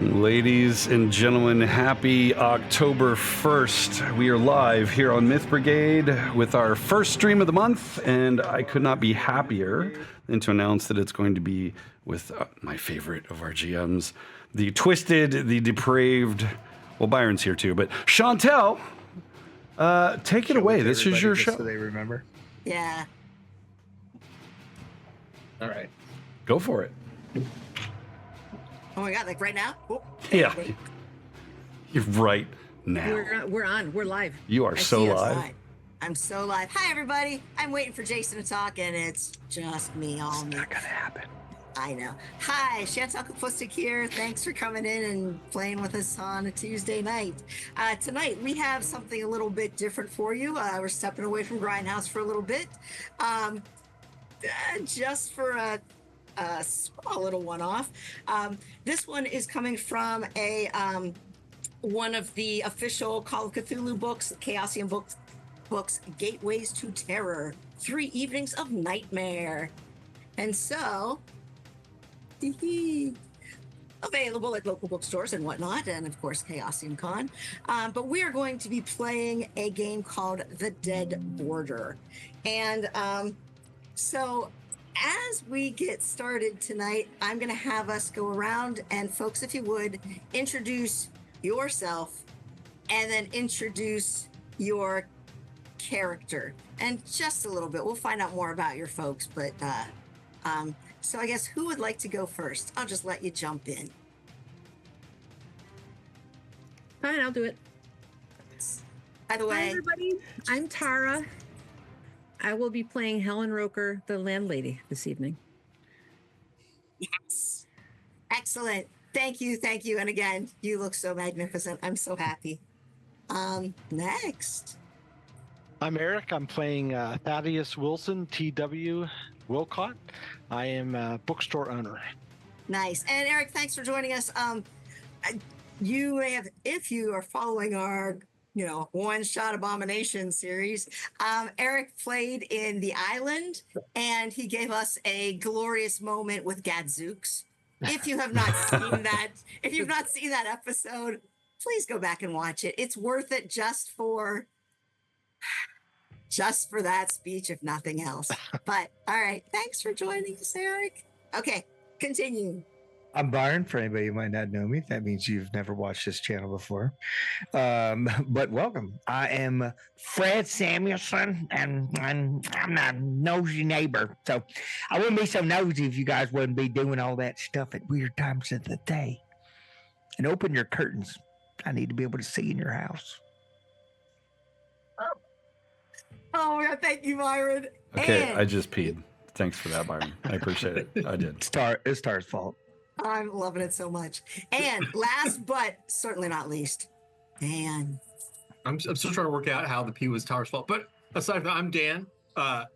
Ladies and gentlemen, happy October 1st. We are live here on MythBrigade with our first stream of the month, and I could not be happier than to announce that it's going to be with my favorite of our GMs, the twisted, the depraved, well, Byron's here too, but Chantel, take it away. This is your show. So they remember? Yeah. All right. Go for it. Oh my God, like right now? Oh, Yeah. You're right now. We're on. We're live. You are so live. I'm so live. Hi, everybody. I'm waiting for Jason to talk, and it's just me, all me. It's not going to happen. I know. Hi, Chantel Kaplan here. Thanks for coming in and playing with us on a Tuesday night. Tonight, we have something a little bit different for you. We're stepping away from Grindhouse for a little bit. Just for a small little one-off. This one is coming from one of the official Call of Cthulhu books, Chaosium books, Gateways to Terror, 3 Evenings of Nightmare. And so, available at local bookstores and whatnot, and of course Chaosium Con. But we are going to be playing a game called The Dead Border. And so as we get started tonight, I'm going to have us go around and, folks, if you would, introduce yourself and then introduce your character. And just a little bit, we'll find out more about your folks. But so I guess who would like to go first? I'll just let you jump in. Fine, I'll do it. By the way, hi everybody. I'm Tara. I will be playing Helen Roeker, the landlady, this evening. Yes. Excellent. Thank you. And again, you look so magnificent. I'm so happy. Next. I'm Eric. I'm playing Thaddeus Wilson, TW Wilcott. I am a bookstore owner. Nice. And Eric, thanks for joining us. You may have, if you are following our one-shot abomination series. Eric played in The Island, and he gave us a glorious moment with Gadzooks. If you have not seen that, episode, please go back and watch it. It's worth it just for that speech, if nothing else. But all right, thanks for joining us, Eric. Okay, continue. I'm Byron. For anybody who might not know me, that means you've never watched this channel before. But welcome. I am Fred Samuelson, and I'm a nosy neighbor. So I wouldn't be so nosy if you guys wouldn't be doing all that stuff at weird times of the day. And open your curtains. I need to be able to see in your house. Oh my God, thank you, Byron. Okay, I just peed. Thanks for that, Byron. I appreciate it. I did. It's Star's fault. I'm loving it so much. And last but certainly not least, Dan. I'm still trying to work out how the P was Tower's fault. But aside from that, I'm Dan. And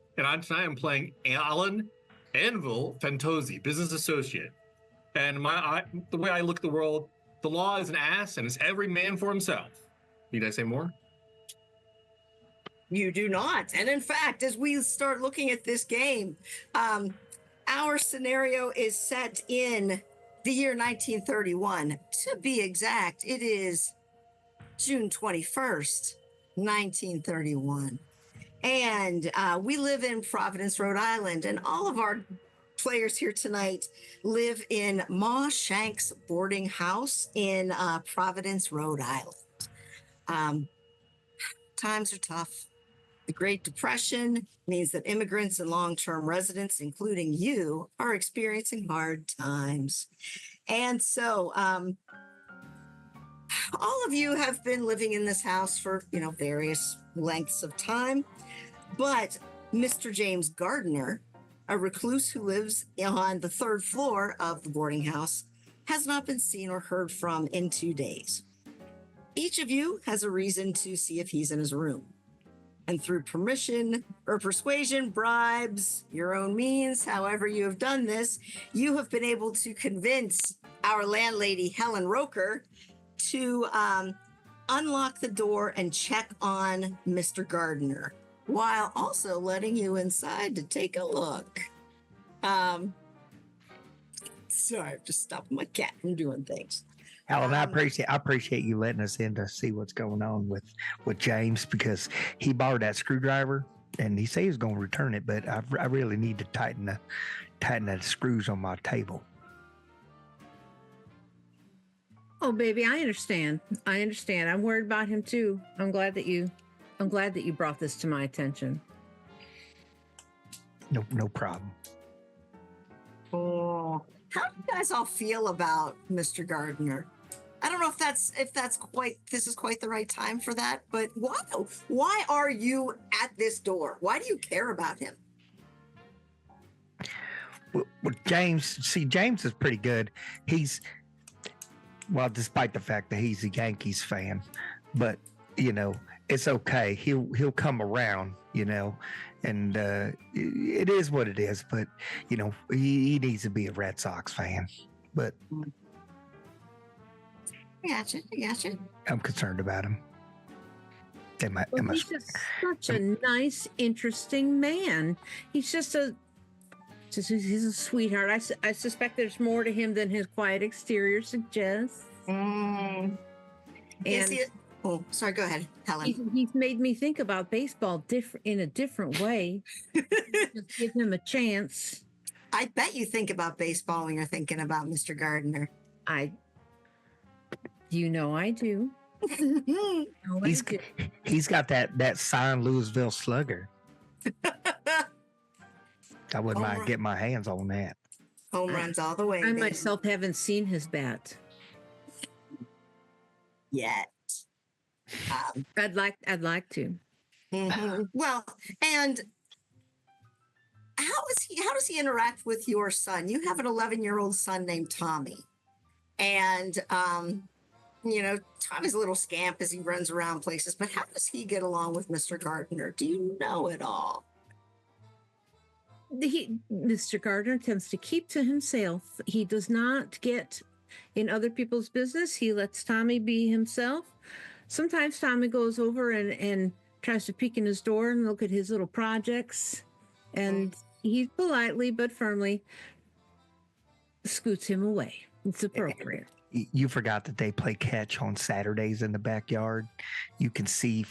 tonight I'm playing Alan Anvil Fantozzi, business associate. And the way I look at the world, the law is an ass and it's every man for himself. Need I say more? You do not. And in fact, as we start looking at this game, our scenario is set in the year 1931. To be exact, it is June 21st, 1931. And we live in Providence, Rhode Island, and all of our players here tonight live in Ma Shank's boarding house in Providence, Rhode Island. Times are tough. The Great Depression means that immigrants and long-term residents, including you, are experiencing hard times. And so all of you have been living in this house for, various lengths of time. But Mr. James Gardner, a recluse who lives on the 3rd floor of the boarding house, has not been seen or heard from in 2 days. Each of you has a reason to see if he's in his room. And through permission or persuasion, bribes, your own means, however you have done this, you have been able to convince our landlady, Helen Roeker, to unlock the door and check on Mr. Gardner, while also letting you inside to take a look. Sorry, I'm just stopping my cat from doing things. Helen, I appreciate you letting us in to see what's going on with James, because he borrowed that screwdriver and he said he was going to return it, but I really need to tighten the screws on my table. Oh, baby, I understand. I'm worried about him too. I'm glad that you brought this to my attention. No problem. Oh, how do you guys all feel about Mr. Gardner? I don't know if this is quite the right time for that, but why are you at this door? Why do you care about him? Well, James is pretty good. Despite the fact that he's a Yankees fan, but it's okay. He'll come around, and it is what it is. But he needs to be a Red Sox fan. But I gotcha. I'm concerned about him. He's just such a nice, interesting man. He's he's a sweetheart. I suspect there's more to him than his quiet exterior suggests. Mm. Oh, sorry. Go ahead, Helen. He's made me think about baseball in a different way. Just give him a chance. I bet you think about baseball when you're thinking about Mr. Gardner. I do. He's got that signed Louisville Slugger. I wouldn't mind getting my hands on that. Home runs all the way. I myself haven't seen his bat yet. I'd like to. Mm-hmm. Well, and how does he interact with your son? You have an 11-year-old son named Tommy, and Tommy's a little scamp as he runs around places. But how does he get along with Mr. Gardner? Do you know it all? Mr. Gardner tends to keep to himself. He does not get in other people's business. He lets Tommy be himself. Sometimes Tommy goes over and tries to peek in his door and look at his little projects. And he politely but firmly scoots him away. It's appropriate. You forgot that they play catch on Saturdays in the backyard. You can see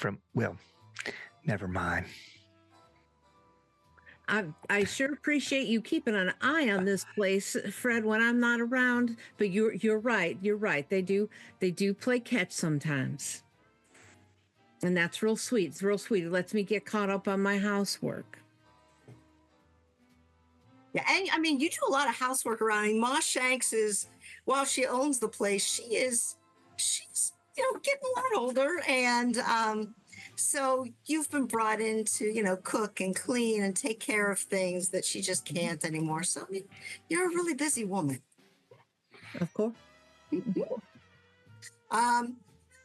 never mind. I sure appreciate you keeping an eye on this place, Fred, when I'm not around. But you're right. You're right. They do play catch sometimes. And that's real sweet. It's real sweet. It lets me get caught up on my housework. Yeah, and you do a lot of housework around. Ma Shanks while she owns the place, she's getting a lot older, and so you've been brought in to cook and clean and take care of things that she just can't anymore. So you're a really busy woman. Of course.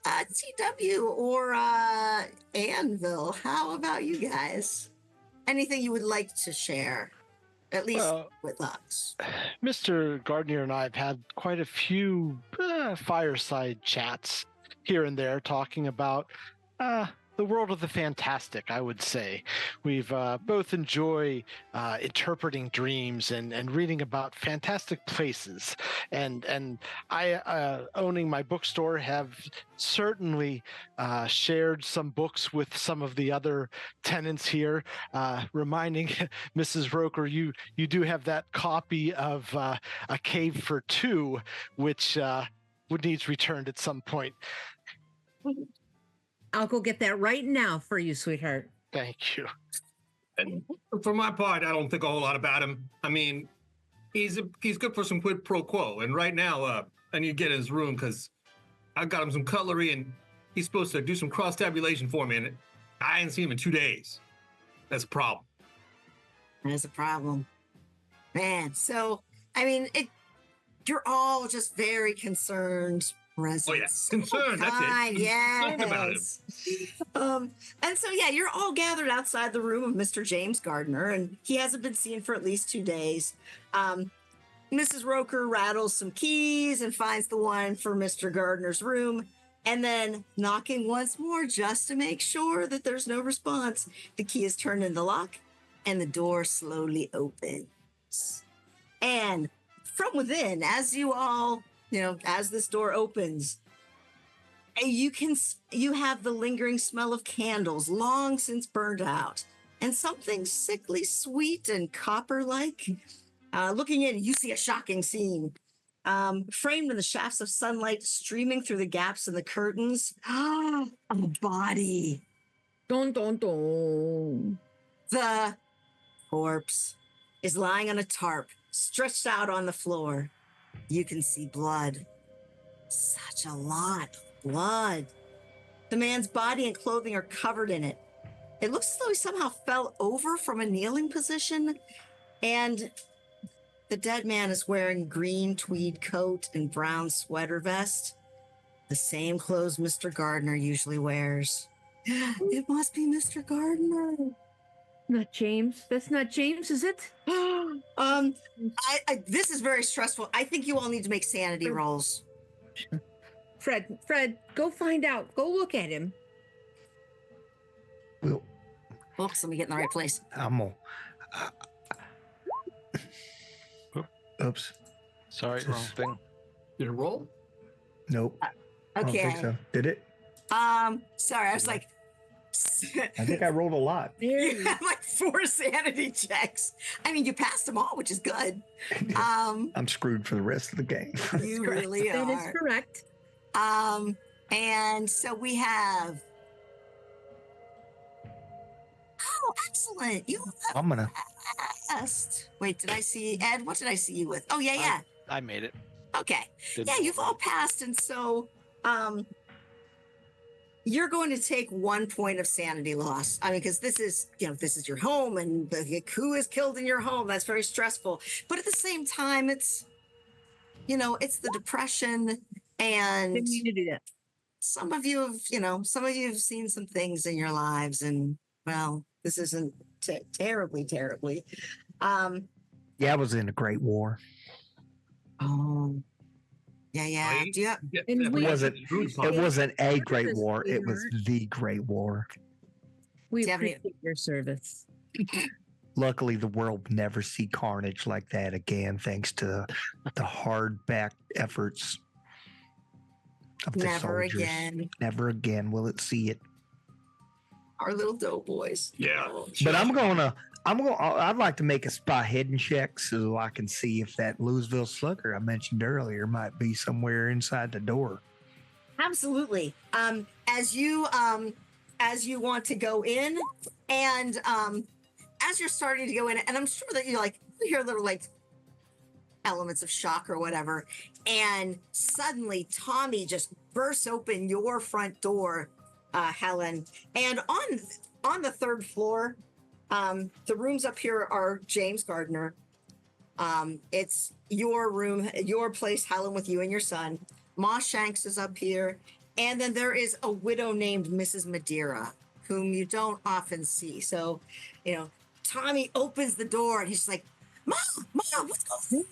TW or Anvil, how about you guys? Anything you would like to share, at least with us? Mr. Gardner and I have had quite a few fireside chats here and there talking about the world of the fantastic, I would say. We've both enjoy interpreting dreams and reading about fantastic places. And I, owning my bookstore, have certainly shared some books with some of the other tenants here, reminding Mrs. Roeker, you do have that copy of A Cave for Two, which would need returned at some point. I'll go get that right now for you, sweetheart. Thank you. And for my part, I don't think a whole lot about him. I mean, he's good for some quid pro quo. And right now, I need to get in his room because I got him some cutlery and he's supposed to do some cross tabulation for me. And I ain't seen him in 2 days. That's a problem. That's a problem. Man, so, you're all just very concerned. Residents. Oh, yeah. Concerned. That's it. Yes. Concerned about him. And so, you're all gathered outside the room of Mr. James Gardner, and he hasn't been seen for at least 2 days. Mrs. Roeker rattles some keys and finds the one for Mr. Gardner's room, and then knocking once more just to make sure that there's no response, the key is turned in the lock, and the door slowly opens. And from within, as you all as this door opens, you have the lingering smell of candles long since burned out, and something sickly sweet and copper-like. Looking in, you see a shocking scene. Framed in the shafts of sunlight streaming through the gaps in the curtains, a body. Dun, dun, dun. The corpse is lying on a tarp, stretched out on the floor. You can see blood. Such a lot of blood. The man's body and clothing are covered in it. It looks as though he somehow fell over from a kneeling position, and the dead man is wearing green tweed coat and brown sweater vest, the same clothes Mr. Gardner usually wears. It must be Mr. Gardner. Not James. That's not James, is it? This is very stressful. I think you all need to make sanity rolls. Fred, go find out. Go look at him. Well, Oops, let me get in the right place. I'm gonna. Oops. Sorry, wrong thing. Did it roll? Nope. I don't think Okay. so. Did it? Sorry, I was like, I think I rolled a lot. you have like 4 sanity checks. I mean, you passed them all, which is good. I'm screwed for the rest of the game. You really That is are. correct. And so we have. Oh, excellent! You I'm gonna. passed. Wait, did I see Ed? What did I see you with? Oh yeah. I made it. Okay. Good. Yeah, you've all passed, and so you're going to take 1 point of sanity loss. I mean, because this is your home, and the coup is killed in your home. That's very stressful. But at the same time, it's the depression, and Didn't mean to do that. some of you have seen some things in your lives, and well, this isn't terribly. Yeah, I was in a Great War. Oh, yeah. Right? Do you have, Yeah, And that we- wasn't It food It policy. wasn't a Great Service, War. It was sweetheart. the Great War. We Do you have any- appreciate your service. Luckily, the world never see carnage like that again, thanks to the hard-backed efforts of the never soldiers. again. Never again will it see it. Our little doughboys. Yeah. But I'd like to make a spot hidden check so I can see if that Louisville slugger I mentioned earlier might be somewhere inside the door. Absolutely. As you want to go in, and as you're starting to go in, and I'm sure that you hear little elements of shock or whatever, and suddenly Tommy just bursts open your front door, Helen, and on the 3rd floor, the rooms up here are James Gardner. It's your room, your place, Helen, with you and your son. Ma Shanks is up here. And then there is a widow named Mrs. Madeira, whom you don't often see. So, Tommy opens the door and he's like, Mom, what's going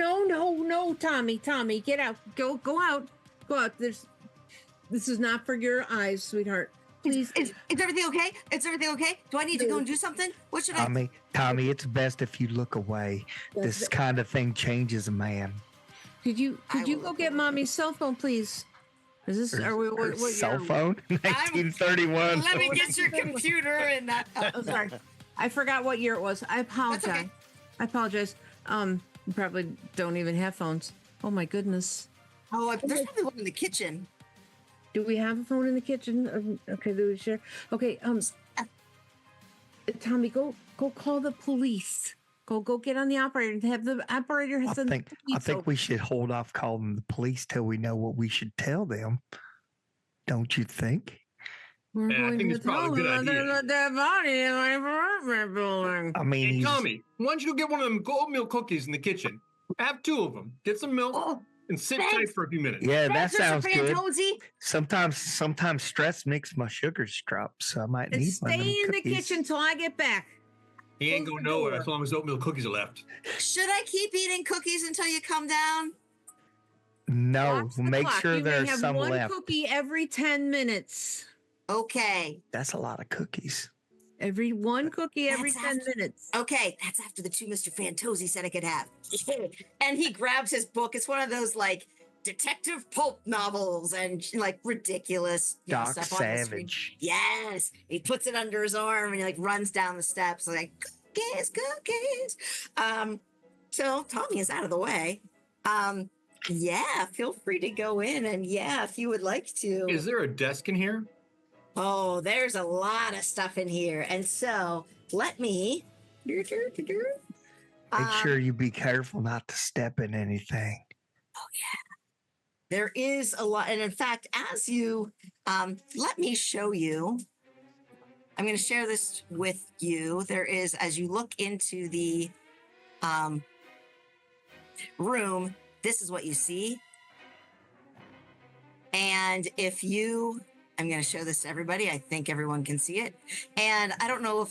on? No, Tommy, get out. Go out. This is not for your eyes, sweetheart. Please. Is everything okay? Is everything okay? Do I need to go and do something? What should I? Tommy, it's best if you look away. This kind of thing changes a man. Could you I will go look get away. Mommy's cell phone, please? Is this Her- are we her what cell year? phone? 1931. Let me get your computer and that. Oh, sorry. I forgot what year it was. I apologize. okay. I apologize. You probably don't even have phones. Oh my goodness. Oh, there's probably one in the kitchen. Do we have a phone in the kitchen? Okay, do we share? Okay, Tommy, go call the police. Go get on the operator. Have the operator I send the think police we should hold off calling the police till we know what we should tell them. Don't you think? We're Yeah, I going think to it's probably a tell good them idea. there's a dead body in my apartment building. I mean, Hey, he's, Tommy, why don't you go get one of them oatmeal cookies in the kitchen? Have 2 of them. Get some milk Oh, and sit thanks. tight for a few minutes. yeah, that thanks, Mr. sounds good. Fantozzi. Sometimes stress makes my sugars drop, so I might And need one of them stay in the cookies. kitchen till I get back. He ain't Close going the nowhere door. as long as oatmeal cookies are left. Should I keep eating cookies until you come down? No, Watch the make clock. sure You may there's have some one left. cookie every 10 minutes. Okay. That's a lot of cookies. One cookie every That's 10 after- minutes. Okay, that's after the 2 Mr. Fantozzi said I could have. And he grabs his book. It's one of those detective pulp novels and like ridiculous Doc stuff on the screen. Savage. Yes, he puts it under his arm and he like runs down the steps like cookies. So Tommy is out of the way. Yeah, feel free to go in, and yeah, if you would like to. Is there a desk in here? Oh, there's a lot of stuff in here, and so let me. Make sure you be careful not to step in anything. Oh yeah. There is a lot. And in fact, as you, let me show you. I'm going to share this with you. There is, as you look into the room, this is what you see. And if you, I'm going to show this to everybody. I think everyone can see it. And I don't know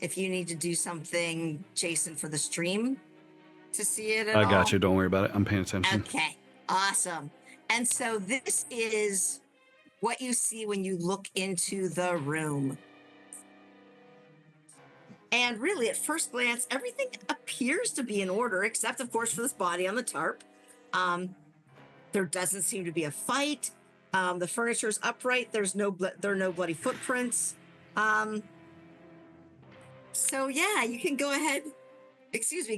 if you need to do something, Jason, for the stream to see it at all. I got you. Don't worry about it. I'm paying attention. Okay. Awesome. And so this is what you see when you look into the room. And really, at first glance, everything appears to be in order, except, of course, for this body on the tarp. There doesn't seem to be a fight. The furniture is upright. There are no bloody footprints. So, yeah, you can go ahead.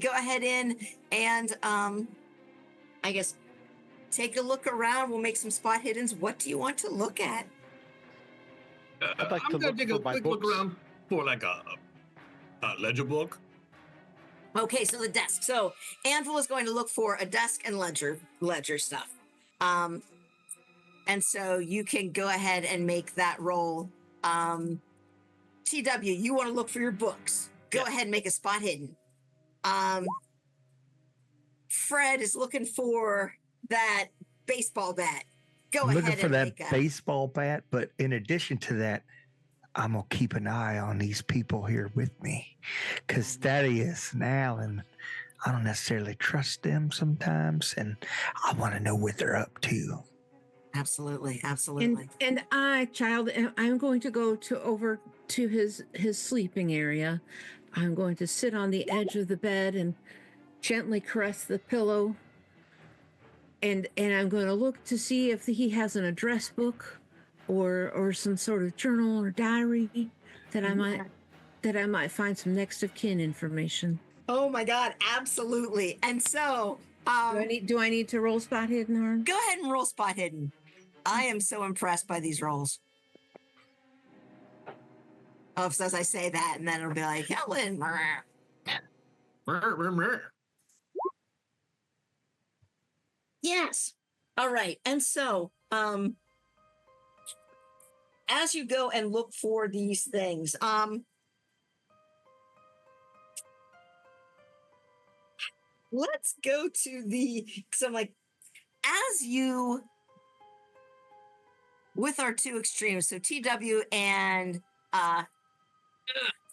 Go ahead in and, I guess, take a look around. We'll make some spot hiddens. What do you want to look at? I'd like to I'm gonna look take for a my quick look books. around for like a ledger book. Okay, so the desk. So Anvil is going to look for a desk and ledger stuff. And so you can go ahead and make that roll. TW, you want to look for your books. Go ahead and make a spot hidden. Fred is looking for that baseball bat. I'm Ahead looking for and that make a baseball bat, but in addition to that, I'm gonna keep an eye on these people here with me, because Thaddeus and Alan, I don't necessarily trust them sometimes, and I want to know what they're up to. Absolutely. And I, child, I'm going to go over to his sleeping area. I'm going to sit on the edge of the bed and gently caress the pillow. And I'm going to look to see if he has an address book or some sort of journal or diary that I might find some next of kin information. Oh my God, absolutely. And so Do I need to roll spot hidden, Harm? go ahead and roll spot hidden. I am so impressed by these rolls. Oh, so as I say that, and then it'll be like, Helen. Yes. All right. And so, as you go and look for these things, let's go to so I'm like, as you, with our two extremes, so TW and,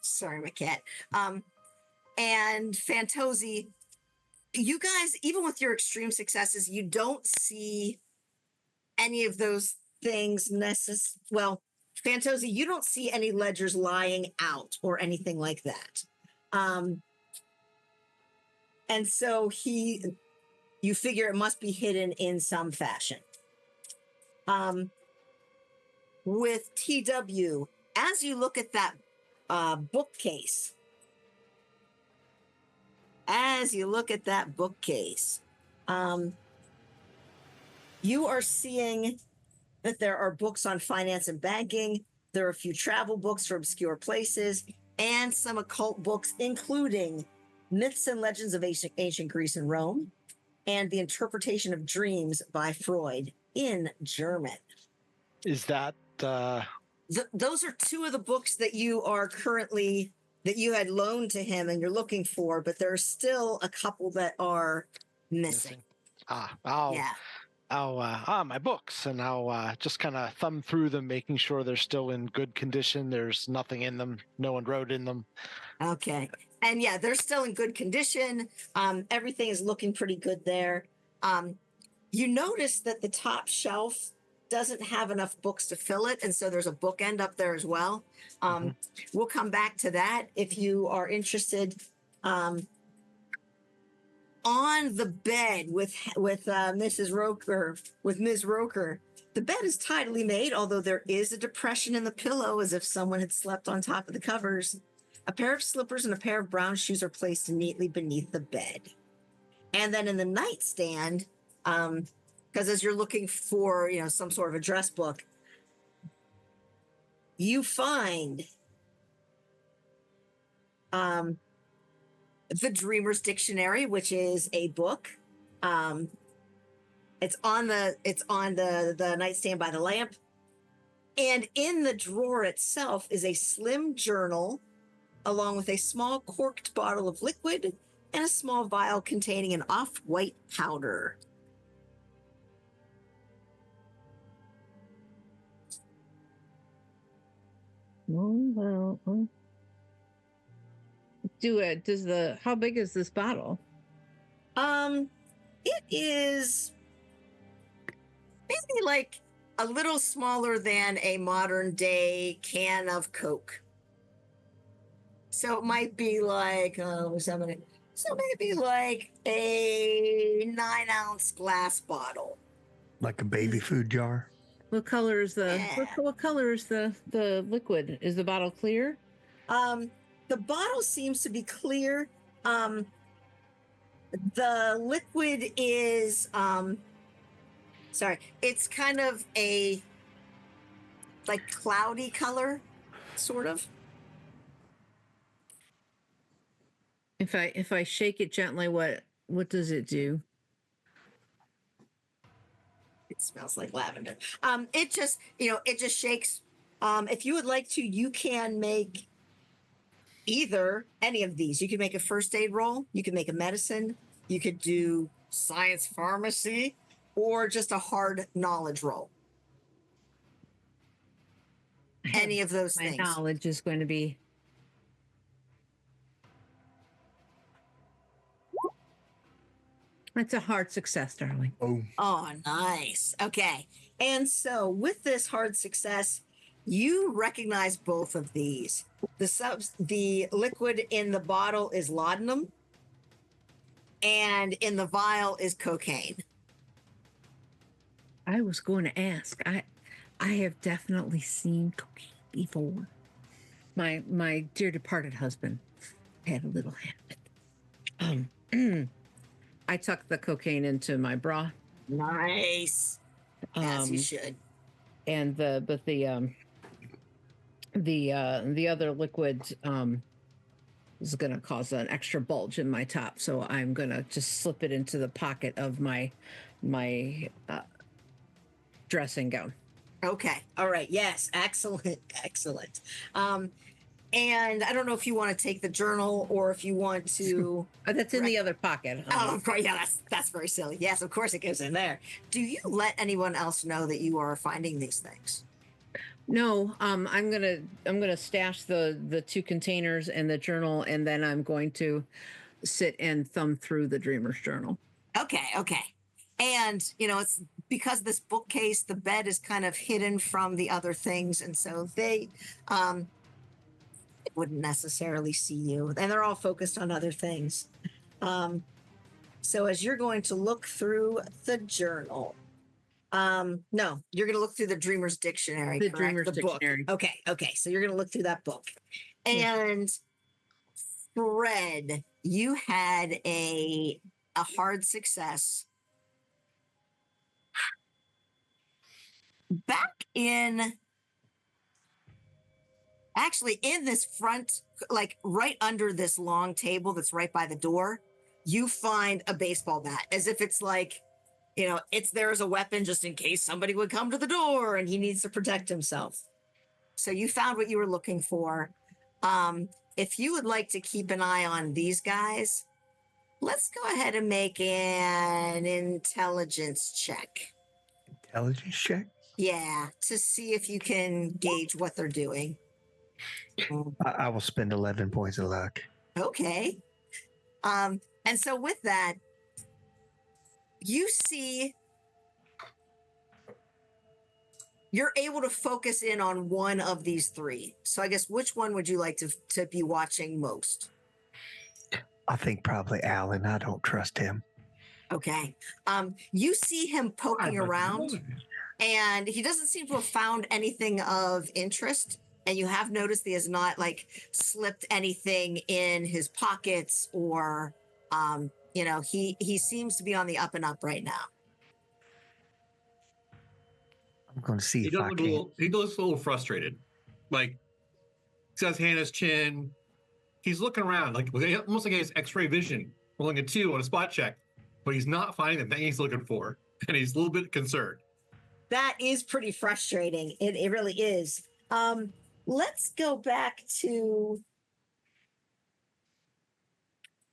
sorry, my cat, and Fantozzi, you guys, even with your extreme successes, you don't see any of those things well, Fantozzi, you don't see any ledgers lying out or anything like that. And so you figure it must be hidden in some fashion. With TW, as you look at that bookcase, you are seeing that there are books on finance and banking. There are a few travel books for obscure places and some occult books, including Myths and Legends of Ancient Greece and Rome and The Interpretation of Dreams by Freud in German. Is that those are two of the books that you had loaned to him and you're looking for, but there are still a couple that are missing. My books, and I'll just kind of thumb through them, making sure they're still in good condition. There's nothing in them. No one wrote in them. Okay. And yeah, they're still in good condition. Everything is looking pretty good there. You notice that the top shelf doesn't have enough books to fill it, and so there's a bookend up there as well. We'll come back to that if you are interested. on the bed with Mrs. Roeker, with Ms. Roeker. The bed is tidily made, although there is a depression in the pillow as if someone had slept on top of the covers. A pair of slippers and a pair of brown shoes are placed neatly beneath the bed. And then in the nightstand, because as you're looking for, some sort of address book, you find the Dreamer's Dictionary, which is a book. It's on the nightstand by the lamp. And in the drawer itself is a slim journal, along with a small corked bottle of liquid and a small vial containing an off-white powder. How big is this bottle? It is maybe like a little smaller than a modern day can of Coke. So it might be like, maybe like a 9-ounce glass bottle. Like a baby food jar. What color is Yeah. what color is the liquid? Is the bottle clear? The bottle seems to be clear. The liquid is it's kind of a like cloudy color, sort of. If I shake it gently, what does it do? It smells like lavender. It just shakes. If you would like to, you can make either any of these. You can make a first aid roll, you can make a medicine, you could do science pharmacy, or just a hard knowledge roll. Any of those My things. knowledge is going to be. That's a hard success, darling. Oh, nice. Okay. And so with this hard success, you recognize both of these. The liquid in the bottle is laudanum, and in the vial is cocaine. I was going to ask. I have definitely seen cocaine before. My dear departed husband had a little habit. I tucked the cocaine into my bra. Nice. As you should. And the other liquid is going to cause an extra bulge in my top, so I'm going to just slip it into the pocket of my dressing gown. Okay. All right. Yes. Excellent. Excellent. And I don't know if you want to take the journal or if you want to. That's in the other pocket. Oh, of course. Yeah, that's very silly. Yes, of course it goes in there. Do you let anyone else know that you are finding these things? No, I'm gonna stash the 2 containers and the journal, and then I'm going to sit and thumb through the Dreamer's Journal. Okay. And it's because this bookcase, the bed is kind of hidden from the other things, and so they wouldn't necessarily see you, and they're all focused on other things. So as you're going to look through the journal, no, you're going to look through the Dreamer's Dictionary, The correct? Dreamer's The book. Dictionary. Okay. So you're going to look through that book. And Fred, you had a hard success. Back in this front, like right under this long table that's right by the door, you find a baseball bat, as if it's like, it's there as a weapon just in case somebody would come to the door and he needs to protect himself. So you found what you were looking for. If you would like to keep an eye on these guys, let's go ahead and make an intelligence check. Intelligence check? Yeah, to see if you can gauge what they're doing. I will spend 11 points of luck. Okay. And so with that, you see, you're able to focus in on one of these 3. So I guess which one would you like to be watching most? I think probably Alan. I don't trust him. Okay. You see him poking around, and he doesn't seem to have found anything of interest. And you have noticed he has not like slipped anything in his pockets, or he seems to be on the up and up right now. I'm going to see He if does I look can. he looks a little frustrated. Like, he's got his hand on his chin. He's looking around, like almost like he has X-ray vision, rolling a 2 on a spot check, but he's not finding the thing he's looking for, and he's a little bit concerned. That is pretty frustrating. It really is. Let's go back to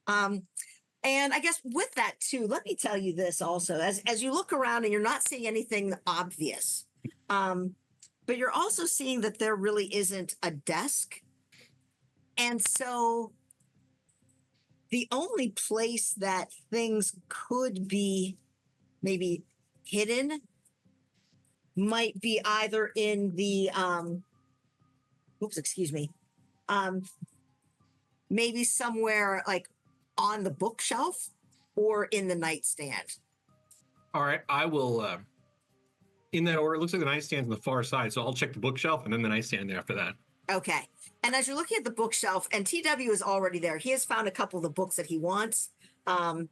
and I guess with that too, let me tell you this also. As you look around and you're not seeing anything obvious, but you're also seeing that there really isn't a desk. And so the only place that things could be maybe hidden might be either in the maybe somewhere like on the bookshelf or in the nightstand. All right, I will, in that order, it looks like the nightstand's on the far side, so I'll check the bookshelf and then the nightstand after that. Okay. And as you're looking at the bookshelf, and TW is already there, he has found a couple of the books that he wants. And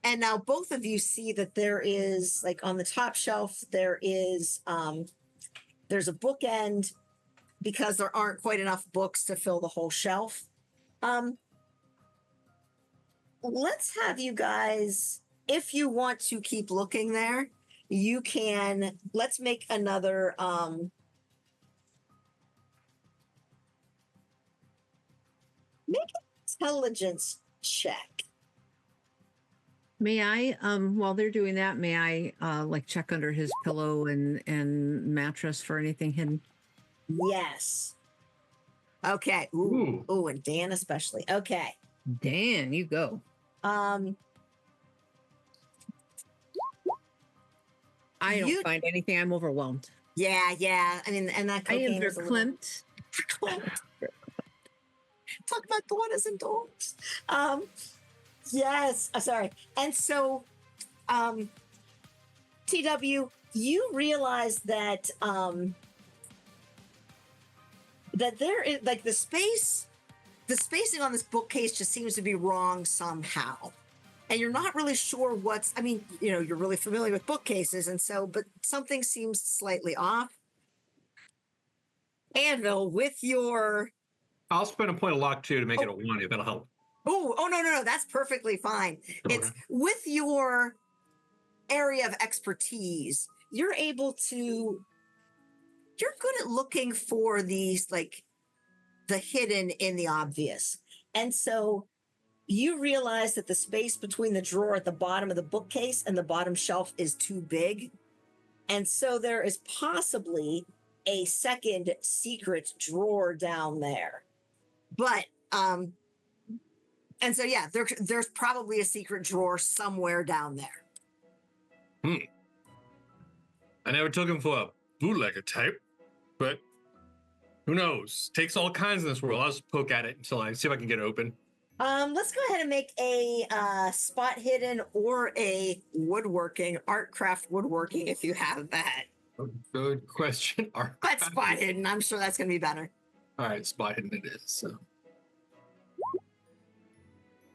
now both of you see that there is, like on the top shelf, there's a bookend because there aren't quite enough books to fill the whole shelf. Let's have you guys, if you want to keep looking there, you can, let's make another, make an intelligence check. May I, while they're doing that, may I like check under his pillow and mattress for anything hidden? Yes. Okay. Ooh, and Dan especially. Okay. Dan, you go. I don't find anything. I'm overwhelmed. Yeah. I mean, and that I am cocaine is a little- verklempt. Talk about daughters and dogs. Yes. Sorry. And so, TW, you realize that that there is like the spacing on this bookcase just seems to be wrong somehow. And you're not really sure you're really familiar with bookcases, and so, but something seems slightly off. Anvil, with your... I'll spend a point of luck too to make it a 1 if that'll help. Oh, no, that's perfectly fine. Okay. It's with your area of expertise, you're good at looking for these, like the hidden in the obvious. And so you realize that the space between the drawer at the bottom of the bookcase and the bottom shelf is too big. And so there is possibly a second secret drawer down there. But, and so, yeah, there's probably a secret drawer somewhere down there. I never took him for a bootlegger type, but who knows? Takes all kinds in this world. I'll just poke at it until I see if I can get it open. Let's go ahead and make a spot hidden or a art craft woodworking if you have that. Good question. But spot hidden, I'm sure that's going to be better. All right, spot hidden it is. So.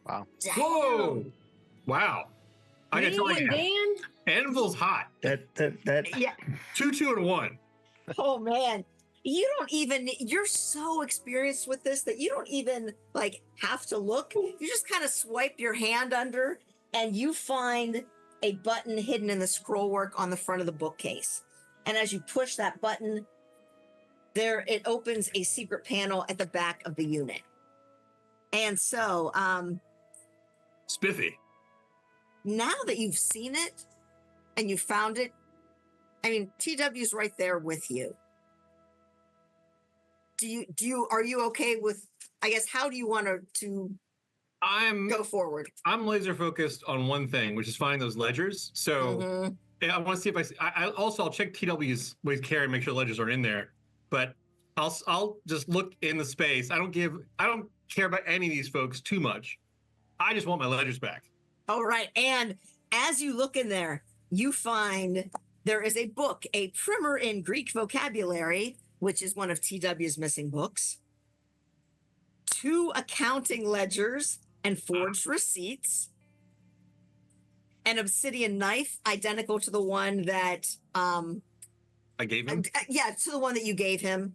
Wow. Damn. Whoa! Wow. I gotta tell you, Dan? Anvil's hot. That Yeah. 2, 2, and 1. Oh, man. You're so experienced with this that you don't even like have to look. You just kind of swipe your hand under and you find a button hidden in the scroll work on the front of the bookcase. And as you push that button, it opens a secret panel at the back of the unit. And so, Spiffy. now that you've seen it and you found it, I mean, TW's right there with you. Are you okay with, I guess, how do you want to go forward? I'm laser focused on one thing, which is finding those ledgers. So I want to see if I'll check TW's with care and make sure the ledgers are in there. But I'll just look in the space. I don't care about any of these folks too much. I just want my ledgers back. All right. And as you look in there, you find there is a book, a primer in Greek vocabulary, which is one of TW's missing books, 2 accounting ledgers and forged receipts, an obsidian knife identical to the one that I gave him. to the one that you gave him.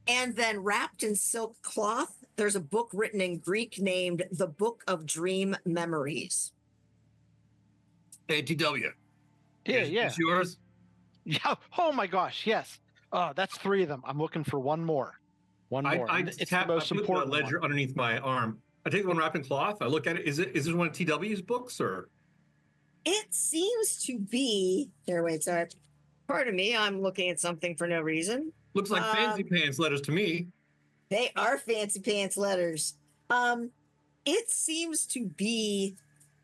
And then wrapped in silk cloth, there's a book written in Greek named The Book of Dream Memories. Hey, TW. Yeah. It's yours? Yeah. Oh my gosh. Yes. Oh, that's 3 of them. I'm looking for one more. One more. It's the most important ledger one. underneath my arm. I take the one wrapped in cloth. I look at it. Is this one of TW's books or? It seems to be. Here, wait. Sorry. Pardon me. I'm looking at something for no reason. Looks like fancy pants letters to me. They are fancy pants letters. It seems to be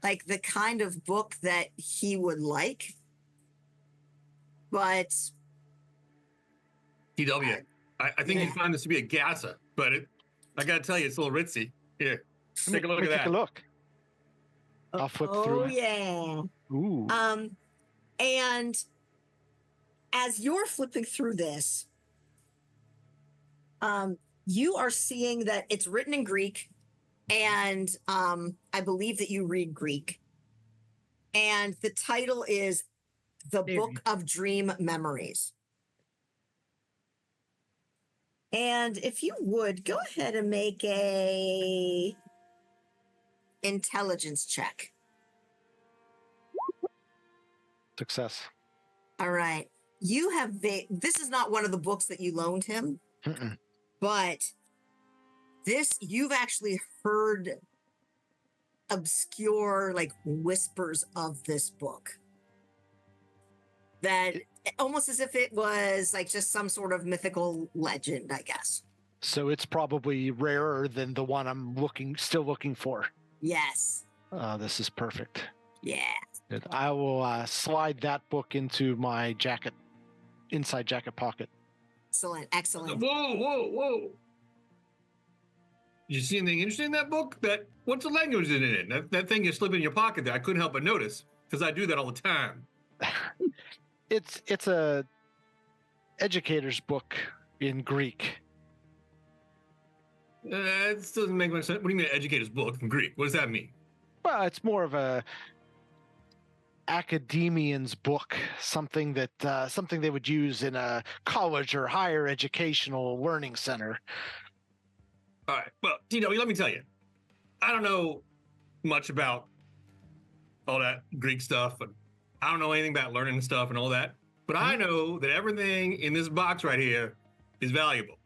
like the kind of book that he would like. But TW, I think you find this to be a Gassa, but I got to tell you, it's a little ritzy. Here, take a look at that. Take a look. I'll flip through it. Yeah. Ooh. And as you're flipping through this, you are seeing that it's written in Greek, and I believe that you read Greek. And the title is The Book of Dream Memories. And if you would, go ahead and make a intelligence check. Success. All right. You have this is not one of the books that you loaned him, but you've actually heard obscure like whispers of this book. That almost as if it was like just some sort of mythical legend, I guess. So it's probably rarer than the one I'm still looking for. Yes. This is perfect. Yeah. Good. I will slide that book into my inside jacket pocket. Excellent. Whoa. Did you see anything interesting in that book? What's the language in it? That thing you slip in your pocket there, I couldn't help but notice, because I do that all the time. It's a educator's book in Greek. It doesn't make much sense. What do you mean, educator's book in Greek? What does that mean? Well, it's more of a academian's book, something they would use in a college or higher educational learning center. All right. Well, TW, let me tell you, I don't know much about all that Greek stuff, and I don't know anything about learning stuff and all that, but I know that everything in this box right here is valuable.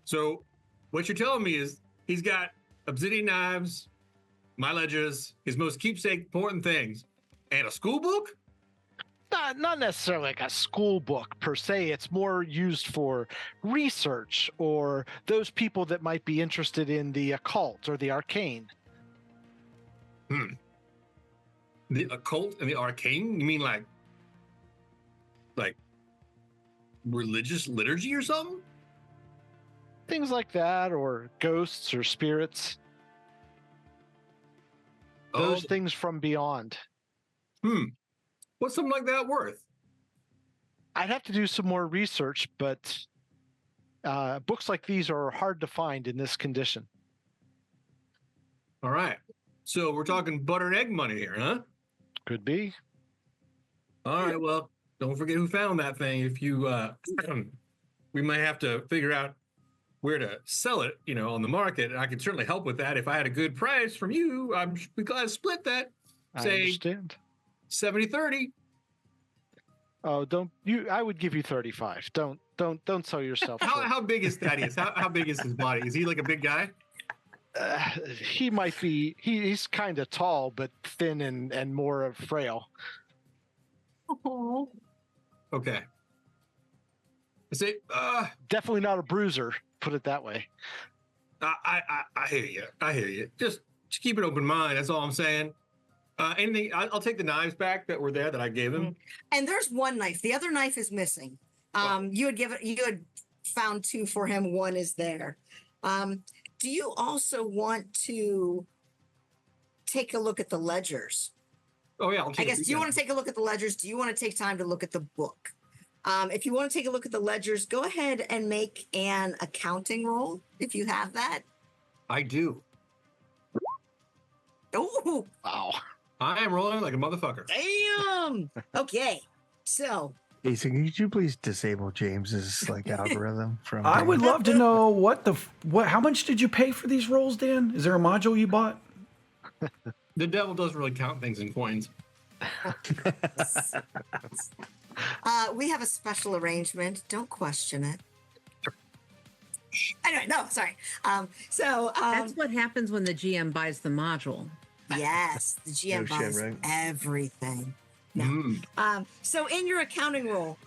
So what you're telling me is he's got obsidian knives, my ledgers, his most keepsake important things, and a school book? Not necessarily like a school book per se. It's more used for research or those people that might be interested in the occult or the arcane. The occult and the arcane? You mean like religious liturgy or something? Things like that, or ghosts or spirits. Those things from beyond. What's something like that worth? I'd have to do some more research, but books like these are hard to find in this condition. All right. So we're talking butter and egg money here, huh? Could be. All right. Well, don't forget who found that thing. If you, we might have to figure out where to sell it, on the market. And I can certainly help with that. If I had a good price from you, I'm glad to split that. I understand. 70-30. Oh, I would give you 35. Don't sell yourself. How big is Thaddeus? How big is his body? Is he like a big guy? He might be. He's kind of tall, but thin and more frail. Okay. I say, definitely not a bruiser. Put it that way. I hear you. I hear you. Just keep an open mind. That's all I'm saying. Anything? I'll take the knives back that were there that I gave him. And there's one knife. The other knife is missing. You had found 2 for him. One is there. Do you also want to take a look at the ledgers? Oh yeah, I guess, do you want to take a look at the ledgers? Do you want to take time to look at the book? If you want to take a look at the ledgers, go ahead and make an accounting roll if you have that. I do. Oh, Wow. I am rolling like a motherfucker. damn. Okay. So, Jason, could you please disable James's like algorithm from? I would love to know what. How much did you pay for these rolls, Dan? Is there a module you bought? The devil doesn't really count things in coins. we have a special arrangement. Don't question it. Anyway, no, sorry. That's what happens when the GM buys the module. Yes, the GM No shit, buys right? everything. No. Mm. So in your accounting roll,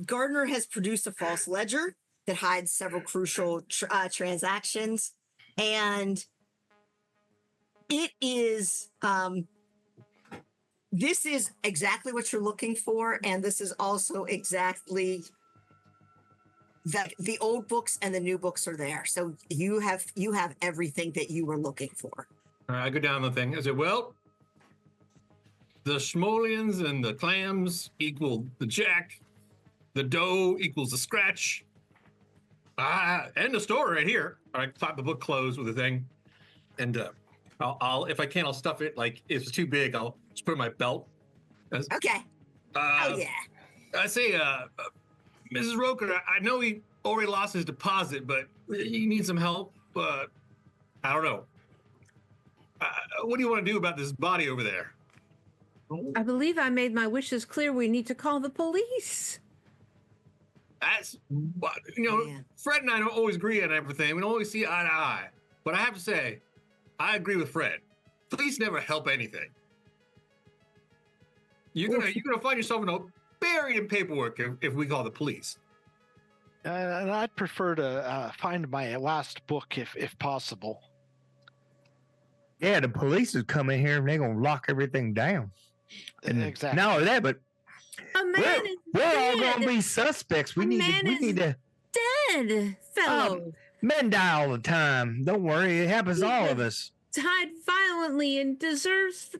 Gardner has produced a false ledger that hides several crucial transactions, and it is this is exactly what you're looking for, and this is also exactly that the old books and the new books are there. So you have everything that you were looking for. All right, I go down the thing. I say, well, the Schmolians and the clams equal the jack. The dough equals the scratch. End of story right here. I clap the book closed with a thing. And I'll if I can, I'll stuff it. Like, if it's too big, I'll just put it in my belt. Okay. Oh yeah. I say, Mrs. Roeker, I know he already lost his deposit, but you need some help. I don't know. What do you want to do about this body over there? I believe I made my wishes clear. We need to call the police. That's, Yeah. Fred and I don't always agree on everything. We don't always see eye to eye. But I have to say, I agree with Fred. Police never help anything. You're gonna find yourself buried in paperwork if we call the police. And I'd prefer to find my last book if possible. Yeah, the police is coming here and they're gonna lock everything down. And Exactly. not only that, but A man is we're all dead. gonna be suspects. We need to Dead, fellow. men die all the time. Don't worry, it happens to all of us. Died violently and deserves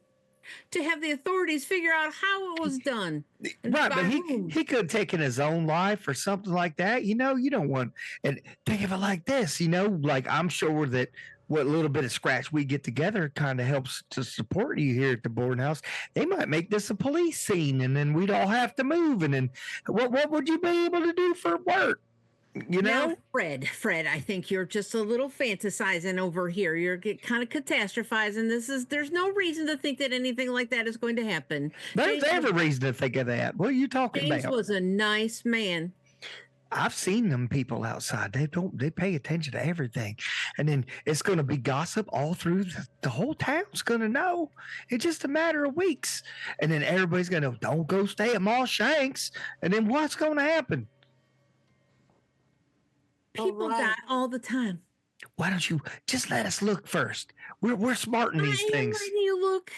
to have the authorities figure out how it was done. And Right, by but whom. he could have taken his own life or something like that. You don't want, and think of it like this, like I'm sure that what little bit of scratch we get together kind of helps to support you here at the boarding house. They might make this a police scene, and then we'd all have to move. And then what would you be able to do for work? Now, Fred, I think you're just a little fantasizing over here. You're kind of catastrophizing. There's no reason to think that anything like that is going to happen. There's every reason to think of that. What are you talking James about? was a nice man. I've seen them people outside. They pay attention to everything. And then it's going to be gossip all through the whole town's going to know. It's just a matter of weeks. And then everybody's going to don't go stay at Mall Shanks. And then what's going to happen? People die all the time. Why don't you just let us look first? We're smart in these things. I'm letting you look.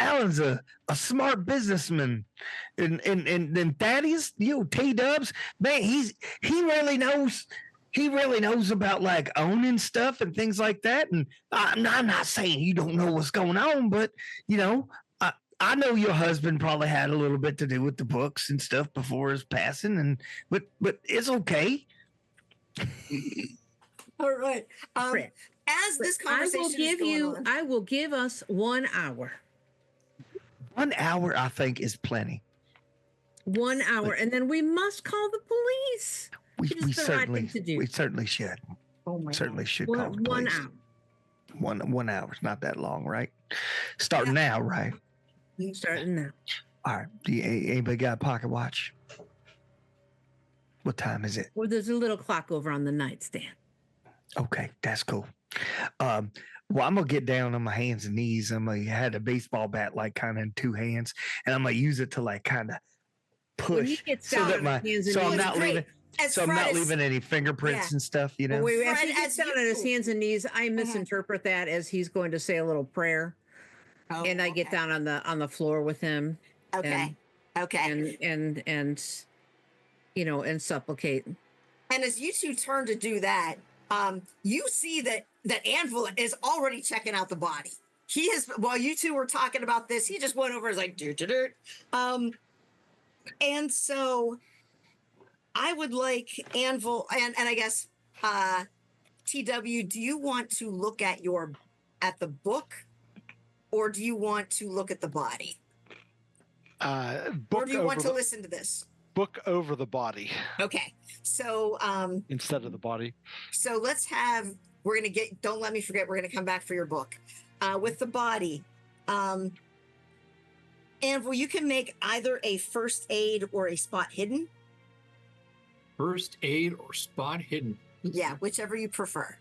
Alan's a smart businessman, and Thaddeus, T-Dubs, man, he really knows about like owning stuff and things like that. And I'm not saying you don't know what's going on, but I know your husband probably had a little bit to do with the books and stuff before his passing, but it's okay. All right. Fred, As this conversation is going on, I will give us 1 hour. 1 hour, I think, is plenty. 1 hour, and then we must call the police. We It's the right thing to do. certainly should. oh my Certainly God. should call the 1 police. hour. 1 hour is not that long, right? Starting now, right? Starting now. All right. Anybody got a pocket watch? What time is it? Well, there's a little clock over on the nightstand. Okay, that's cool. Well, I'm gonna get down on my hands and knees. I had a baseball bat like kind of in two hands, and I'm gonna use it to like kind of When he push gets so down that on my his hands and so I'm knees- not Great. leaving As so I'm Fred not is- leaving any fingerprints Yeah. and stuff. You know. Wait, as Fred, he gets as down on his you- hands and knees, I misinterpret that as he's going to say a little prayer, Oh, and I get okay. down on the floor with him Okay. Okay. and and supplicate. And as you two turn to do that, You see that Anvil is already checking out the body. He has, while you two were talking about this, he just went over and was like, dirt. And so I would like Anvil, and I guess TW, do you want to look at the book, or do you want to look at the body? Or do you want to listen to this? Book over the body. Okay. So instead of the body. So don't let me forget, we're gonna come back for your book. With the body. Anvil, you can make either a first aid or a spot hidden. First aid or spot hidden. Yeah, whichever you prefer.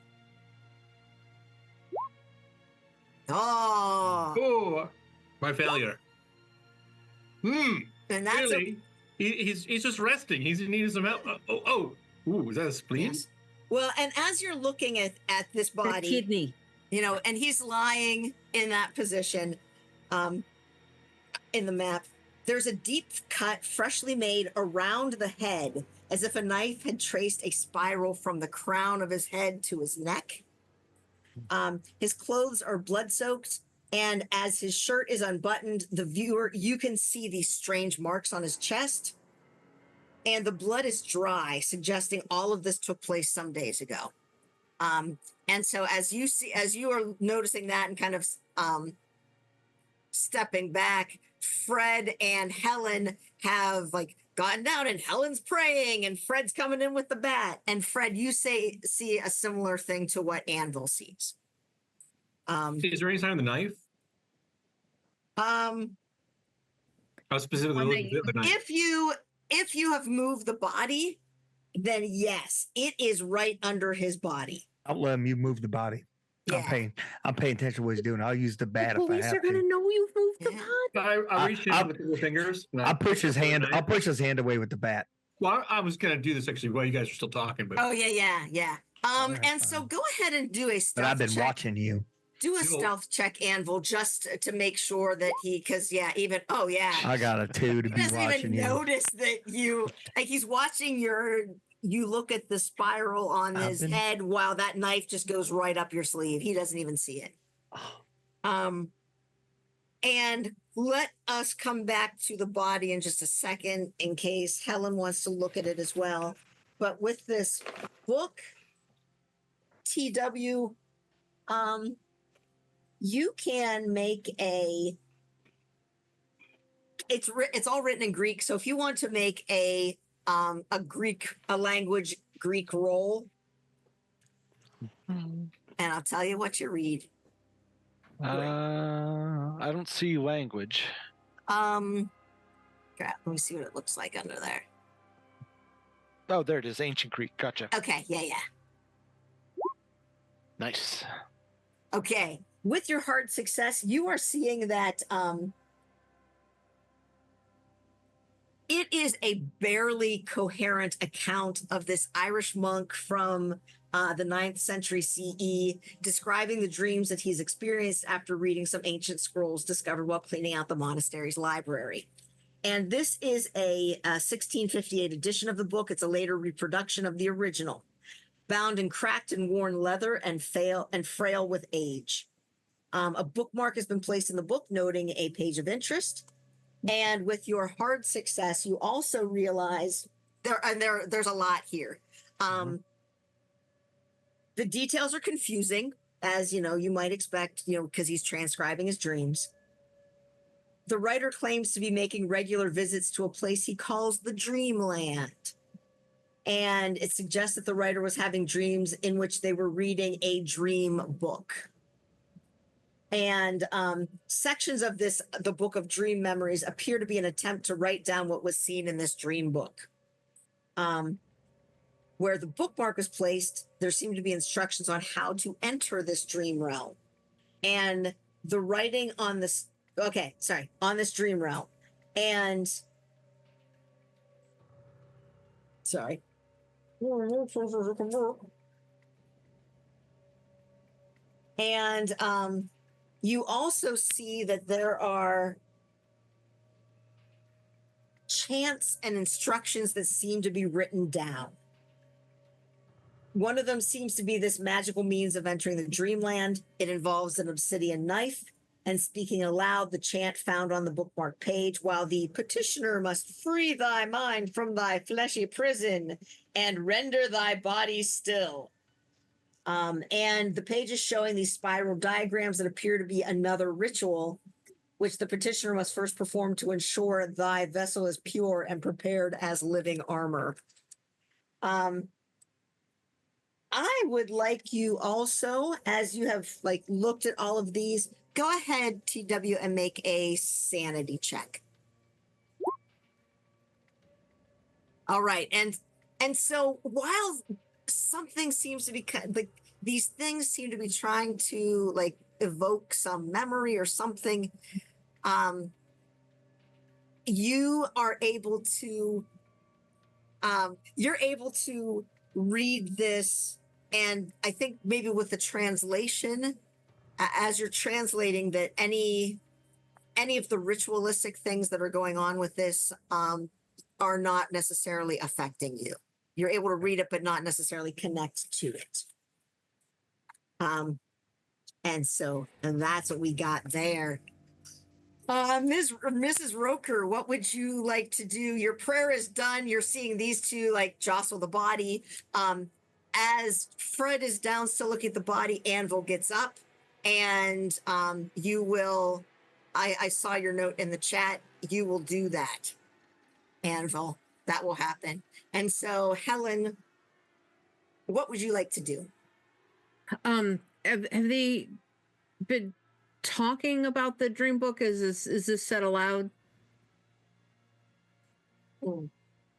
Oh, my failure. And that's really, he's just resting. He's needing some help. Is that a spleen? Yes. Well, and as you're looking at this body, The kidney. and he's lying in that position, in the map, there's a deep cut freshly made around the head, as if a knife had traced a spiral from the crown of his head to his neck. His clothes are blood soaked, and as his shirt is unbuttoned, you can see these strange marks on his chest, and the blood is dry, suggesting all of this took place some days ago. And so as you are noticing that and kind of stepping back, Fred and Helen have gotten down, and Helen's praying, and Fred's coming in with the bat. And Fred, you see a similar thing to what Anvil sees. Is there any sign of the knife? I was specifically looking at the knife. If you have moved the body, then yes, it is right under his body. I'll let him. You move the body. Yeah. I'm paying attention to what he's doing. I'll use the bat The if I police have are gonna to. know you've moved the body. I reach in with the fingers. I'll push his hand. I'll push his hand away with the bat. Well, I was gonna do this actually while you guys are still talking, but Oh yeah. Alright, So fine. go ahead and do a stealth But I've been check. watching you. Do a stealth check, Anvil, just to make sure that I got a 2 to he be doesn't watching even you. notice that he's watching you look at the spiral on his Alvin. head while that knife just goes right up your sleeve. He doesn't even see it. And let us come back to the body in just a second in case Helen wants to look at it as well. But with this book, TW, you can make it's all written in Greek. So if you want to make a language Greek roll, and I'll tell you what you read. I don't see language. Crap, let me see what it looks like under there. Oh, there it is. Ancient Greek. Gotcha. Okay, yeah. Nice. Okay, with your hard success, you are seeing that it is a barely coherent account of this Irish monk from the 9th century CE, describing the dreams that he's experienced after reading some ancient scrolls discovered while cleaning out the monastery's library. And this is a 1658 edition of the book. It's a later reproduction of the original, bound in cracked and worn leather and frail with age. A bookmark has been placed in the book, noting a page of interest. And with your hard success, you also realize there's a lot here. The details are confusing, as you might expect, because he's transcribing his dreams. The writer claims to be making regular visits to a place he calls the Dreamland. And it suggests that the writer was having dreams in which they were reading a dream book. And sections of the Book of Dream Memories appear to be an attempt to write down what was seen in this dream book. Where the bookmark was placed, there seemed to be instructions on how to enter this dream realm. And the writing on this dream realm. And you also see that there are chants and instructions that seem to be written down. One of them seems to be this magical means of entering the dreamland. It involves an obsidian knife and speaking aloud the chant found on the bookmark page, while the petitioner must free thy mind from thy fleshy prison and render thy body still. And the page is showing these spiral diagrams that appear to be another ritual, which the petitioner must first perform to ensure thy vessel is pure and prepared as living armor. I would like you also, as you have like looked at all of these, go ahead, TW, and make a sanity check. All right, and so while something seems to be like these things seem to be trying to like evoke some memory or something, you are able to you're able to read this, and I think maybe with the translation, as you're translating, that any of the ritualistic things that are going on with this are not necessarily affecting you. You're able to read it, but not necessarily connect to it. And that's what we got there. Mrs. Roeker, what would you like to do? Your prayer is done. You're seeing these two like jostle the body. As Fred is down still looking at the body, Anvil gets up, and you will. I saw your note in the chat. You will do that, Anvil. That will happen. And so, Helen, what would you like to do? Have they been talking about the dream book? Is this said aloud?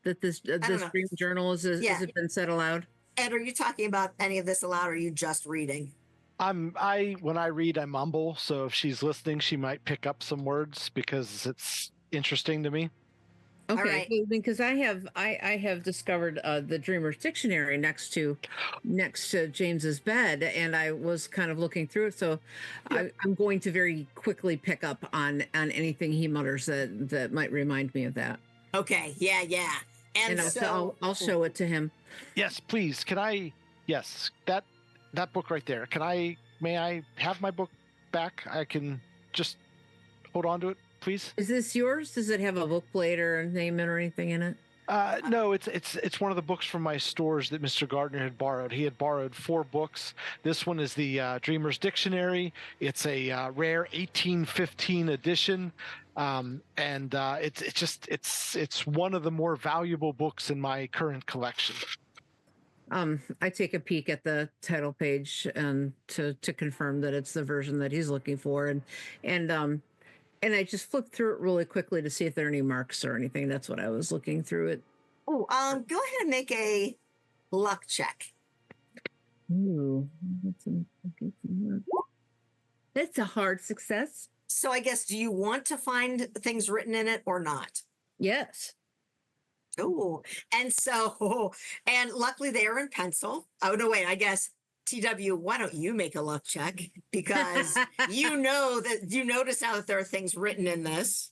That this dream journal has it been said aloud? Ed, are you talking about any of this aloud, or are you just reading? When I read, I mumble. So if she's listening, she might pick up some words because it's interesting to me. Okay, right. Because I have discovered the Dreamer's Dictionary next to James's bed, and I was kind of looking through it. So I'm going to very quickly pick up on anything he mutters that might remind me of that. Okay, yeah. And so I'll show it to him. Yes, please. Can I? Yes, that book right there. May I have my book back? I can just hold on to it, please. Is this yours? Does it have a book plate or a name or anything in it? No, it's one of the books from my stores that Mr. Gardner had borrowed. He had borrowed 4 books. This one is the Dreamer's Dictionary. It's a rare 1815 edition, and it's one of the more valuable books in my current collection. I take a peek at the title page and to confirm that it's the version that he's looking for, and I just flipped through it really quickly to see if there are any marks or anything. That's what I was looking through it. Oh, go ahead and make a luck check. Ooh, that's a hard success. So I guess, do you want to find things written in it or not? Yes. Oh, and luckily they are in pencil. Oh, no, wait, I guess, TW, why don't you make a luck check? Because you notice now that there are things written in this.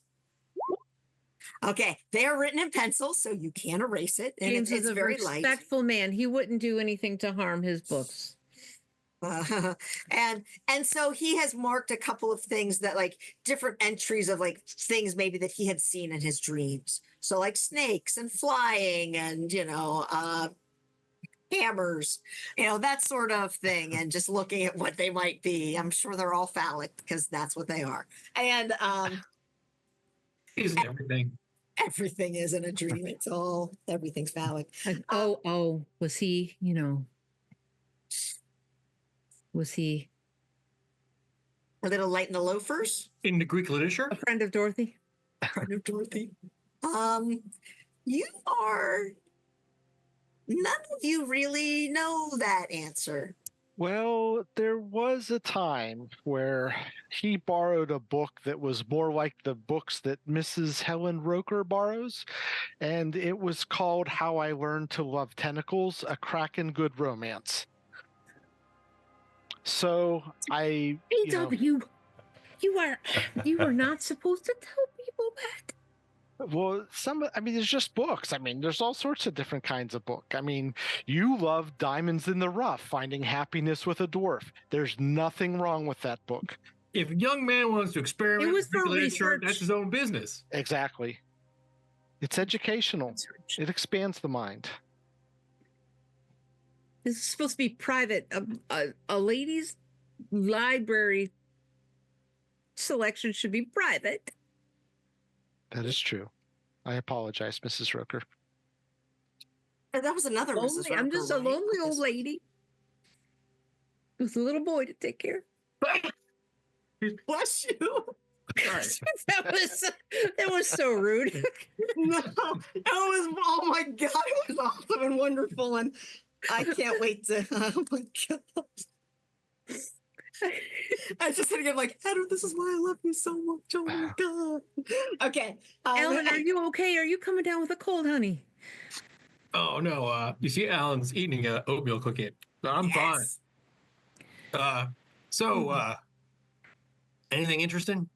Okay, they are written in pencil, so you can erase it. And James is a very light. Respectful man. He wouldn't do anything to harm his books. And so he has marked a couple of things that like different entries of like things maybe that he had seen in his dreams. So like snakes and flying and, hammers, that sort of thing. And just looking at what they might be. I'm sure they're all phallic because that's what they are. And isn't everything? Everything is in a dream. Everything's phallic. Was he, was he a little light in the loafers? In the Greek literature? A friend of Dorothy? Friend of Dorothy. You are... None of you really know that answer. Well, there was a time where he borrowed a book that was more like the books that Mrs. Helen Roeker borrows, and it was called How I Learned to Love Tentacles, a Crackin' Good Romance. So I... AW, you are not supposed to tell people that. Well, there's just books. There's all sorts of different kinds of book. You love Diamonds in the Rough, Finding Happiness with a Dwarf. There's nothing wrong with that book. If a young man wants to experiment It was with for literature, research. that's his own business. Exactly. It's educational. It expands the mind. This is supposed to be private. A ladies' library selection should be private. That is true. I apologize, Mrs. Roeker. That was another Mrs. I'm Roeker, just a right? lonely old lady with a little boy to take care of. Bless you. that was so rude. No, it was, oh my God, it was awesome and wonderful. And I can't wait to, oh my God. I just had to get like, Edder, this is why I love you so much. Oh my God. Okay. Alvin, are you okay? Are you coming down with a cold, honey? Oh no! You see, Alan's eating an oatmeal cookie. I'm Yes. fine. So, anything interesting?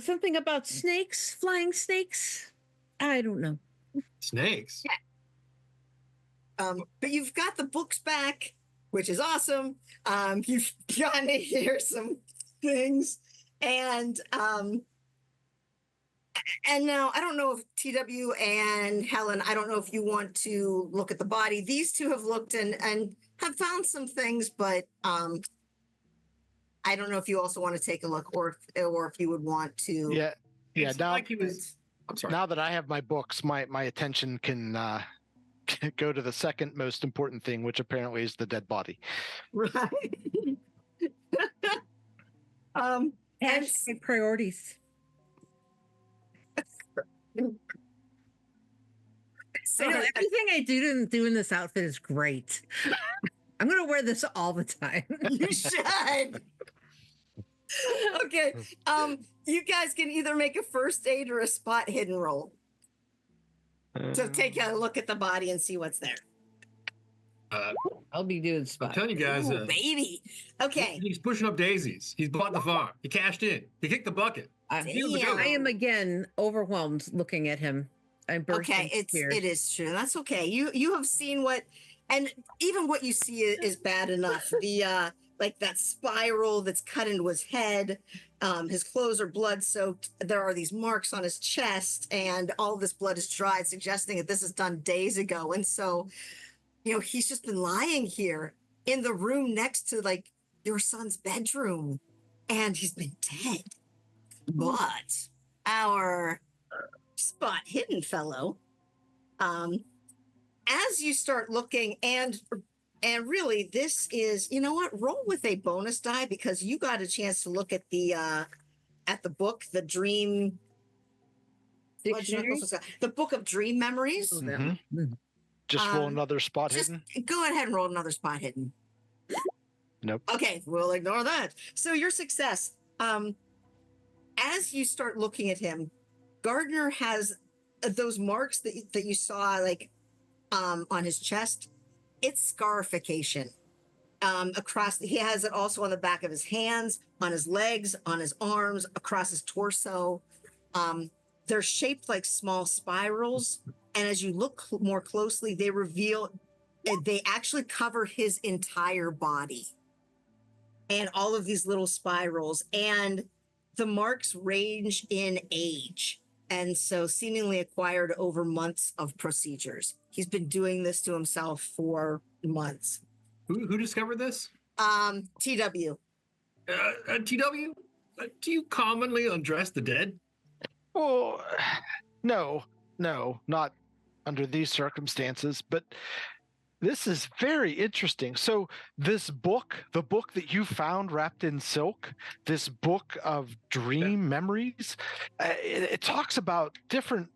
Something about snakes, flying snakes. I don't know. Snakes. But you've got the books back, which is awesome. You've gotten to hear some things, and now I don't know if TW and Helen, I don't know if you want to look at the body. These two have looked and have found some things, but I don't know if you also want to take a look, or if you would want to. Yeah. It's Now, like he was. I'm sorry. now that I have my books, my attention can go to the second most important thing, which apparently is the dead body. Right. And Hashtag priorities. so I know everything I do in this outfit is great. I'm gonna wear this all the time. you should. Okay. You guys can either make a first aid or a spot hidden roll. So take a look at the body and see what's there. I'll be doing I'm spot. telling you guys, Ooh, baby. Okay. he's pushing up daisies. He's bought the farm. He cashed in. He kicked the bucket. I Damn. am again overwhelmed looking at him. I'm bursting Okay, with tears. it is true. That's okay. You have seen what, and even what you see is bad enough. The like that spiral that's cut into his head. His clothes are blood soaked. There are these marks on his chest, and all this blood is dried, suggesting that this is done days ago. And so, he's just been lying here in the room next to like your son's bedroom, and he's been dead. But our spot hidden fellow, as you start looking, and really this is, you know what, roll with a bonus die, because you got a chance to look at the book, the dream Dictionary? the book of dream memories. Oh, that Mhm. one. Just roll Um, another spot Just hidden. go ahead and roll another spot hidden. Nope. Okay, we'll ignore that. So your success. As you start looking at him, Gardner has those marks that you saw like on his chest. It's scarification. Across, he has it also on the back of his hands, on his legs, on his arms, across his torso. They're shaped like small spirals, and as you look more closely, they actually cover his entire body, and all of these little spirals, and the marks range in age, and so seemingly acquired over months of procedures. He's been doing this to himself for months. Who discovered this? TW. TW? Do you commonly undress the dead? Oh, no, not under these circumstances, but this is very interesting. So this book, the book that you found wrapped in silk, this book of dream memories, it talks about different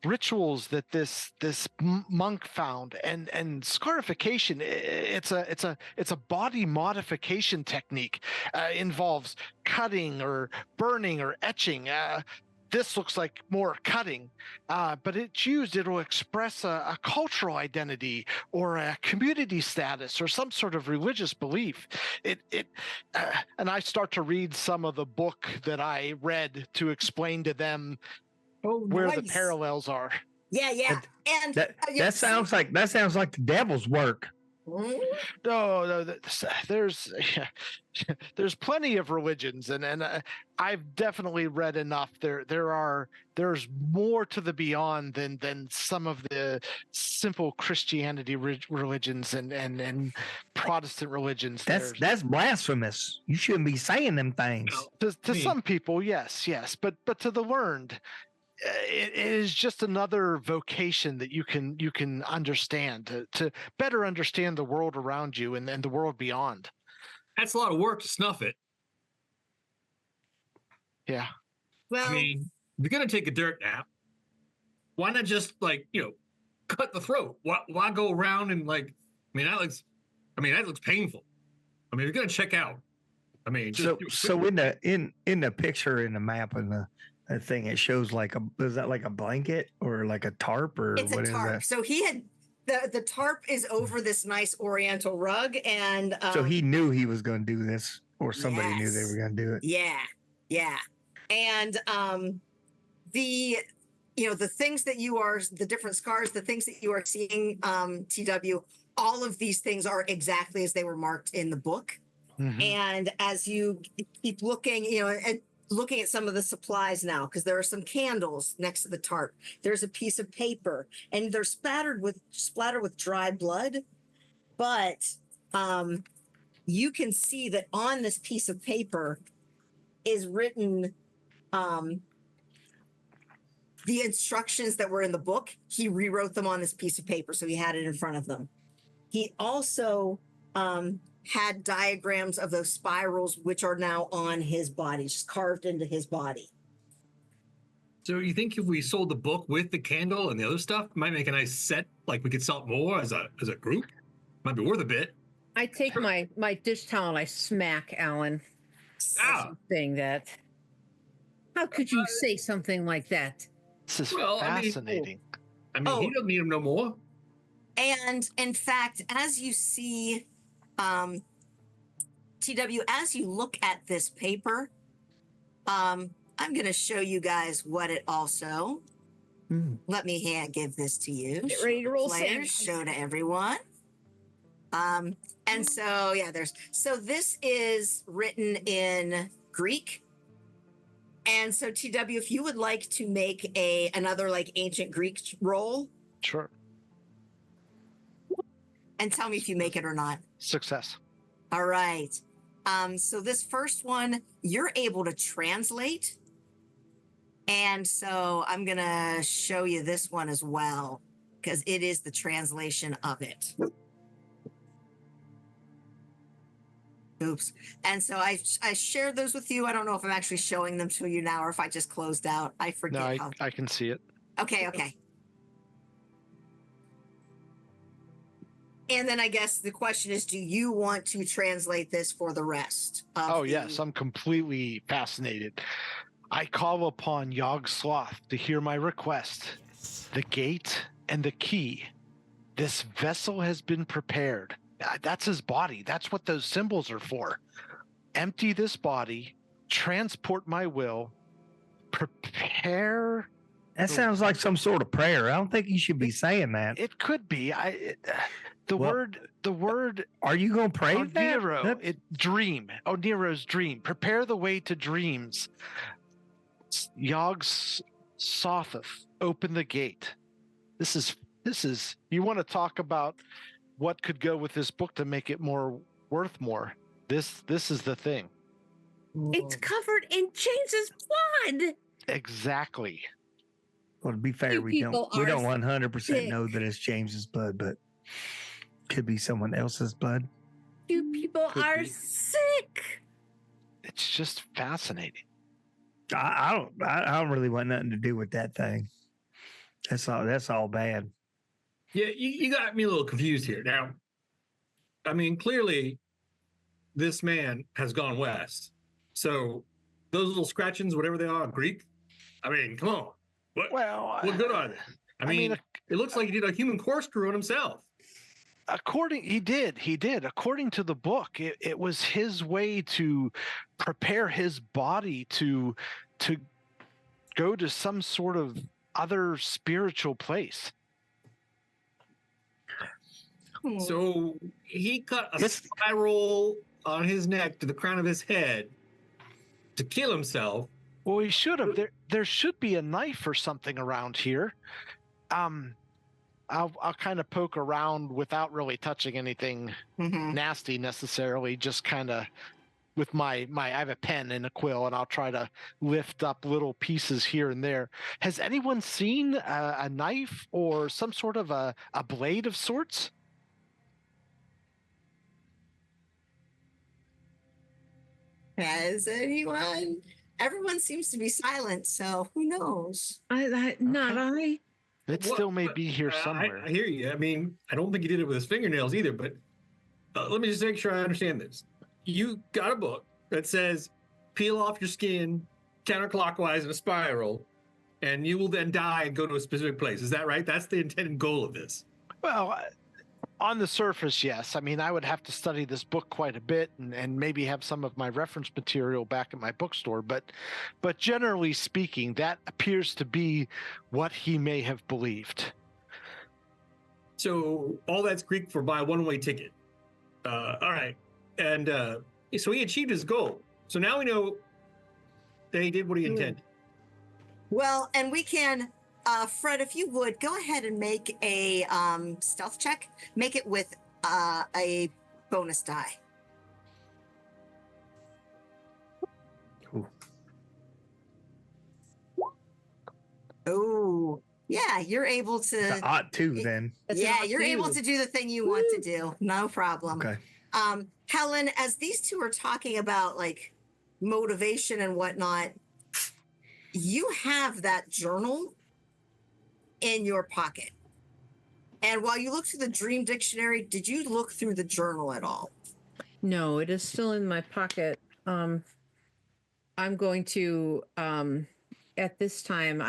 rituals that this monk found, and scarification. It's a body modification technique. Involves cutting or burning or etching. this looks like more cutting, but it'll express a cultural identity or a community status or some sort of religious belief. And I start to read some of the book that I read to explain to them where the parallels are. Yeah. And That sounds like the devil's work. No, there's plenty of religions, and I've definitely read enough. There's more to the beyond than some of the simple Christianity religions and Protestant religions. That's blasphemous. You shouldn't be saying them things. To some people, yes, but to the learned, it is just another vocation that you can understand to better understand the world around you and the world beyond. That's a lot of work to snuff it. Yeah. well, I mean, if you're gonna take a dirt nap, why not just cut the throat? Why go around and that looks painful. I mean, you're gonna check out. I mean, so in the picture in the map and the thing, it shows is that like a blanket or like a tarp or it's what a is tarp. that? So he had the tarp is over this nice oriental rug, and So he knew he was going to do this, or somebody knew they yes. were going to do it. Yeah. And the things that the different scars, the things that you are seeing, TW, all of these things are exactly as they were marked in the book. Mm-hmm. And as you keep looking, and looking at some of the supplies now, because there are some candles next to the tarp. There's a piece of paper, and they're splattered with dry blood. But you can see that on this piece of paper is written the instructions that were in the book. He rewrote them on this piece of paper, so he had it in front of them. He also had diagrams of those spirals, which are now on his body, just carved into his body. so you think if we sold the book with the candle and the other stuff, it might make a nice set? Like we could sell it more as a group? Might be worth a bit. I take my dish towel and I smack Alan. Saying that. How could you say something like that? This is Well, fascinating. He doesn't need them no more. And in fact, as you see, TW, as you look at this paper, I'm going to show you guys what it also. Let me give this to you. Get ready to roll players, show to everyone. And so this is written in Greek. And so TW, if you would like to make another ancient Greek roll. Sure. And tell me if you make it or not. Success. All right. So this first one, you're able to translate. And so I'm going to show you this one as well, because it is the translation of it. Oops. And so I shared those with you. I don't know if I'm actually showing them to you now or if I just closed out. I forget. No, I can see it. Okay. And then I guess the question is, do you want to translate this for the rest? Yes, I'm completely fascinated. I call upon Yog Sloth to hear my request. The gate and the key. This vessel has been prepared. That's his body. That's what those symbols are for. Empty this body, transport my will, prepare. That sounds like some sort of prayer. I don't think you should be saying that. It could be. The word. Are you going to pray that? Nero, dream. Oh, Nero's dream. Prepare the way to dreams. Yog Sothoth, open the gate. This is. You want to talk about what could go with this book to make it worth more? This is the thing. It's covered in James's blood. Exactly. Well, to be fair, You we don't people are 100% know that it's James's blood, but could be someone else's blood. You people Could are be. sick. It's just fascinating. I don't really want nothing to do with that thing. That's all bad. Yeah, you got me a little confused here. Now, I mean, clearly, this man has gone west. So those little scratchings, whatever they are, Greek? I mean, come on. What good are they? I mean, mean, it looks like he did a human corkscrew on himself. he did. According to the book, it was his way to prepare his body to go to some sort of other spiritual place. So he cut a spiral on his neck to the crown of his head to kill himself. Well, he should have. There should be a knife or something around here. I'll kind of poke around without really touching anything nasty necessarily. Just kind of with my I have a pen and a quill, and I'll try to lift up little pieces here and there. Has anyone seen a knife or some sort of a blade of sorts? Has anyone? Everyone seems to be silent, so who knows? Not I. It still may be here somewhere. I hear you. I mean, I don't think he did it with his fingernails either, but let me just make sure I understand this. You got a book that says peel off your skin counterclockwise in a spiral, and you will then die and go to a specific place. Is that right? That's the intended goal of this. Well, on the surface, yes. I mean, I would have to study this book quite a bit and maybe have some of my reference material back at my bookstore. But generally speaking, that appears to be what he may have believed. So all that's Greek for buy a one-way ticket. All right. And so he achieved his goal. So now we know that he did what he intended. Well, and we can... Fred, if you would, go ahead and make a stealth check. Make it with a bonus die. Ooh. Oh, yeah, you're able to... It's odd too, then. Yeah, you're able to do the thing you want to do. No problem. Okay. Helen, as these two are talking about, like, motivation and whatnot, you have that journal in your pocket. And while you look through the dream dictionary, did you look through the journal at all? No, it is still in my pocket. I'm going to at this time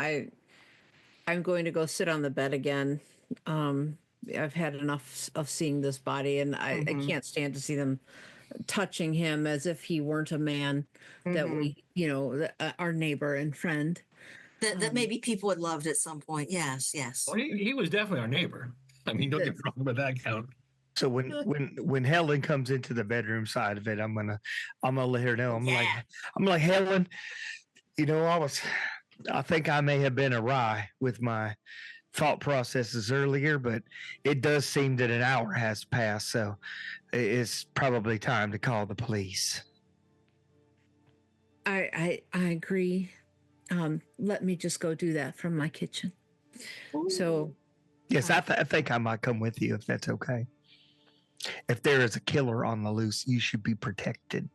I'm going to go sit on the bed again. I've had enough of seeing this body, and I can't stand to see them touching him as if he weren't a man that we, our neighbor and friend. That maybe people had loved at some point. Yes. Well, he was definitely our neighbor. I mean, don't get me wrong about that count. So when Helen comes into the bedroom side of it, I'm gonna let her know. I'm like Helen, I think I may have been awry with my thought processes earlier, but it does seem that an hour has passed, so it's probably time to call the police. I agree. Let me just go do that from my kitchen. So, yes, I think I might come with you if that's okay. If there is a killer on the loose, you should be protected.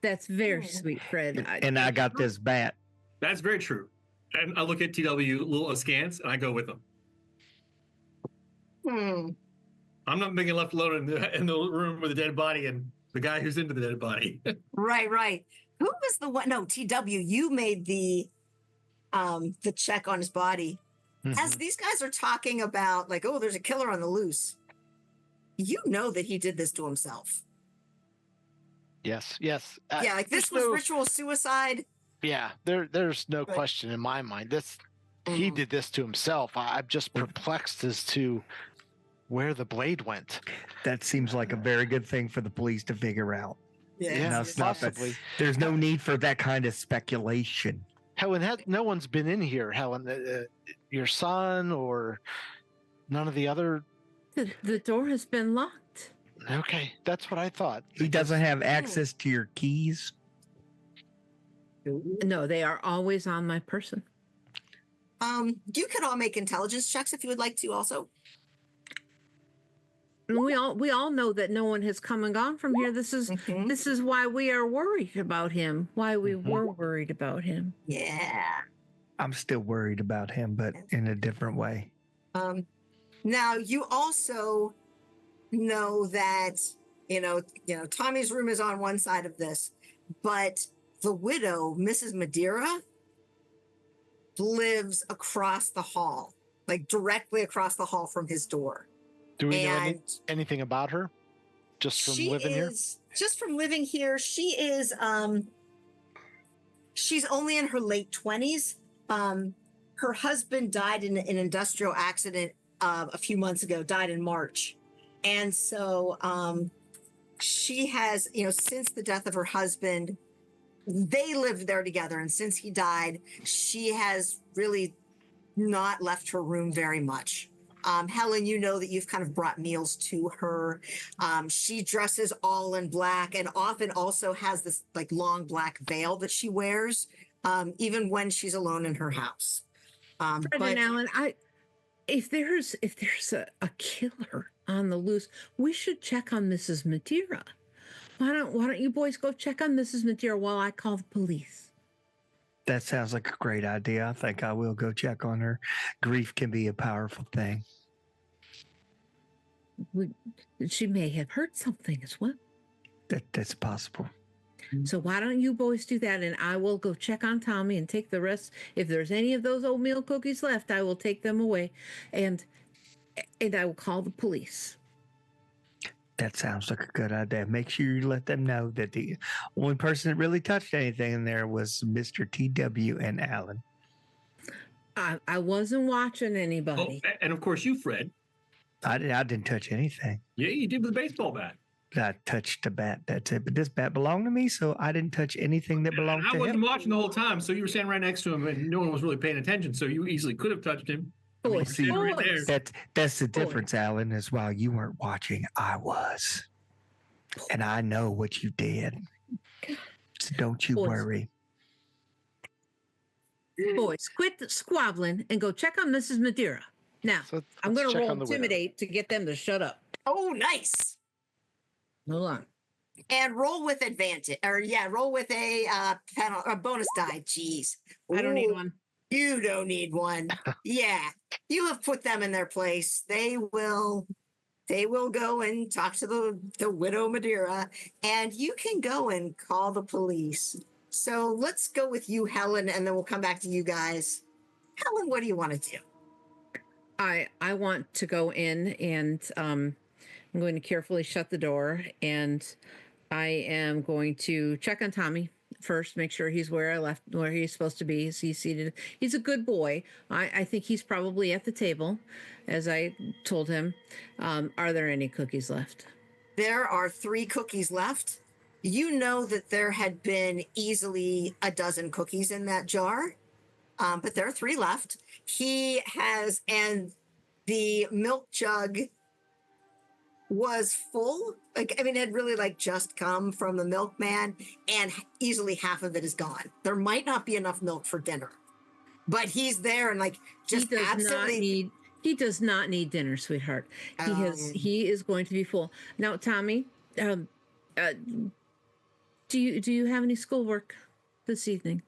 That's very sweet, Fred. And I got this bat. That's very true. And I look at TW a little askance, and I go with them. I'm not being left alone in the room with the dead body and the guy who's into the dead body. Right. Who was the one? No, TW, you made the check on his body. As these guys are talking about, like, oh, there's a killer on the loose, you know that he did this to himself. Yes. Like this was ritual suicide. Yeah, there's no question in my mind. He did this to himself. I'm just perplexed as to where the blade went. That seems like a very good thing for the police to figure out. Yeah, possibly. There's no need for that kind of speculation. Helen, no one's been in here. Helen, your son or none of the other. The door has been locked. Okay, that's what I thought. He doesn't have access to your keys. No, they are always on my person. You could all make intelligence checks if you would like to also. And we all know that no one has come and gone from here. This is why we are worried about him. Why we were worried about him. Yeah. I'm still worried about him, but in a different way. Now you also know that Tommy's room is on one side of this, but the widow, Mrs. Madeira, lives across the hall, like directly across the hall from his door. Do we know And anything about her? Just from she living here? is just from living here. She is she's only in her late 20s. Her husband died in an industrial accident a few months ago, died in March. And so she has, since the death of her husband, they lived there together. And since he died, she has really not left her room very much. Helen, you know that you've kind of brought meals to her. She dresses all in black and often also has this like long black veil that she wears, even when she's alone in her house. Fred and Alan, if there's a killer on the loose, we should check on Mrs. Madeira. Why don't you boys go check on Mrs. Madeira while I call the police? That sounds like a great idea. I think I will go check on her. Grief can be a powerful thing. She may have heard something as well. That's possible. So why don't you boys do that, and I will go check on Tommy and take the rest. If there's any of those oatmeal cookies left, I will take them away, and I will call the police. That sounds like a good idea. Make sure you let them know that the only person that really touched anything in there was Mr. TW and Alan. I wasn't watching anybody. Oh, and of course you, Fred. I didn't touch anything. Yeah, you did with the baseball bat. I touched the bat. That's it. But this bat belonged to me, so I didn't touch anything that belonged to I wasn't him. watching the whole time, so you were standing right next to him, and no one was really paying attention. So you easily could have touched him. Boys, See, right there. that's the difference, Alan, is while you weren't watching, I was. And I know what you did. So don't you Boys. worry. Boys, quit squabbling and go check on Mrs. Madeira. Now, So I'm let's going to check roll on the widow. intimidate to get them to shut up. Oh, nice. Hold on. And roll with advantage, roll with a bonus die. Jeez, I don't need Ooh, one. You don't need one. Yeah, you have put them in their place. They will go and talk to the widow Madeira, and you can go and call the police. So let's go with you, Helen, and then we'll come back to you guys. Helen, what do you want to do? I want to go in and I'm going to carefully shut the door, and I am going to check on Tommy first, make sure he's where he's supposed to be. Is he seated? He's a good boy. I think he's probably at the table, as I told him. Are there any cookies left? There are 3 cookies left. You know that there had been easily a dozen cookies in that jar, but there are 3 left. He has, and the milk jug was full. It had really just come from the milkman, and easily half of it is gone. There might not be enough milk for dinner, but he's there and just absolutely. He does not need dinner, sweetheart. He is going to be full. Now, Tommy, do you have any schoolwork this evening?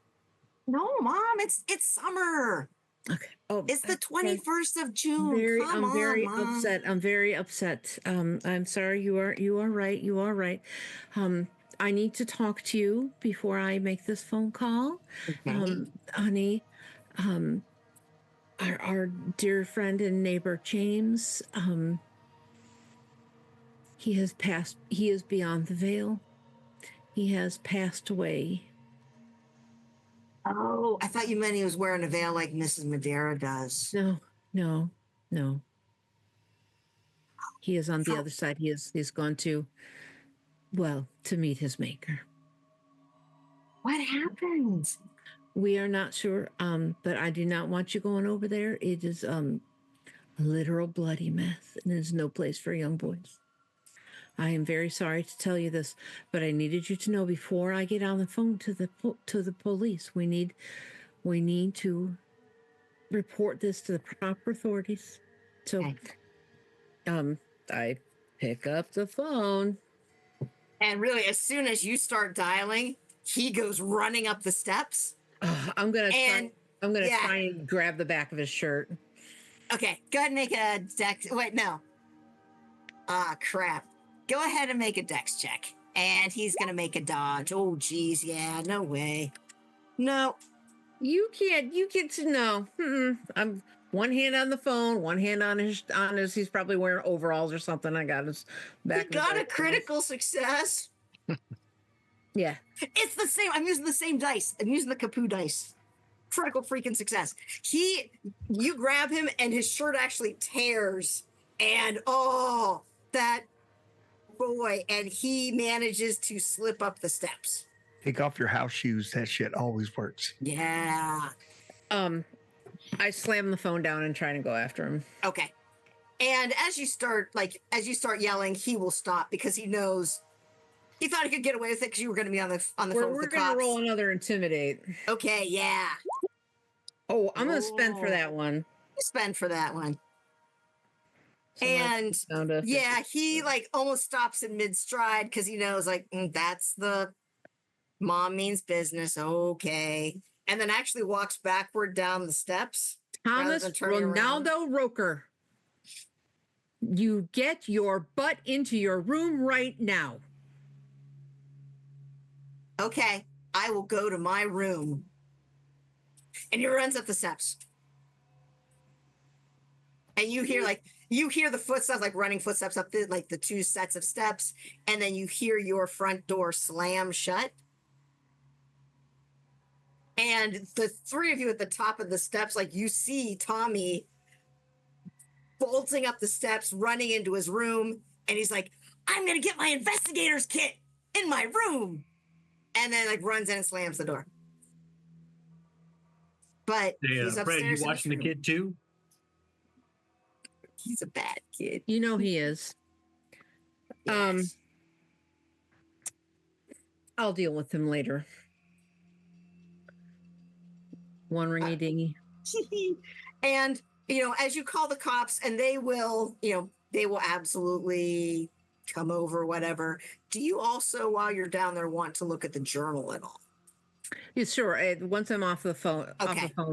No, Mom, it's summer. Okay. Oh, It's the 21st of June. I'm very Mom. upset. I'm very upset. I'm sorry. You are right. You are right. I need to talk to you before I make this phone call. Okay. Honey, our dear friend and neighbor James, he has passed. He is beyond the veil. He has passed away. Oh, I thought you meant he was wearing a veil like Mrs. Madeira does. No. He is on the other side. He's gone to meet his maker. What happened? We are not sure, but I do not want you going over there. It is a literal bloody mess, and there's no place for young boys. I am very sorry to tell you this, but I needed you to know before I get on the phone to the police. We need to report this to the proper authorities. So, Okay. I pick up the phone. And really, as soon as you start dialing, he goes running up the steps. I'm gonna And- try and grab the back of his shirt. Okay, go ahead and make a dex. Wait, no. Ah, crap. Go ahead and make a dex check. And he's going to make a dodge. Oh, geez. Yeah, no way. No. You can't. You get to know. I'm one hand on the phone, one hand on his. He's probably wearing overalls or something. I got his back. He got a critical success. Yeah. It's the same. I'm using the same dice. I'm using the Kapoo dice. Critical freaking success. You grab him and his shirt actually tears. And oh, that boy. And he manages to slip up the steps. Take off your house shoes. That shit always works. Yeah. I slam the phone down and try to go after him. Okay. And as you start yelling, he will stop because he knows he thought he could get away with it because you were going to be on the phone with the cops. We're going to roll another intimidate. Okay, yeah. Oh, I'm going to spend for that one. You spend for that one. So and yeah, he like almost stops in mid stride because he knows like that's the mom means business. Okay. And then actually walks backward down the steps. Thomas Ronaldo Roeker, you get your butt into your room right now. Okay, I will go to my room. And he runs up the steps. And you hear the footsteps, like running footsteps up the two sets of steps, and then you hear your front door slam shut. And the three of you at the top of the steps, like you see Tommy bolting up the steps, running into his room, and he's like, I'm gonna get my investigator's kit in my room. And then like runs in and slams the door. But he's upstairs. Fred, you watching the kid too? He's a bad kid. You know he is. Yes. I'll deal with him later. One ringy dingy. And as you call the cops, and they will absolutely come over, whatever. Do you also, while you're down there, want to look at the journal at all? Yeah, sure. Once I'm off the phone,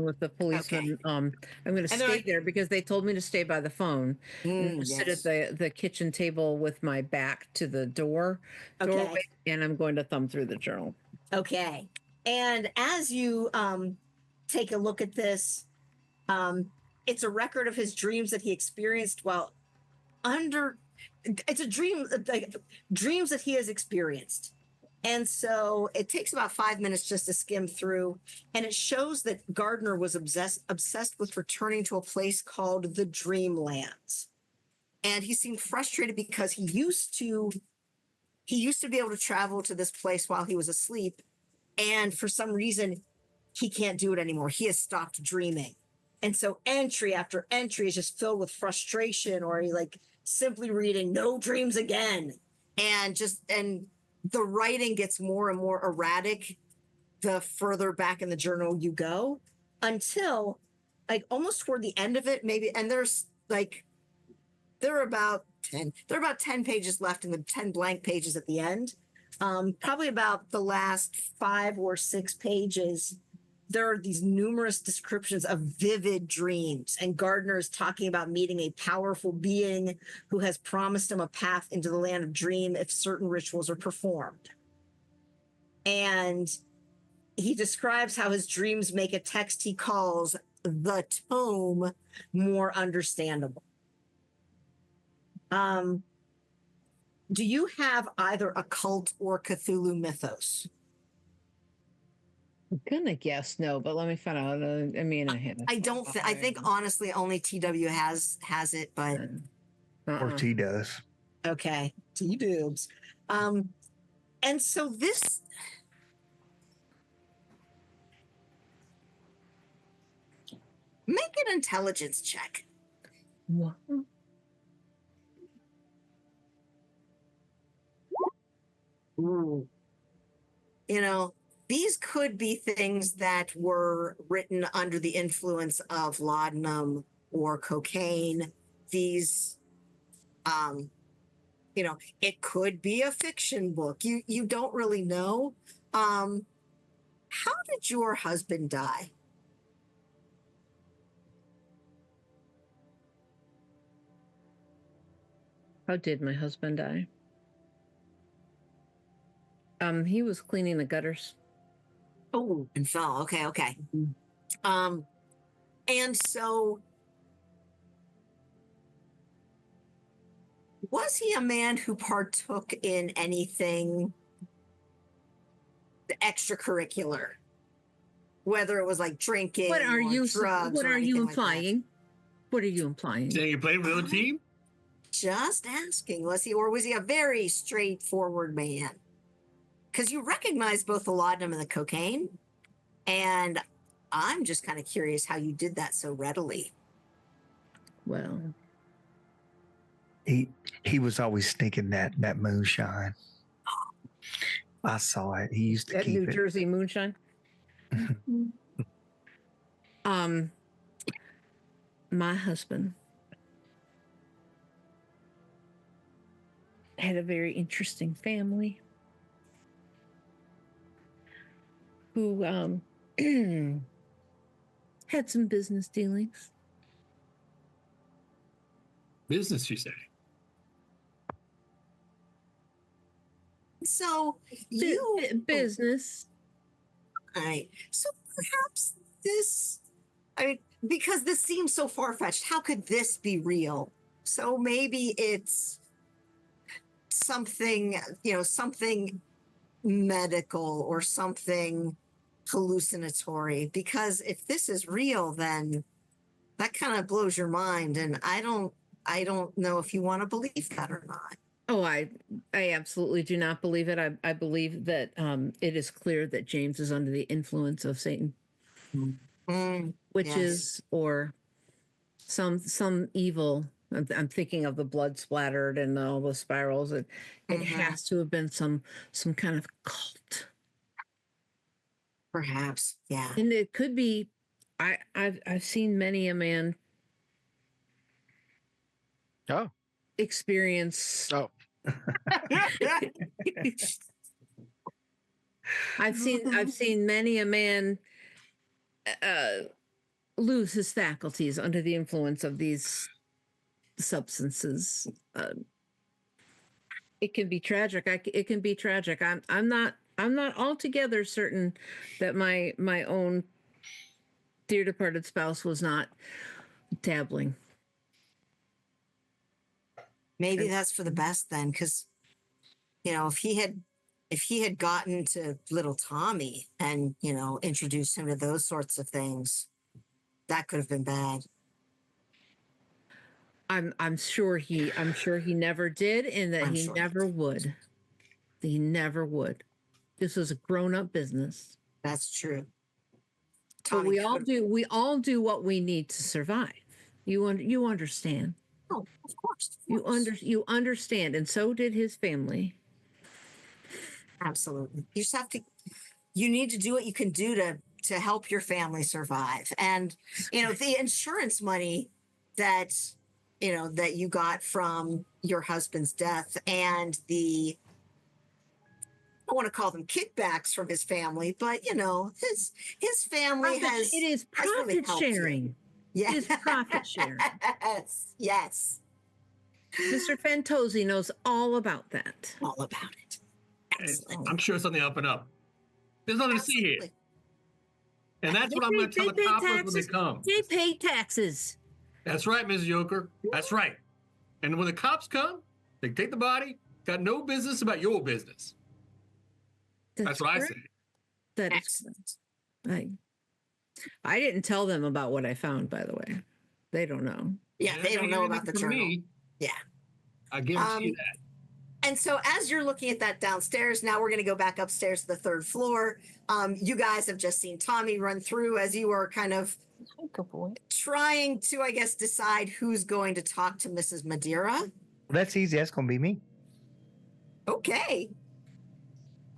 with the policeman, I'm going to stay there because they told me to stay by the phone. Sit at the kitchen table with my back to the doorway, and I'm going to thumb through the journal. Okay. And as you take a look at this, it's a record of his dreams that he experienced while under. It's a dream, dreams that he has experienced. And so it takes about 5 minutes just to skim through. And it shows that Gardner was obsessed with returning to a place called the Dreamlands. And he seemed frustrated because he used to be able to travel to this place while he was asleep. And for some reason, he can't do it anymore. He has stopped dreaming. And so entry after entry is just filled with frustration, or he like simply reading no dreams again. And the writing gets more and more erratic the further back in the journal you go, until like almost toward the end of it, maybe. And there are about 10 pages left in the 10 blank pages at the end. Probably about the last 5 or 6 pages, there are these numerous descriptions of vivid dreams, and Gardner is talking about meeting a powerful being who has promised him a path into the land of dream if certain rituals are performed. And he describes how his dreams make a text he calls the tome more understandable. Do you have either occult or Cthulhu mythos? I'm gonna guess no, but let me find out. I think honestly only TW has it, but or T does. Okay, T dubs. And so this. Make an intelligence check. What? Ooh. These could be things that were written under the influence of laudanum or cocaine. These, it could be a fiction book. You don't really know. How did your husband die? How did my husband die? He was cleaning the gutters. Oh, and fell. Okay, okay. And so was he a man who partook in anything extracurricular? Whether it was like drinking What are or you? drugs What or are you anything like that? implying? What are you implying? Saying you played for the other team? Just asking, was he a very straightforward man? Because you recognize both the laudanum and the cocaine, and I'm just kind of curious how you did that so readily. Well, He was always sneaking that moonshine. I saw it. He used to that keep New it. Jersey moonshine. My husband had a very interesting family who had some business dealings. Business, you say? So you business. All right. So perhaps this, I mean, because this seems so far-fetched, how could this be real? So maybe it's something, something medical or something hallucinatory. Because if this is real, then that kind of blows your mind. And I don't know if you want to believe that or not. Oh, I absolutely do not believe it. I believe that it is clear that James is under the influence of Satan, witches, or some evil. I'm thinking of the blood splattered and all the spirals. It has to have been some kind of cult. Perhaps, yeah. And it could be. I've seen many a man. Oh. Experience. Oh. I've seen many a man lose his faculties under the influence of these substances. It can be tragic. It can be tragic. I'm not altogether certain that my own dear departed spouse was not dabbling. Maybe that's for the best then, because if he had gotten to little Tommy and introduced him to those sorts of things, that could have been bad. I'm sure he never did, and that he never would. He never would. This was a grown-up business. That's true. But we all do what we need to survive. You understand. Oh, of course. You understand, and so did his family. Absolutely. You just have to. You need to do what you can do to help your family survive. And the insurance money that you got from your husband's death, and I don't want to call them kickbacks from his family, but his family it is profit sharing. Yeah. It is profit sharing. Yes. Mr. Fantozzi knows all about that. All about it. Excellent. I'm sure it's on the up and up. There's nothing to see here. And that's what I'm going to tell the coppers when they come. They pay taxes. That's right, Mrs. Roeker. That's right. And when the cops come, they take the body. Got no business about your business. That's what I say. That is excellent. I didn't tell them about what I found, by the way. They don't know. Yeah, they don't know about the journal. Yeah. I guarantee you that. And so as you're looking at that downstairs, now we're going to go back upstairs to the third floor. You guys have just seen Tommy run through as you are kind of trying to, I guess, decide who's going to talk to Mrs. Madeira. Well, that's easy. That's going to be me. Okay.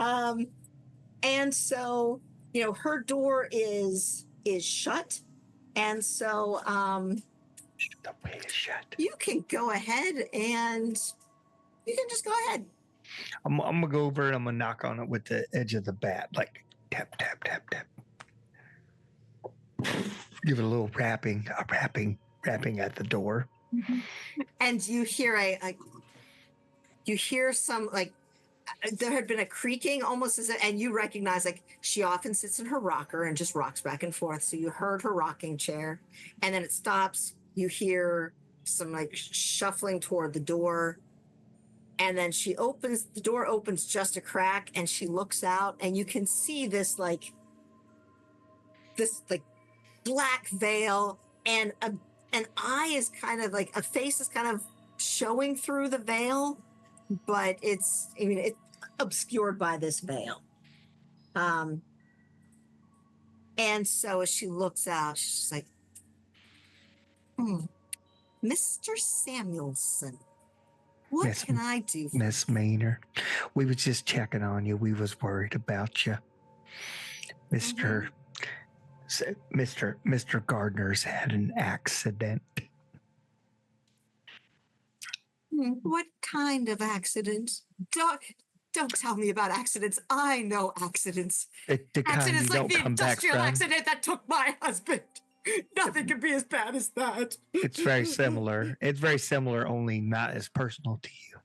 And so, her door is shut. And so The way is shut. you can go ahead and you can just go ahead. I'm going to go over and I'm going to knock on it with the edge of the bat. Like tap, tap, tap, tap. Give it a little rapping at the door. And you hear you hear some like there had been a creaking almost and you recognize like she often sits in her rocker and just rocks back and forth. So you heard her rocking chair and then it stops. You hear some like shuffling toward the door. And then the door opens just a crack and she looks out and you can see this black veil and an eye is kind of like a face is kind of showing through the veil, but it's obscured by this veil. And so as she looks out, she's just like, Mr. Samuelson, what can I do for Miss Maynard? We was just checking on you. We was worried about you. Mr. Gardner's had an accident. What kind of accident? Don't tell me about accidents. I know accidents. The kind Accidents you like don't the come back industrial from. accident that took my husband. Nothing could be as bad as that. It's very similar. It's very similar, only not as personal to you.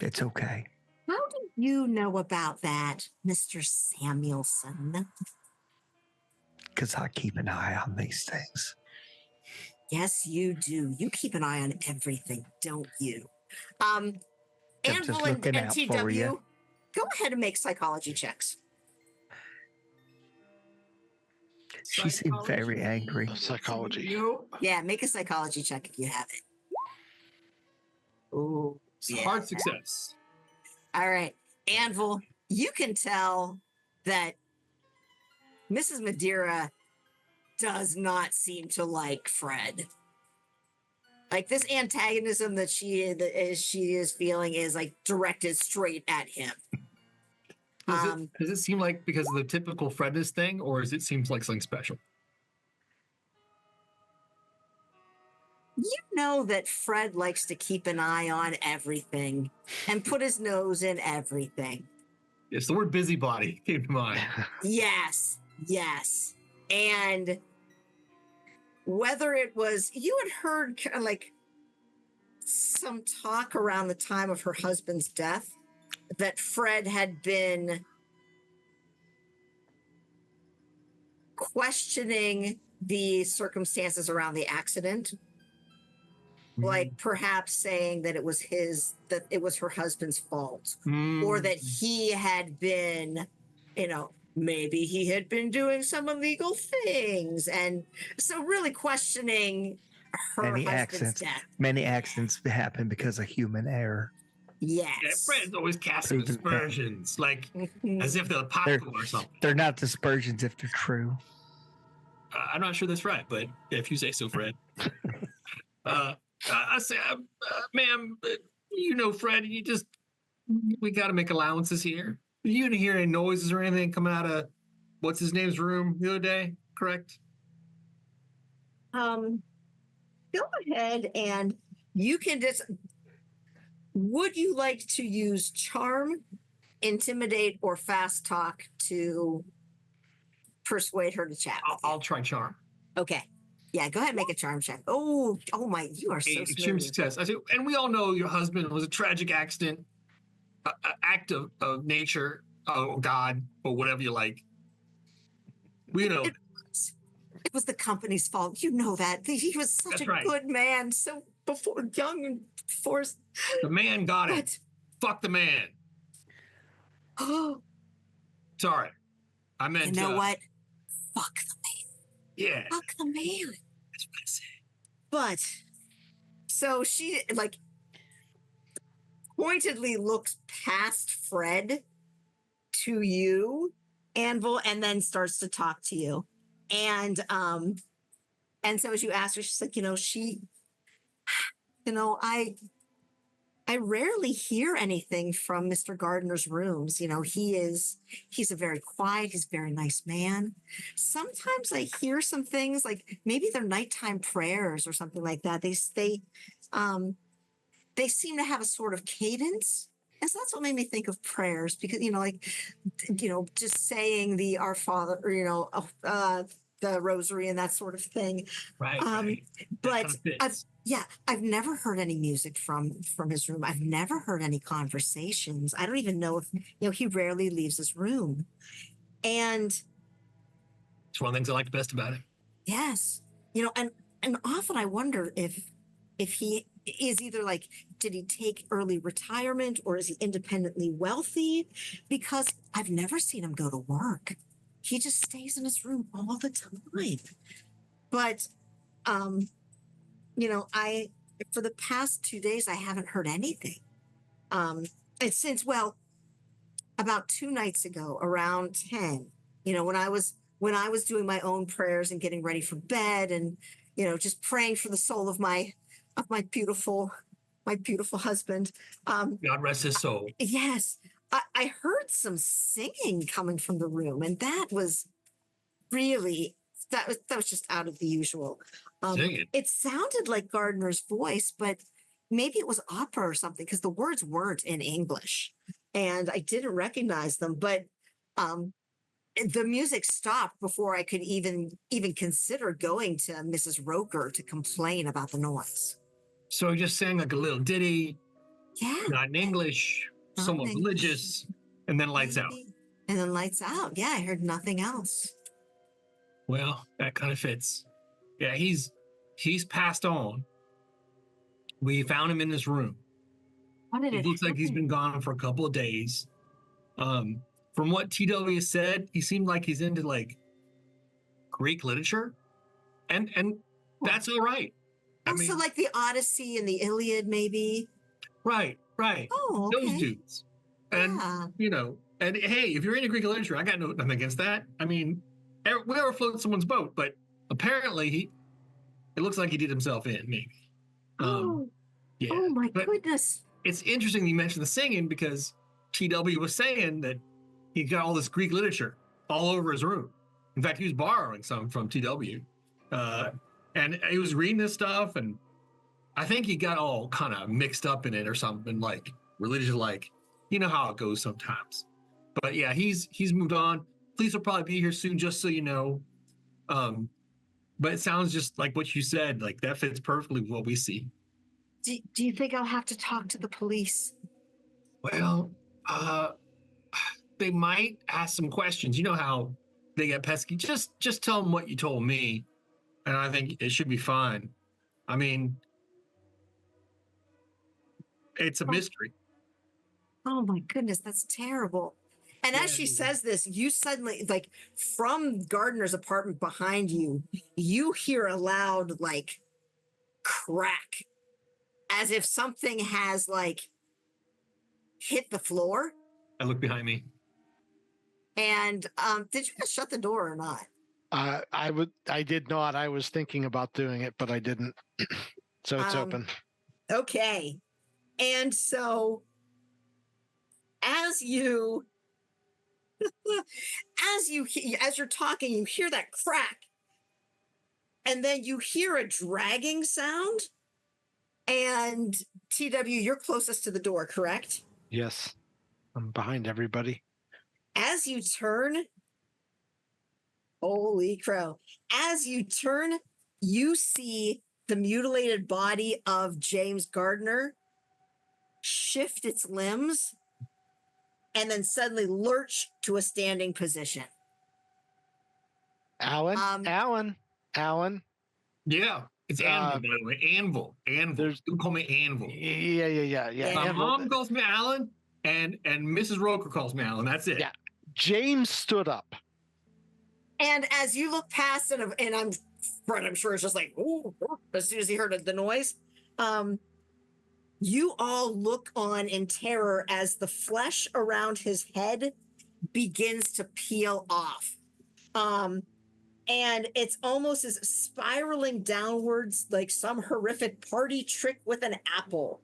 It's okay. How do you know about that, Mr. Samuelson? Because I keep an eye on these things. Yes, you do. You keep an eye on everything, don't you? I'm just Anvil and looking out for TW, you. go ahead and make psychology checks. She seemed very angry. Psychology. Yeah, make a psychology check if you have it. Ooh, yeah. Hard success. All right, Anvil, you can tell that Mrs. Madeira does not seem to like Fred. Like this antagonism that she is feeling is like directed straight at him. Does it seem like because of the typical Fredness thing, or does it seem like something special? You know that Fred likes to keep an eye on everything and put his nose in everything. Yes, the word busybody came to mind. Yes. And whether it was, you had heard kind of like some talk around the time of her husband's death that Fred had been questioning the circumstances around the accident. Like perhaps saying that it was her husband's fault, or that he had been, maybe he had been doing some illegal things. And so really questioning her husband's death. Many accidents happen because of human error. Yes. Yeah, Fred's always casting aspersions, like as if they're popcorn or something. They're not aspersions if they're true. I'm not sure that's right, but if you say so, Fred. I say, ma'am, Fred, we got to make allowances here. You didn't hear any noises or anything coming out of what's his name's room the other day, correct? Go ahead and you can would you like to use charm, intimidate, or fast talk to persuade her to chat? I'll try charm. Okay. Yeah, go ahead and make a charm check. Oh my, you are so extreme success. I say, and we all know your husband was a tragic accident, act of nature, God, or whatever you like. We know. It was the company's fault. You know that. He was such good man. So young and forced. The man got it. Fuck the man. Oh. Sorry. I meant you know what? Fuck the man. Yeah. Fuck the man. That's what I say. But so she pointedly looks past Fred to you, Anvil, and then starts to talk to you. And so as you ask her, she's like, I rarely hear anything from Mr. Gardner's rooms. He's a very quiet, he's a very nice man. Sometimes I hear some things like maybe they're nighttime prayers or something like that. They seem to have a sort of cadence. And so that's what made me think of prayers because, just saying the Our Father, or, the rosary and that sort of thing. Right. But Yeah, I've never heard any music from his room. I've never heard any conversations. I don't even know if he rarely leaves his room. And It's one of the things I like best about him. yes, and often I wonder if he is either like, did he take early retirement or is he independently wealthy? Because I've never seen him go to work. He just stays in his room all the time. But I for the past 2 days I haven't heard anything. And since about 2 nights ago, around 10, when I was doing my own prayers and getting ready for bed, and just praying for the soul of my beautiful husband. God rest his soul. Yes, I heard some singing coming from the room, and that was really that was just out of the usual. Singing. It sounded like Gardner's voice, but maybe it was opera or something, because the words weren't in English and I didn't recognize them. But the music stopped before I could even consider going to Mrs. Roeker to complain about the noise. So he just sang like a little ditty, Yeah. not in English, Not somewhat in English. religious, and then lights out. And then lights out. Yeah, I heard nothing else. Well, that kind of fits. Yeah, he's passed on. We found him in this room. What did It looks like he's been gone for a couple of days. From what TW said, he seemed like he's into like Greek literature, and that's all right. So like the Odyssey and the Iliad, maybe. Right. Oh, okay. Those dudes, and Yeah. and hey, if you're into Greek literature, I got nothing against that. I mean, we ever float someone's boat, but apparently it looks like he did himself in, maybe. Yeah. Oh my But goodness. it's interesting you mentioned the singing, because TW was saying that he got all this Greek literature all over his room. In fact, he was borrowing some from TW. And he was reading this stuff, and I think he got all kind of mixed up in it or something, like religious, like, you know how it goes sometimes. But yeah, he's moved on. Police will probably be here soon, just so you know. But it sounds just like what you said, like that fits perfectly with what we see. Do you think I'll have to talk to the police? Well, they might ask some questions. You know how they get pesky. Just tell them what you told me, and I think it should be fine. I mean, it's a mystery. Oh my goodness, that's terrible. And as she says this, you suddenly, like, from Gardner's apartment behind you, you hear a loud, like, crack, as if something has, like, hit the floor. I look behind me. And did you guys shut the door or not? I did not. I was thinking about doing it, but I didn't. So it's open. Okay. And so as you're talking, you hear that crack, and then you hear a dragging sound. And TW, you're closest to the door, correct? Yes. I'm behind everybody. As you turn, holy crow, as you turn, you see the mutilated body of James Gardner shift its limbs and then suddenly lurch to a standing position. Alan? Alan? Yeah, it's Anvil, by the way. Anvil. Don't call me Anvil. Yeah. My Anvil. mom calls me Alan, and Mrs. Roeker calls me Alan. That's it. Yeah. James stood up. And as you look past, and I'm sure it's just like, ooh, as soon as he heard the noise, you all look on in terror as the flesh around his head begins to peel off. And it's almost as spiraling downwards like some horrific party trick with an apple.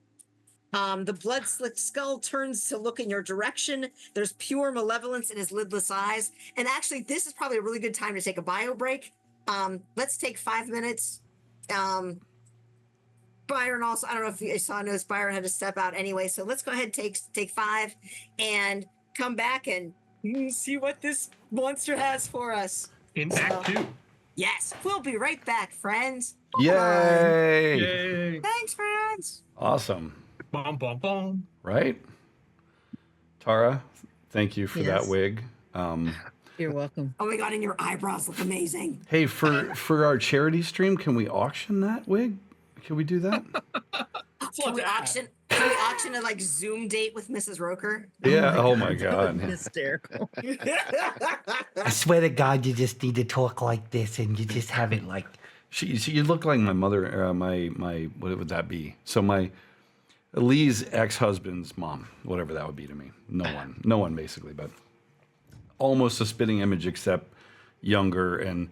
The blood-slicked skull turns to look in your direction. There's pure malevolence in his lidless eyes. And actually, this is probably a really good time to take a bio break. Let's take 5 minutes. Byron also, I don't know if you saw, notice Byron had to step out anyway. So let's go ahead and take 5 and come back and see what this monster has for us. In Act 2. Yes, we'll be right back, friends. Hold on. Yay! Yay! Thanks, friends. Awesome. Bum, bum, bum. Right? Tara, thank you for that Yes. wig. You're welcome. Oh my god, and your eyebrows look amazing. Hey, for our charity stream, can we auction that wig? Can we do that? Can we auction? Can we auction a like Zoom date with Mrs. Roeker? Yeah. Oh my That would be God. hysterical. I swear to God, you just need to talk like this, and you just have it like. You look like my mother. My what would that be? So my Lee's ex-husband's mom, whatever that would be to me. No one basically, but almost a spitting image, except younger and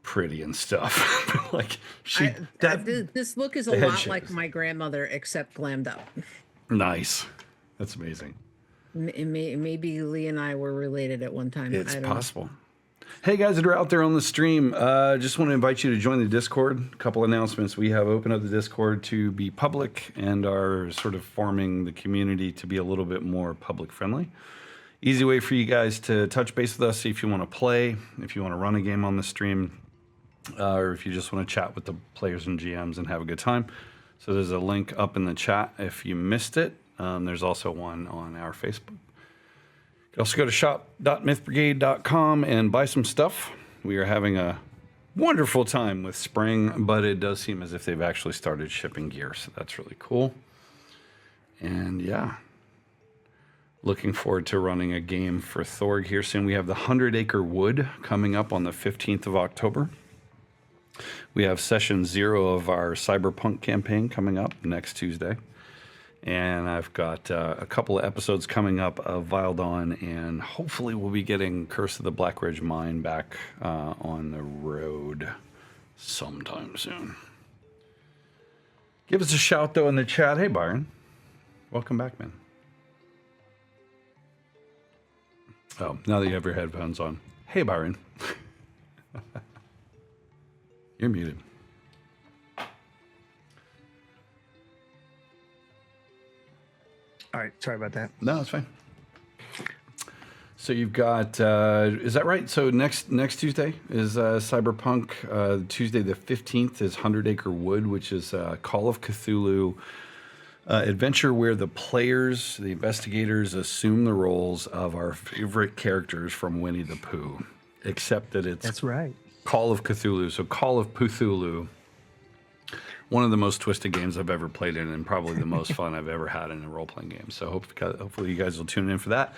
pretty and stuff. Like This look is a the head lot shape like is- my grandmother, except glammed up. Nice. That's amazing. Maybe Lee and I were related at one time. It's I don't know. possible. Hey guys that are out there on the stream, just want to invite you to join the Discord. A couple announcements. We have opened up the Discord to be public and are sort of forming the community to be a little bit more public friendly. Easy way for you guys to touch base with us, see if you want to play, if you want to run a game on the stream, or if you just want to chat with the players and GMs and have a good time. So there's a link up in the chat if you missed it. There's also one on our Facebook. You can also go to shop.mythbrigade.com and buy some stuff. We are having a wonderful time with spring, but it does seem as if they've actually started shipping gear, so that's really cool. And yeah, looking forward to running a game for Thorg here soon. We have the 100 Acre Wood coming up on the 15th of October. We have session 0 of our Cyberpunk campaign coming up next Tuesday. And I've got a couple of episodes coming up of Vile Dawn, and hopefully we'll be getting Curse of the Black Ridge Mine back on the road sometime soon. Give us a shout, though, in the chat. Hey, Byron. Welcome back, man. Oh, now that you have your headphones on. Hey, Byron. You're muted. All right, sorry about that. No, it's fine. So you've got, is that right? So next Tuesday is Cyberpunk. Tuesday the 15th is 100 Acre Wood, which is Call of Cthulhu adventure where the players, the investigators, assume the roles of our favorite characters from Winnie the Pooh, except that it's That's right. Call of Cthulhu. So Call of Cthulhu, one of the most twisted games I've ever played in, and probably the most fun I've ever had in a role-playing game. So hopefully you guys will tune in for that.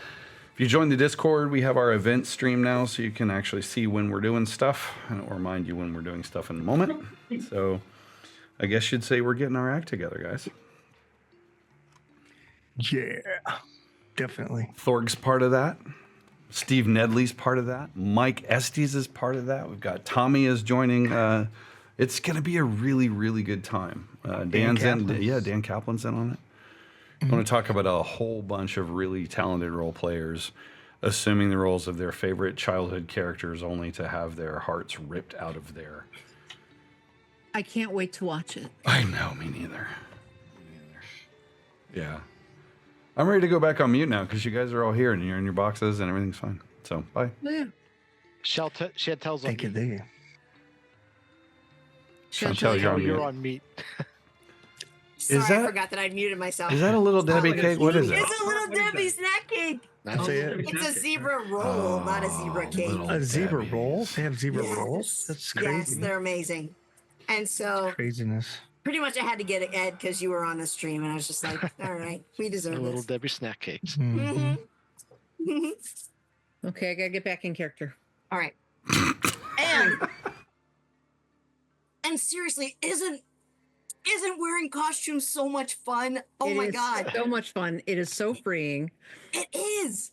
If you join the Discord, we have our event stream now, so you can actually see when we're doing stuff, and it will remind you when we're doing stuff in the moment. So I guess you'd say we're getting our act together, guys. Yeah, definitely. Thorg's part of that. Steve Nedley's part of that. Mike Estes is part of that. We've got Tommy is joining. It's going to be a really, really good time. Dan's in. Kaplan. Yeah, Dan Kaplan's in on it. I want to talk about a whole bunch of really talented role players assuming the roles of their favorite childhood characters only to have their hearts ripped out of their... I can't wait to watch it. I know, me neither. Yeah. I'm ready to go back on mute now because you guys are all here and you're in your boxes and everything's fine. So, bye. Oh, yeah. Chantel's on Thank you, meat. thank you. Chantel, you're on You're mute. on meat. Sorry, that- I forgot that I muted myself. Is that a little Debbie cake? What is it? It's a little Debbie snack cake. That's it. It's a zebra roll, not a zebra cake. little A zebra Debbie. roll? They have zebra Yes. rolls? That's Yes, crazy. they're amazing. And so Craziness. pretty much I had to get it, Ed, because you were on the stream, and I was just like, all right, we A deserve little this. Debbie snack cakes. Mhm. Mhm. Okay, I gotta get back in character. All right. And seriously, isn't wearing costumes so much fun? Oh It my is god. so much fun. It is so freeing. It is.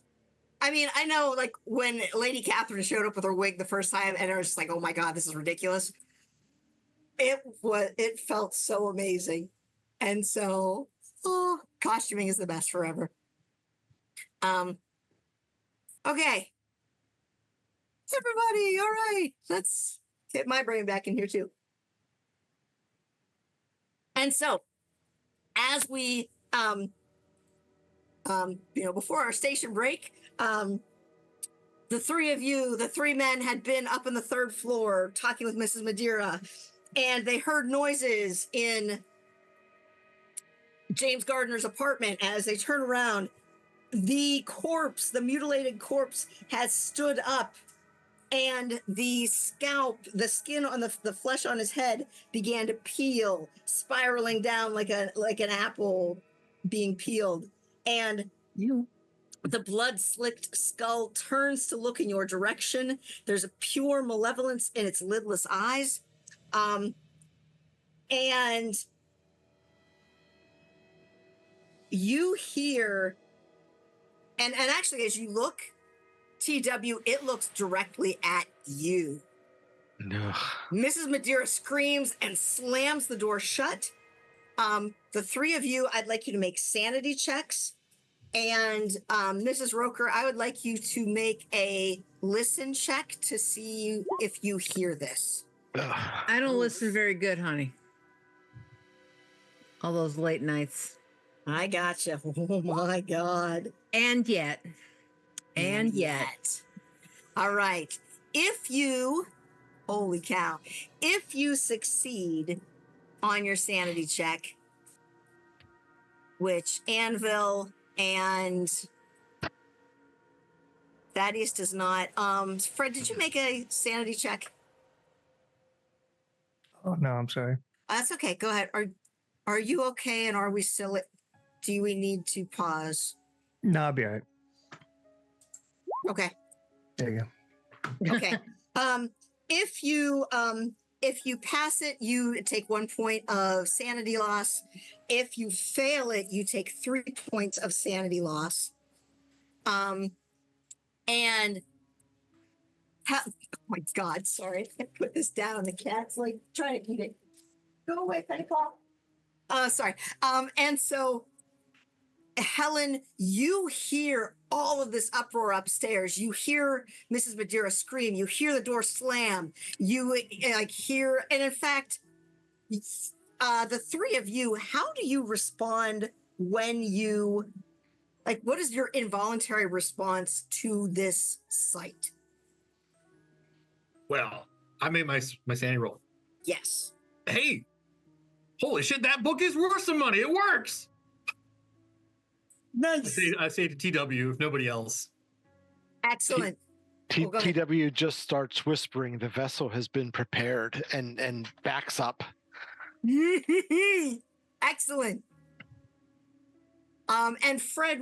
I mean, I know like when Lady Catherine showed up with her wig the first time and I was just like, oh my god, this is ridiculous. It felt so amazing. And so costuming is the best forever. Okay. Everybody, all right. Let's get my brain back in here too. And so as we before our station break, The three of you, the three men, had been up on the third floor talking with Mrs. Madeira, and they heard noises in James Gardner's apartment. As they turn around, the corpse, the mutilated corpse, has stood up, and the scalp, the skin on the flesh on his head began to peel, spiraling down like an apple being peeled. And the blood-slicked skull turns to look in your direction. There's a pure malevolence in its lidless eyes. And you hear, and actually, as you look, TW, it looks directly at you. No. Mrs. Madeira screams and slams the door shut. The three of you, I'd like you to make sanity checks. And Mrs. Roeker, I would like you to make a listen check to see if you hear this. I don't listen very good, honey. All those late nights. I gotcha. Oh my God. And yet. All right. Holy cow. If you succeed on your sanity check, which Anvil and Thaddeus does not. Fred, did you make a sanity check? Oh no, I'm sorry. That's okay. Go ahead. Are you okay? And are we still? Do we need to pause? No, I'll be all right. Okay. There you go. Okay. If you pass it, you take 1 point of sanity loss. If you fail it, you take 3 points of sanity loss. Oh my God, sorry. I put this down. The cat's like trying to eat it. Go away, Penny Paul. Sorry. And so, Helen, you hear all of this uproar upstairs. You hear Mrs. Madeira scream. You hear the door slam. You hear, and in fact, the three of you, how do you respond when you, what is your involuntary response to this sight? Well, I made my sanity roll. Yes. Hey, holy shit, that book is worth some money. It works. Nice. I say to TW, if nobody else. Excellent. TW just starts whispering, the vessel has been prepared, and backs up. Excellent. And Fred,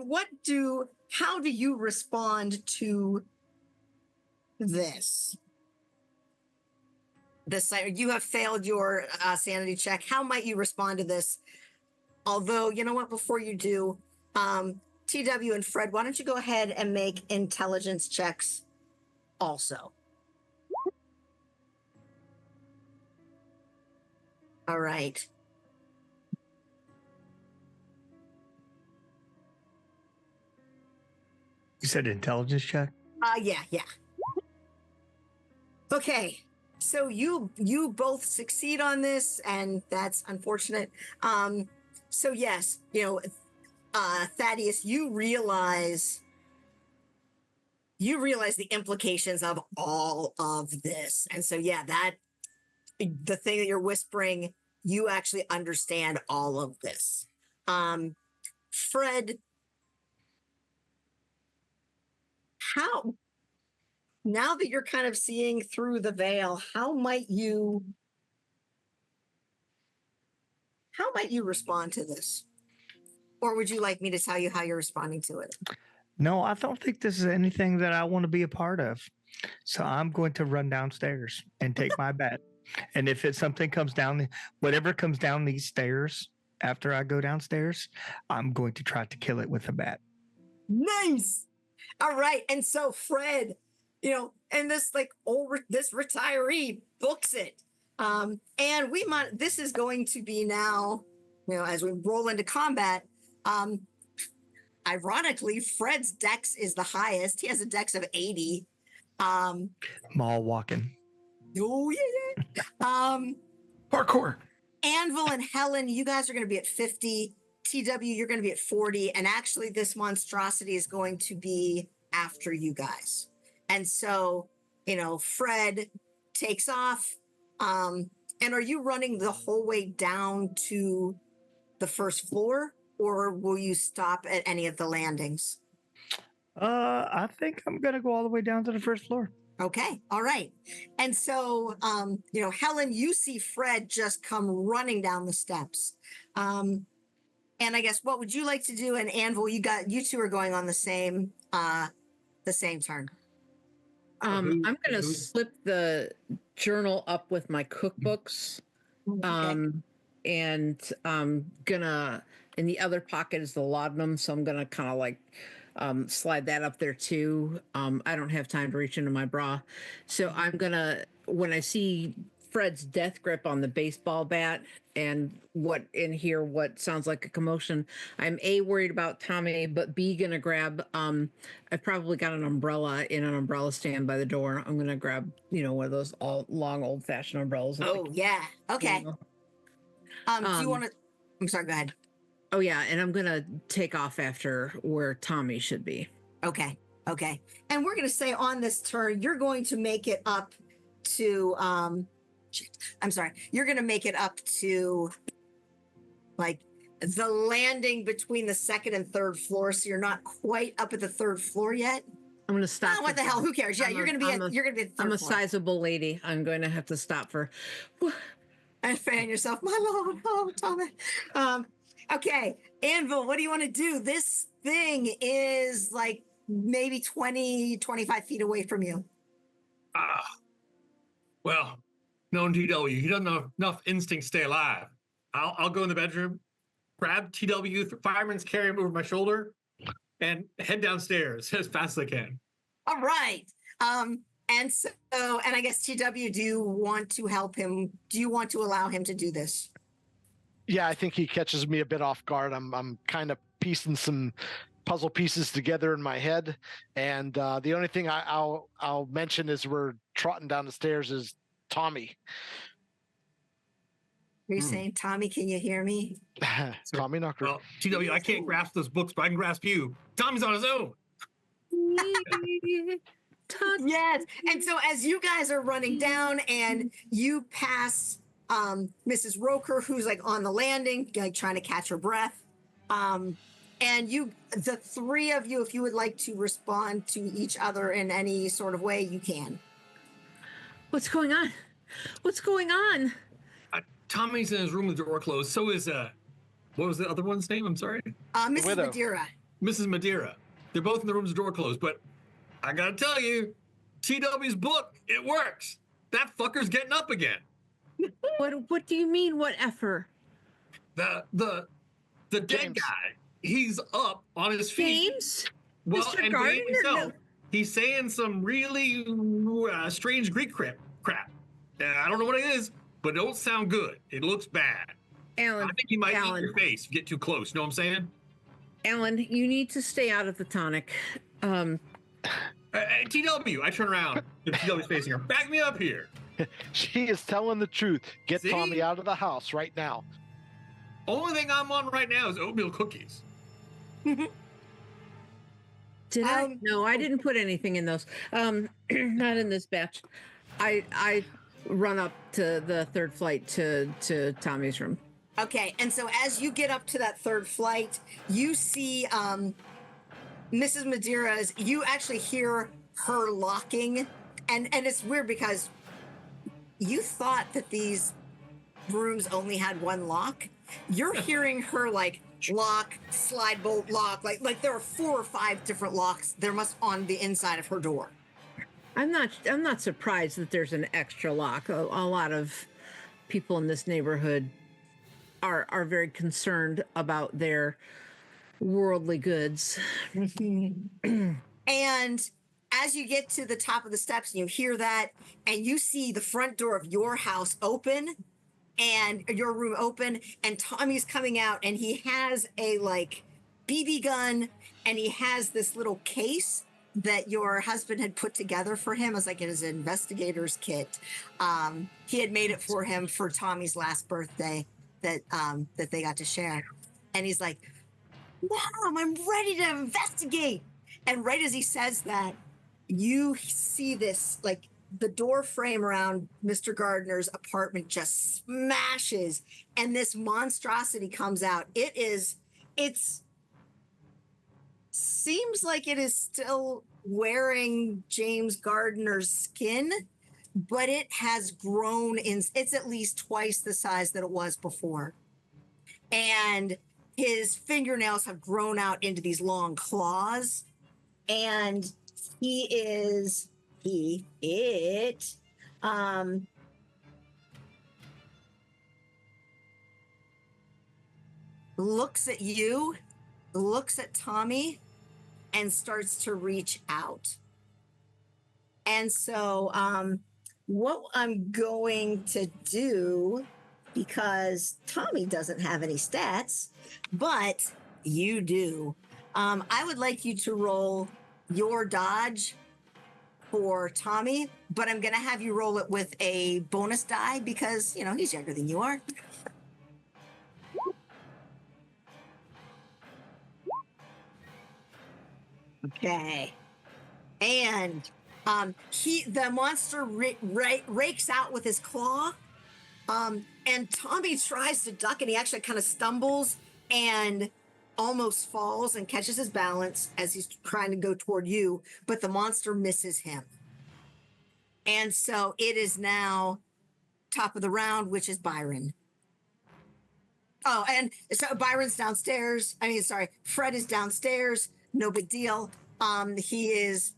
how do you respond to this? You have failed your sanity check. How might you respond to this? Although, you know what, before you do, TW and Fred, why don't you go ahead and make intelligence checks also? All right. You said intelligence check? Yeah. Okay. So you both succeed on this, and that's unfortunate. So yes, Thaddeus, you realize the implications of all of this. And so, yeah, the thing that you're whispering, you actually understand all of this. Fred, now that you're kind of seeing through the veil, how might you respond to this? Or would you like me to tell you how you're responding to it? No, I don't think this is anything that I want to be a part of. So I'm going to run downstairs and take my bat. And if it's something whatever comes down these stairs after I go downstairs, I'm going to try to kill it with a bat. Nice. All right. And so Fred, and this this retiree books it. And this is going to be now, as we roll into combat, ironically, Fred's dex is the highest. He has a dex of 80. Mall walking. Oh, yeah. Parkour. Anvil and Helen, you guys are going to be at 50. TW, you're going to be at 40. And actually, this monstrosity is going to be after you guys. And so, Fred takes off. And are you running the whole way down to the first floor, or will you stop at any of the landings? I think I'm gonna go all the way down to the first floor. Okay. All right. And so, Helen, you see Fred just come running down the steps. And I guess what would you like to do? And Anvil, you two are going on the same turn. I'm gonna slip the journal up with my cookbooks. And I'm gonna, in the other pocket is the laudanum, so I'm gonna kind of like slide that up there too. I don't have time to reach into my bra, so I'm gonna, when I see Fred's death grip on the baseball bat and what sounds like a commotion, I'm A, worried about Tommy, but B, gonna grab, I've probably got an umbrella in an umbrella stand by the door. I'm gonna grab, one of those long old fashioned umbrellas. Oh, yeah. Okay. Do you want to, I'm sorry, go ahead. Oh yeah, and I'm gonna take off after where Tommy should be. Okay. And we're going to say on this turn, you're going to make it up to, you're going to make it up to like the landing between the second and third floor. So you're not quite up at the third floor yet. I'm gonna stop. Oh, what the hell? Who cares? Yeah, you're going to be at the third I'm a floor. sizable lady. I'm going to have to stop for. And fan yourself, my lord. Oh, Tommy. Okay, Anvil, what do you want to do? This thing is like maybe 20, 25 feet away from you. Well, known TW, he doesn't have enough instinct to stay alive. I'll go in the bedroom, grab TW, fireman's carry him over my shoulder, and head downstairs as fast as I can. All right. And I guess TW, do you want to help him? Do you want to allow him to do this? Yeah, I think he catches me a bit off guard. I'm kind of piecing some puzzle pieces together in my head, and the only thing I'll mention as we're trotting down the stairs is Tommy. Are you saying, Tommy, can you hear me? Tommy knocked her. Well, TW, I can't grasp those books, but I can grasp you. Tommy's on his own. Yes. And so as you guys are running down and you pass Mrs. Roeker, who's like on the landing, like trying to catch her breath. And the three of you, if you would like to respond to each other in any sort of way, you can. What's going on? Tommy's in his room with the door closed. So is, what was the other one's name? I'm sorry. Mrs. Madeira. Mrs. Madeira. They're both in the rooms with the door closed, but I gotta tell you, TW's book, it works. That fucker's getting up again. What do you mean, what effer? The dead James. guy, he's up on his feet. James? Well, Mr. and Gardner? Grant himself, he's saying some really strange Greek crap. I don't know what it is, but it don't sound good. It looks bad. Alan, I think he might eat your face if you get too close. You know what I'm saying? Alan, you need to stay out of the tonic. TW, I turn around. If TW's facing her. Back me up here. She is telling the truth. Get See? Tommy out of the house right now. Only thing I'm on right now is oatmeal cookies. Did I? No, I didn't put anything in those. Not in this batch. I run up to the third flight to Tommy's room. Okay, and so as you get up to that third flight, you see Mrs. Madeira's, you actually hear her locking, and it's weird because you thought that these rooms only had one lock. You're hearing her like lock, slide bolt lock, like there are 4 or 5 different locks there must on the inside of her door. I'm not surprised that there's an extra lock. A lot of people in this neighborhood are very concerned about their worldly goods. And as you get to the top of the steps and you hear that and you see the front door of your house open and your room open, and Tommy's coming out and he has a like BB gun and he has this little case that your husband had put together for him as like his investigator's kit. He had made it for him for Tommy's last birthday that they got to share. And he's like, Mom, I'm ready to investigate. And right as he says that, you see this, like the door frame around Mr. Gardner's apartment just smashes, and this monstrosity comes out. It's seems like it is still wearing James Gardner's skin, but it has grown it's at least twice the size that it was before. And his fingernails have grown out into these long claws, and looks at you, looks at Tommy, and starts to reach out. And so what I'm going to do, because Tommy doesn't have any stats, but you do, I would like you to roll your dodge for Tommy, but I'm going to have you roll it with a bonus die because, he's younger than you are. Okay. And the monster rakes out with his claw, and Tommy tries to duck, and he actually kind of stumbles and almost falls and catches his balance as he's trying to go toward you, but the monster misses him. And so it is now top of the round, which is Byron. Oh, and so Byron's downstairs. Fred is downstairs. No big deal. He's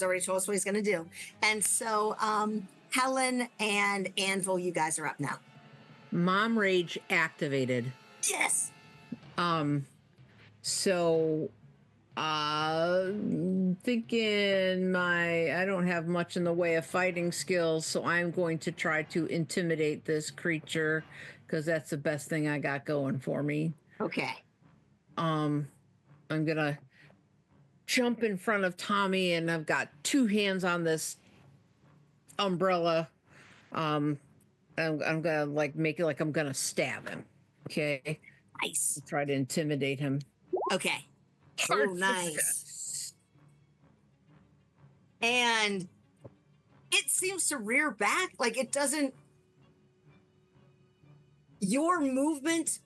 already told us what he's going to do. And so Helen and Anvil, you guys are up now. Mom Rage activated. Yes. So thinking I don't have much in the way of fighting skills, so I'm going to try to intimidate this creature because that's the best thing I got going for me. Okay. I'm gonna jump in front of Tommy, and I've got two hands on this umbrella. I'm gonna make it like I'm gonna stab him. Okay. Nice. Try to intimidate him. Okay. Oh, nice. And it seems to rear back. Like it doesn't. Your movement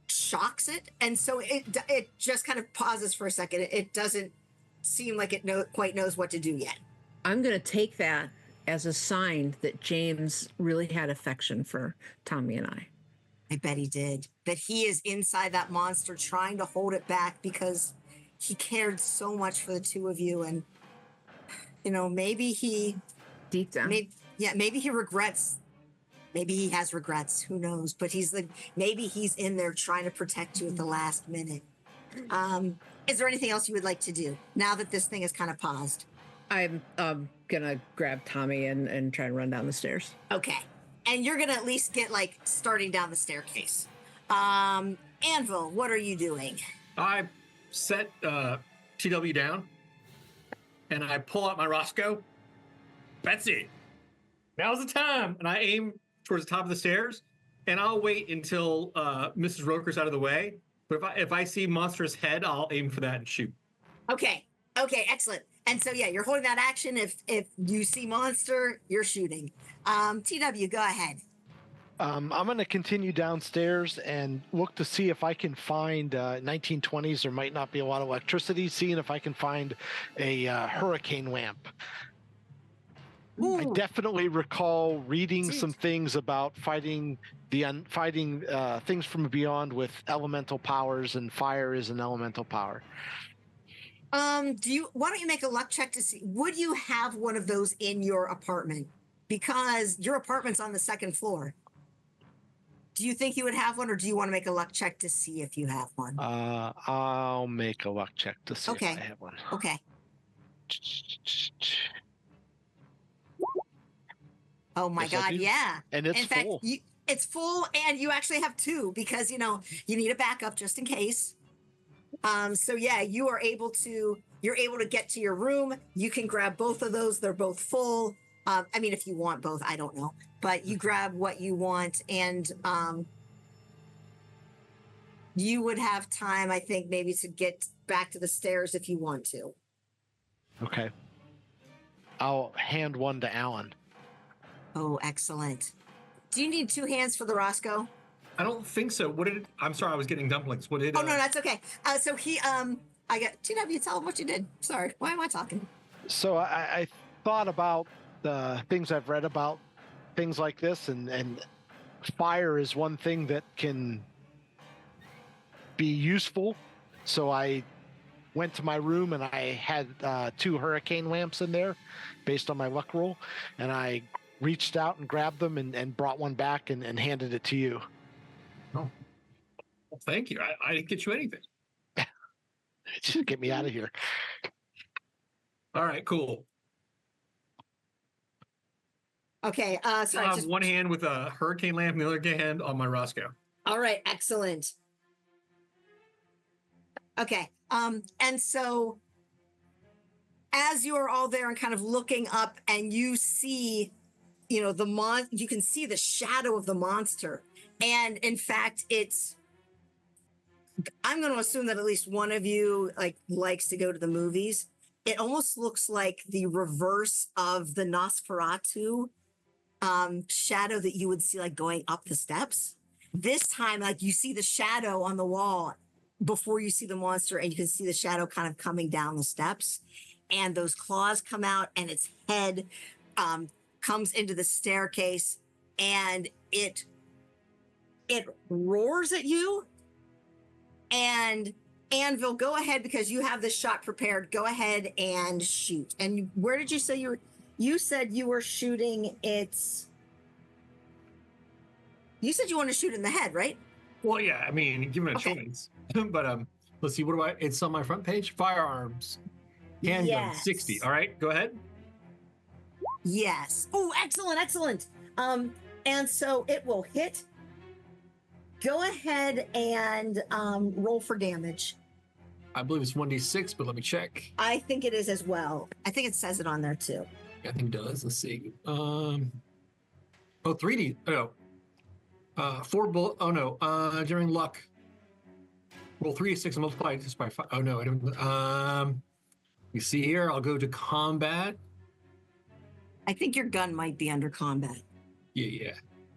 shocks it, and so it just kind of pauses for a second. It doesn't seem like it quite knows what to do yet. I'm going to take that as a sign that James really had affection for Tommy and I. I bet he did. That he is inside that monster trying to hold it back because he cared so much for the two of you. And, maybe he... Deep down. Maybe he regrets. Maybe he has regrets. Who knows? But maybe he's in there trying to protect you at the last minute. Is there anything else you would like to do now that this thing is kind of paused? I'm gonna grab Tommy and try and run down the stairs. Okay. And you're gonna at least get starting down the staircase. Anvil, what are you doing? I set TW down, and I pull out my Roscoe. Betsy, now's the time. And I aim towards the top of the stairs, and I'll wait until Mrs. Roeker's out of the way. But if I see monster's head, I'll aim for that and shoot. Okay, excellent. And so, you're holding that action. If you see monster, you're shooting. TW, go ahead. I'm going to continue downstairs and look to see if I can find 1920s. There might not be a lot of electricity. Seeing if I can find a hurricane lamp. Ooh. I definitely recall reading some things about fighting things from beyond with elemental powers, and fire is an elemental power. Why don't you make a luck check to see, would you have one of those in your apartment? Because your apartment's on the second floor. Do you think you would have one, or do you want to make a luck check to see if you have one? I'll make a luck check to see if I have one. Okay. Oh my God, yeah. And it's full. In fact, it's full, and you actually have two because, you need a backup just in case. You are able to get to your room. You can grab both of those. They're both full. If you want both, I don't know, but you grab what you want, and you would have time, I think, maybe to get back to the stairs if you want to. Okay. I'll hand one to Alan. Oh, excellent. Do you need 2 hands for the Roscoe? I don't think so. What did? I'm sorry, I was getting dumplings. What did? Oh no, that's okay. So he I got TW. Tell him what you did. Sorry, why am I talking? So I thought about the things I've read about things like this, and fire is one thing that can be useful. So I went to my room and I had 2 hurricane lamps in there based on my luck roll, and I reached out and grabbed them and brought one back and handed it to you. Oh, well, thank you. I didn't get you anything. Just get me out of here. All right, cool. Okay, sorry. I have one hand with a hurricane lamp, and the other hand on my Roscoe. All right, excellent. Okay, and so as you're all there and kind of looking up, and you see, you know, you can see the shadow of the monster, and in fact, I'm going to assume that at least one of you likes to go to the movies. It almost looks like the reverse of the Nosferatu shadow that you would see like going up the steps. This time, like you see the shadow on the wall before you see the monster, and you can see the shadow kind of coming down the steps, and those claws come out, and its head comes into the staircase, and it roars at you. And Anvil, go ahead, because you have this shot prepared. Go ahead and shoot. And where did you say you were? You said you were shooting its. You said you want to shoot in the head, right? Well, yeah. I mean, given a choice, but let's see. What do I? It's on my front page. Firearms, handgun, Yes. 60. All right, go ahead. Yes. Oh, excellent, excellent. And so it will hit. Go ahead and roll for damage. I believe it's 1d6, but let me check. I think it is as well. I think it says it on there too. I think it does. Let's see. 3d. Oh, 4 bullet. Oh no. During luck, roll 3d6 and multiply it just by 5. Oh no, I don't. You see here. I'll go to combat. I think your gun might be under combat. Yeah.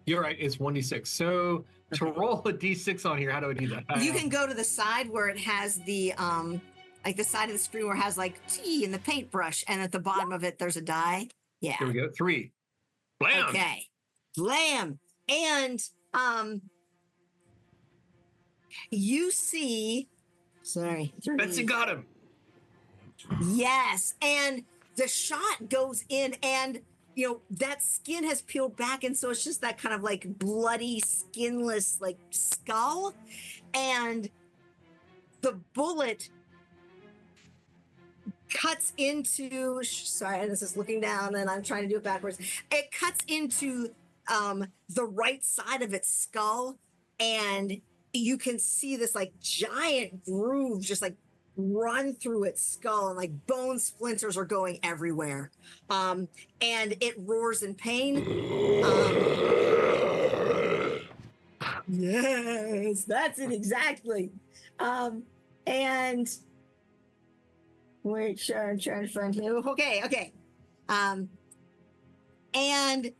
You're right. It's 1d6. So to roll a d6 on here, how do I do that? You can go to the side where it has the like the side of the screen where it has like T and the paintbrush, and at the bottom of it there's a die. Yeah. Here we go. 3. Blam. Okay. Blam. And you see, sorry. Betsy got him. Yes. And the shot goes in, and you know that skin has peeled back, and so it's just that kind of like bloody, skinless like skull, and the bullet cuts into, sorry, this is looking down and I'm trying to do it backwards. It cuts into the right side of its skull, and you can see this like giant groove just like run through its skull, and like bone splinters are going everywhere. And it roars in pain. Yes, that's it exactly. And wait, sure, I'm trying to find you. Okay. And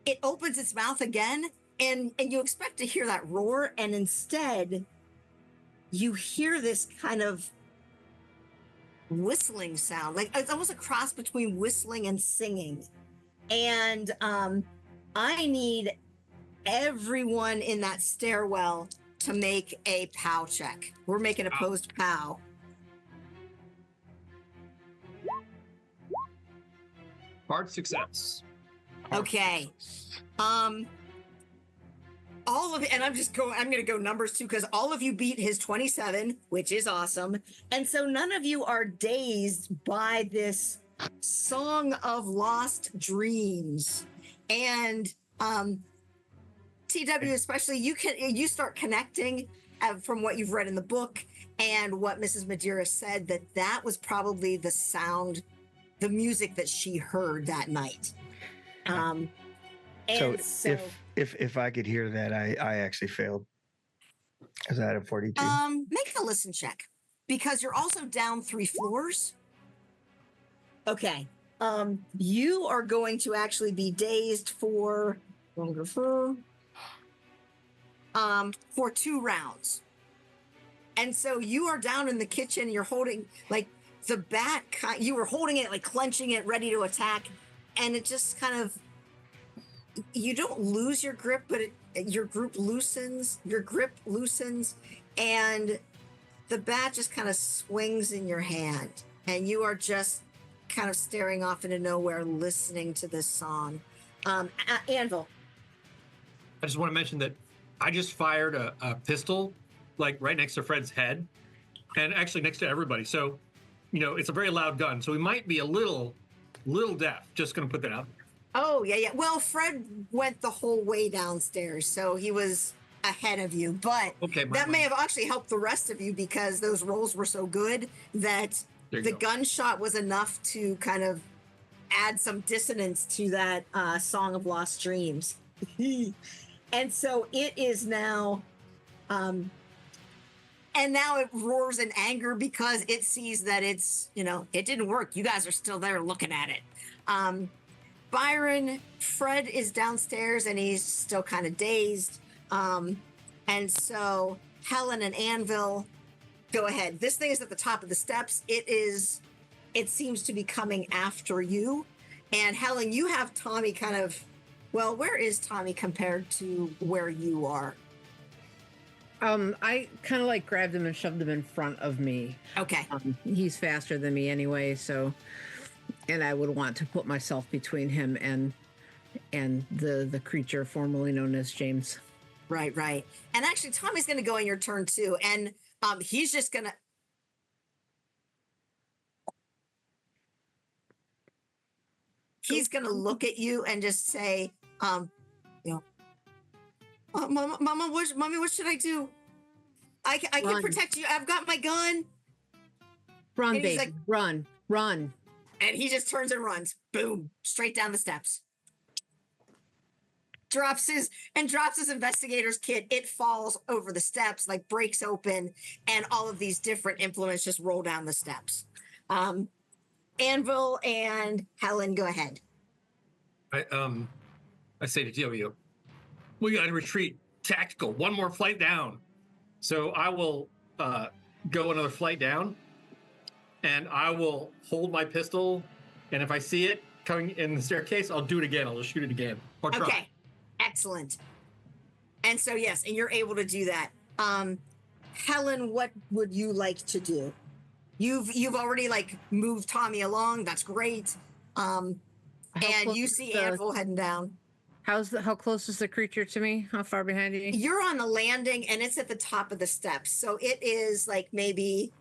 it opens its mouth again, and you expect to hear that roar, and instead you hear this kind of whistling sound, like it's almost a cross between whistling and singing. And I need everyone in that stairwell to make a POW check. We're making opposed POW. Hard success. Okay. All of it, and I'm going to go numbers too, because all of you beat his 27, which is awesome. And so none of you are dazed by this song of lost dreams. And TW especially, you start connecting from what you've read in the book and what Mrs. Madeira said, that was probably the sound, the music that she heard that night. And so if I could hear that, I actually failed. Is that a 42? Make a listen check, because you're also down 3 floors. Okay. You are going to actually be dazed for 2 rounds. And so you are down in the kitchen. You're holding like the bat. You were holding it, like clenching it, ready to attack, and it just kind of. You don't lose your grip, but your grip loosens, and the bat just kind of swings in your hand, and you are just kind of staring off into nowhere, listening to this song. Anvil. I just want to mention that I just fired a pistol, like right next to Fred's head, and actually next to everybody. So, it's a very loud gun. So we might be a little deaf. Just going to put that out there. Oh, yeah. Well, Fred went the whole way downstairs, so he was ahead of you. But that may have actually helped the rest of you because those rolls were so good that the gunshot was enough to kind of add some dissonance to that Song of Lost Dreams. And so it is now, and now it roars in anger because it sees that it's, it didn't work. You guys are still there looking at it. Byron, Fred is downstairs and he's still kind of dazed. And so Helen and Anvil, go ahead. This thing is at the top of the steps. It seems to be coming after you. And Helen, you have Tommy kind of, well, where is Tommy compared to where you are? I kind of like grabbed him and shoved him in front of me. Okay. He's faster than me anyway, so, and I would want to put myself between him and the creature formerly known as James. Right. And actually, Tommy's going to go in your turn too, and he's just going to. He's going to look at you and just say, Mama, Mommy, what should I do? I can protect you. I've got my gun. Run, baby. Like, run. And he just turns and runs. Boom. Straight down the steps. Drops his investigator's kit. It falls over the steps, like breaks open, and all of these different implements just roll down the steps. Anvil and Helen, go ahead. I say to Dealio, we got to retreat. Tactical. One more flight down. So I will go another flight down, and I will hold my pistol. And if I see it coming in the staircase, I'll do it again. I'll just shoot it again. Or try. Okay. Excellent. And so, yes, and you're able to do that. Helen, what would you like to do? You've already moved Tommy along. That's great. And you see Anvil heading down. How close is the creature to me? How far behind you? You're on the landing, and it's at the top of the steps. So it is maybe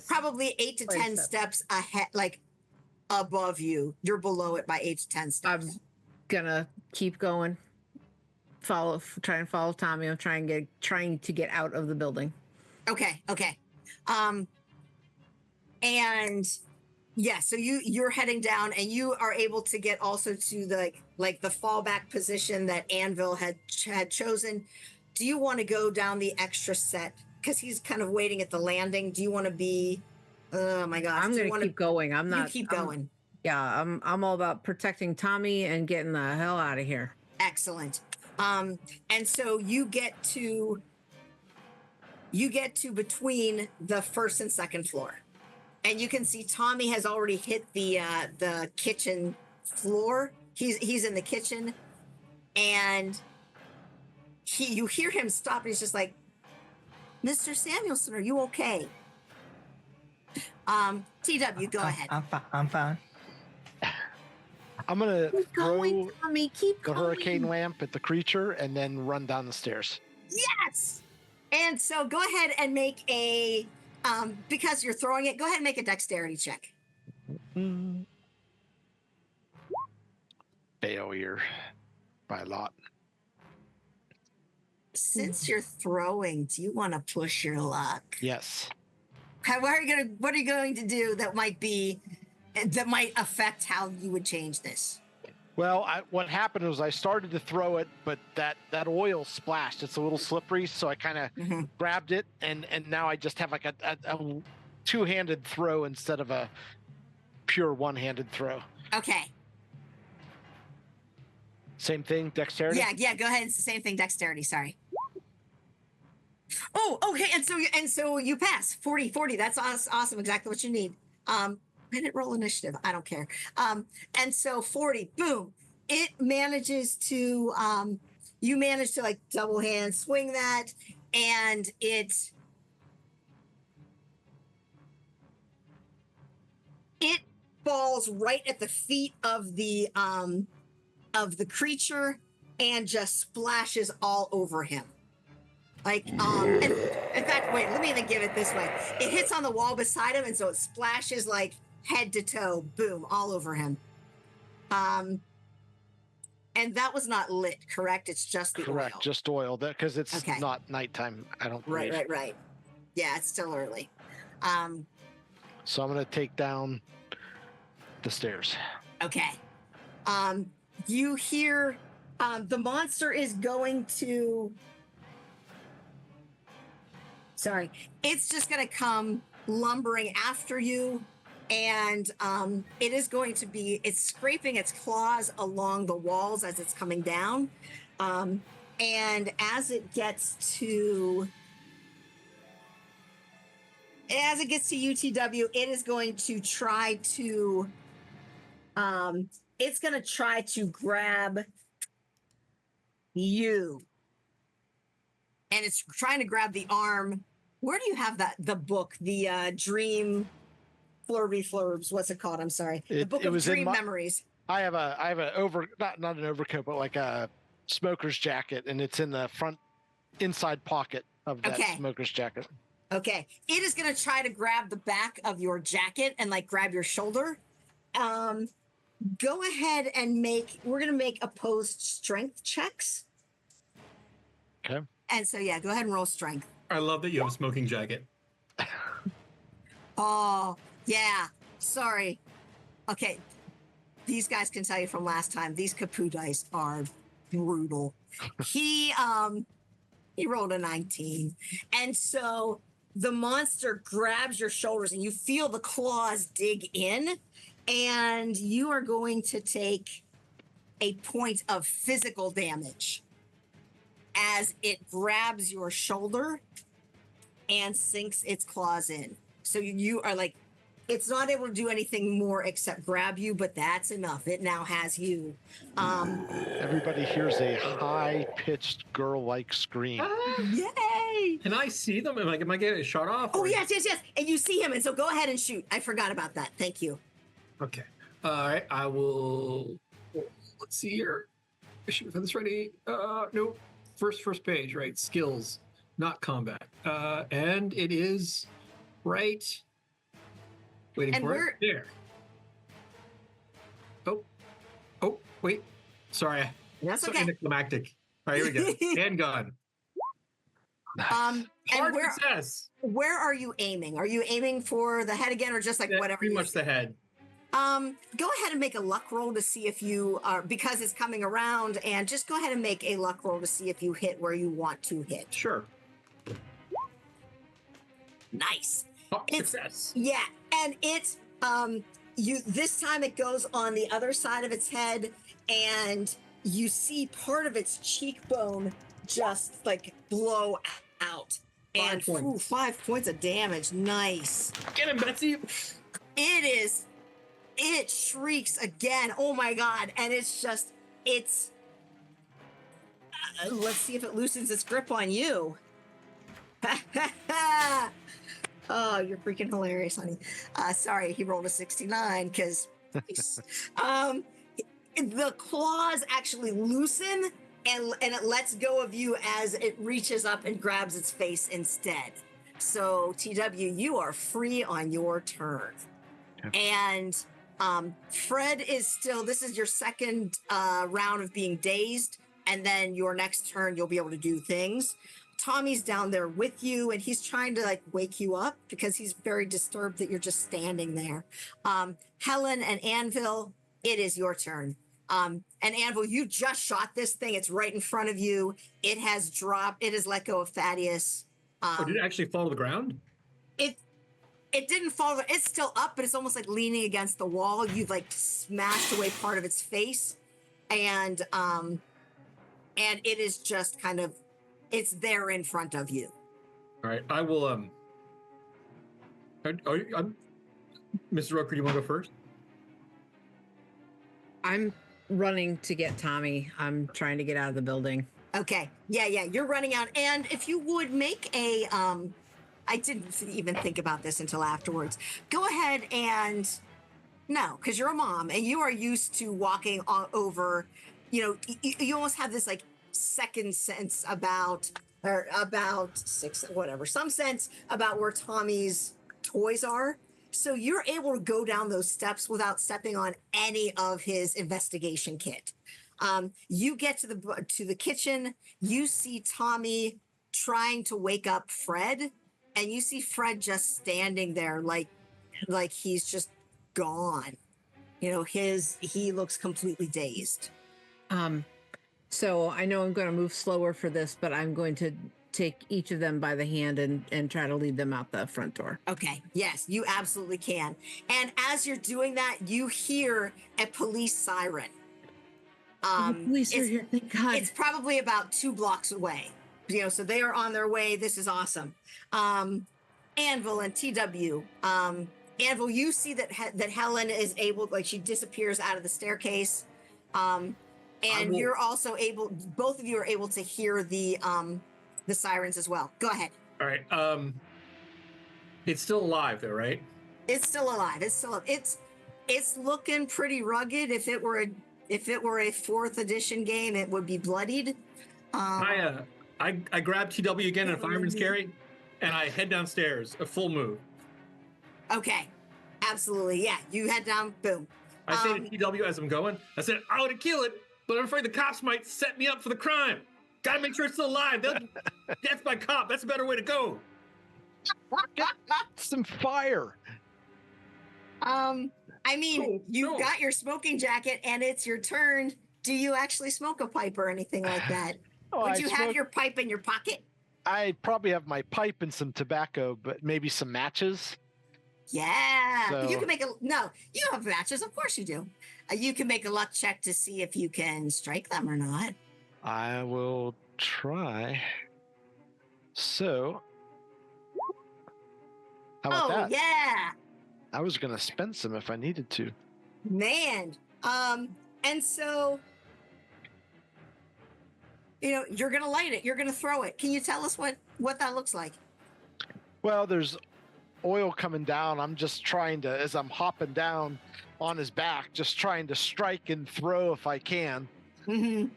probably 8 to 10 steps ahead, above you. You're below it by 8 to 10 steps. I'm gonna keep going. Try and follow Tommy. I'm trying to get out of the building. Okay. And yeah, so you're heading down, and you are able to get also to the fallback position that Anvil had chosen. Do you want to go down the extra set because he's kind of waiting at the landing? Do you want to be? Oh my gosh! I'm going to keep going. I'm not. You keep going. Yeah, I'm all about protecting Tommy and getting the hell out of here. Excellent. And so you get to between the first and second floor, and you can see Tommy has already hit the kitchen floor. He's in the kitchen, and you hear him stop, and he's just like, "Mr. Samuelson, are you okay?" TW, go ahead. I'm fine. I'm gonna throw Tommy, keep the going. hurricane lamp at the creature and then run down the stairs. Yes. And so go ahead and make a because you're throwing it. Go ahead and make a dexterity check. Failure by a lot. Since you're throwing, do you want to push your luck? Yes. What are you going to do that might affect how you would change this? Well, what happened was I started to throw it, but that oil splashed. It's a little slippery, so I kind of grabbed it, and now I just have a two-handed throw instead of a pure one-handed throw. Okay. Same thing, dexterity? Yeah, go ahead. It's the same thing, dexterity, sorry. Oh, okay, and so you pass 40. That's awesome, exactly what you need. I didn't roll initiative. I don't care. And so 40, boom. It manages to you manage to like double hand swing that, and it falls right at the feet of the creature and just splashes all over him. Like, in fact, wait, let me even give it this way. It hits on the wall beside him, and so it splashes like head to toe, boom, all over him. And that was not lit, correct? It's just the Correct, oil. just oil, because it's Okay. not nighttime, I don't believe. Right. Yeah, it's still early. So I'm going to take down the stairs. Okay. You hear the monster is going to. Sorry, it's just going to come lumbering after you, and it is going to be. It's scraping its claws along the walls as it's coming down, and as it gets to. As it gets to UTW, it is going to try to. It's going to try to grab you. And it's trying to grab the arm. Where do you have that? The book, the Dream Flurbs. What's it called? I'm sorry. The book of Dream Memories. I have an not an overcoat, but like a smoker's jacket, and it's in the front inside pocket of that smoker's jacket. Okay. It is going to try to grab the back of your jacket and like grab your shoulder. Go ahead and we're going to make opposed strength checks. Okay. And so, yeah, go ahead and roll strength. I love that you have a smoking jacket. Oh, yeah. Sorry. Okay. These guys can tell you from last time, these Kapoo dice are brutal. He rolled a 19. And so the monster grabs your shoulders and you feel the claws dig in, and you are going to take a point of physical damage as it grabs your shoulder and sinks its claws in. So you are like, it's not able to do anything more except grab you, but that's enough. It now has you. Everybody hears a high-pitched girl-like scream. Yay! Can I see them? Am I getting shot off? Oh, yes. And you see him, and so go ahead and shoot. I forgot about that. Thank you. Okay. All right. I will. Let's see here. I should have this ready. No. First page, right? Skills, not combat. And it is right. Waiting And for it. There. Oh, wait. Sorry. That's So okay. anticlimactic. All right, here we go. Handgun. And Hard success. where are you aiming? Are you aiming for the head again, or just like Yeah, whatever? pretty much the head. Go ahead and make a luck roll to see if you are, because it's coming around, and just go ahead and make a luck roll to see if you hit where you want to hit. Sure. Nice. Oh, success. Yeah, and it's this time it goes on the other side of its head, and you see part of its cheekbone just like blow out. 5 points. 5 points of damage. Nice. Get him, Betsy. It shrieks again. Oh my god. And it's let's see if it loosens its grip on you. Oh, you're freaking hilarious, honey. Sorry, he rolled a 69 because the claws actually loosen and it lets go of you as it reaches up and grabs its face instead. So, TW, you are free on your turn. And Fred is still, this is your second round of being dazed, and then your next turn you'll be able to do things. Tommy's down there with you, and he's trying to like wake you up because he's very disturbed that you're just standing there. Helen and Anvil, it is your turn. And Anvil, you just shot this thing. It's right in front of you. It has dropped. It has let go of Thaddeus. Did it actually fall to the ground? it didn't fall. It's still up, but it's almost like leaning against the wall. You've like smashed away part of its face, and it is just kind of, it's there in front of you. All right, I will. Mr. Roeker, do you want to go first? I'm running to get Tommy. I'm trying to get out of the building. Okay. Yeah, you're running out. And if you would make a, I didn't even think about this until afterwards. Go ahead and, no, because you're a mom and you are used to walking over, you almost have this like second sense about some sense about where Tommy's toys are. So you're able to go down those steps without stepping on any of his investigation kit. You get to the kitchen. You see Tommy trying to wake up Fred, and you see Fred just standing there like he's just gone. He looks completely dazed. So I know I'm going to move slower for this, but I'm going to take each of them by the hand and try to lead them out the front door. Okay. Yes, you absolutely can. And as you're doing that, you hear a police siren. The police are here. Thank God. It's probably about 2 blocks away. So they are on their way. This is awesome. Anvil and TW. Anvil, you see that Helen is able, like she disappears out of the staircase. And you're also able, both of you are able to hear the sirens as well. Go ahead. All right. It's still alive though, right? It's still alive. It's looking pretty rugged. If it were a 4th edition game, it would be bloodied. I grab TW again in a fireman's carry, and I head downstairs. A full move. Okay. Absolutely. Yeah. You head down. Boom. I say to TW as I'm going, I said, I want to kill it, but I'm afraid the cops might set me up for the crime. Gotta make sure it's still alive. That's my cop. That's a better way to go. Get some fire. I mean, you've got your smoking jacket and it's your turn. Do you actually smoke a pipe or anything like that? Would you have your pipe in your pocket? I probably have my pipe and some tobacco, but maybe some matches. Yeah. So, you have matches. Of course you do. You can make a luck check to see if you can strike them or not. I will try. So, how about that? Yeah. I was going to spend some if I needed to. Man. And so, you're going to light it. You're going to throw it. Can you tell us what that looks like? Well, there's oil coming down. I'm just trying to, as I'm hopping down on his back, just trying to strike and throw if I can. Mm-hmm.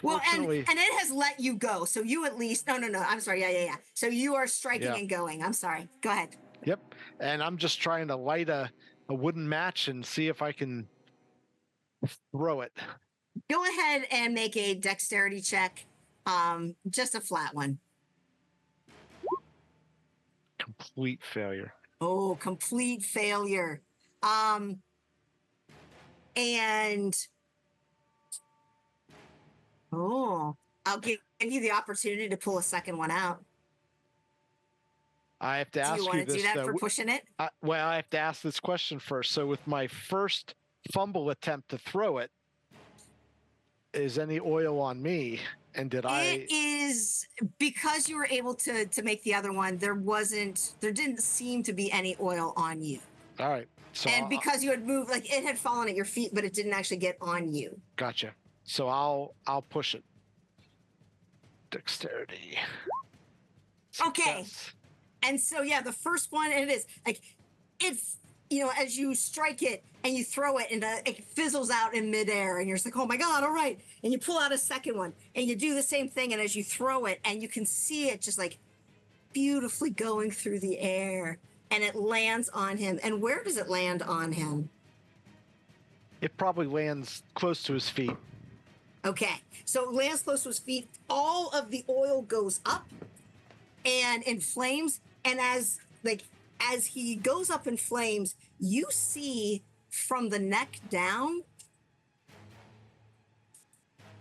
Well, and it has let you go. So you at least, no. I'm sorry. Yeah. So you are striking and going. I'm sorry. Go ahead. Yep. And I'm just trying to light a wooden match and see if I can throw it. Go ahead and make a dexterity check. Just a flat one. Complete failure. Oh, complete failure. I'll give you the opportunity to pull a second one out. I have to ask you this. Do you want to do that for pushing it? I have to ask this question first. So with my first fumble attempt to throw it, is any oil on me? And it is, because you were able to make the other one, there didn't seem to be any oil on you. All right. So because you had moved, like it had fallen at your feet, but it didn't actually get on you. Gotcha. So I'll push it. Dexterity. Okay. Success. And so, the first one, and it is like, it's, as you strike it and you throw it and it fizzles out in midair and you're just like, oh my God, all right. And you pull out a second one and you do the same thing. And as you throw it and you can see it just like beautifully going through the air and it lands on him. And where does it land on him? It probably lands close to his feet. Okay. So it lands close to his feet. All of the oil goes up and in flames. And as he goes up in flames, you see from the neck down,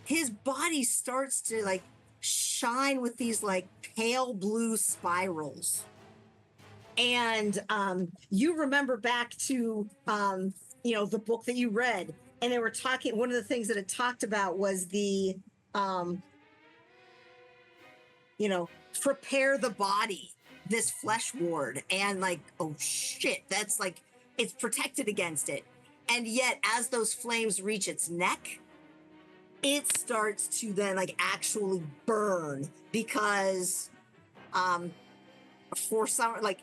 his body starts to like shine with these like pale blue spirals. And you remember back to the book that you read, and they were talking. One of the things that it talked about was the prepare the body, this flesh ward, and like, oh shit, that's like, it's protected against it. And yet, as those flames reach its neck, it starts to then like actually burn because for some, like,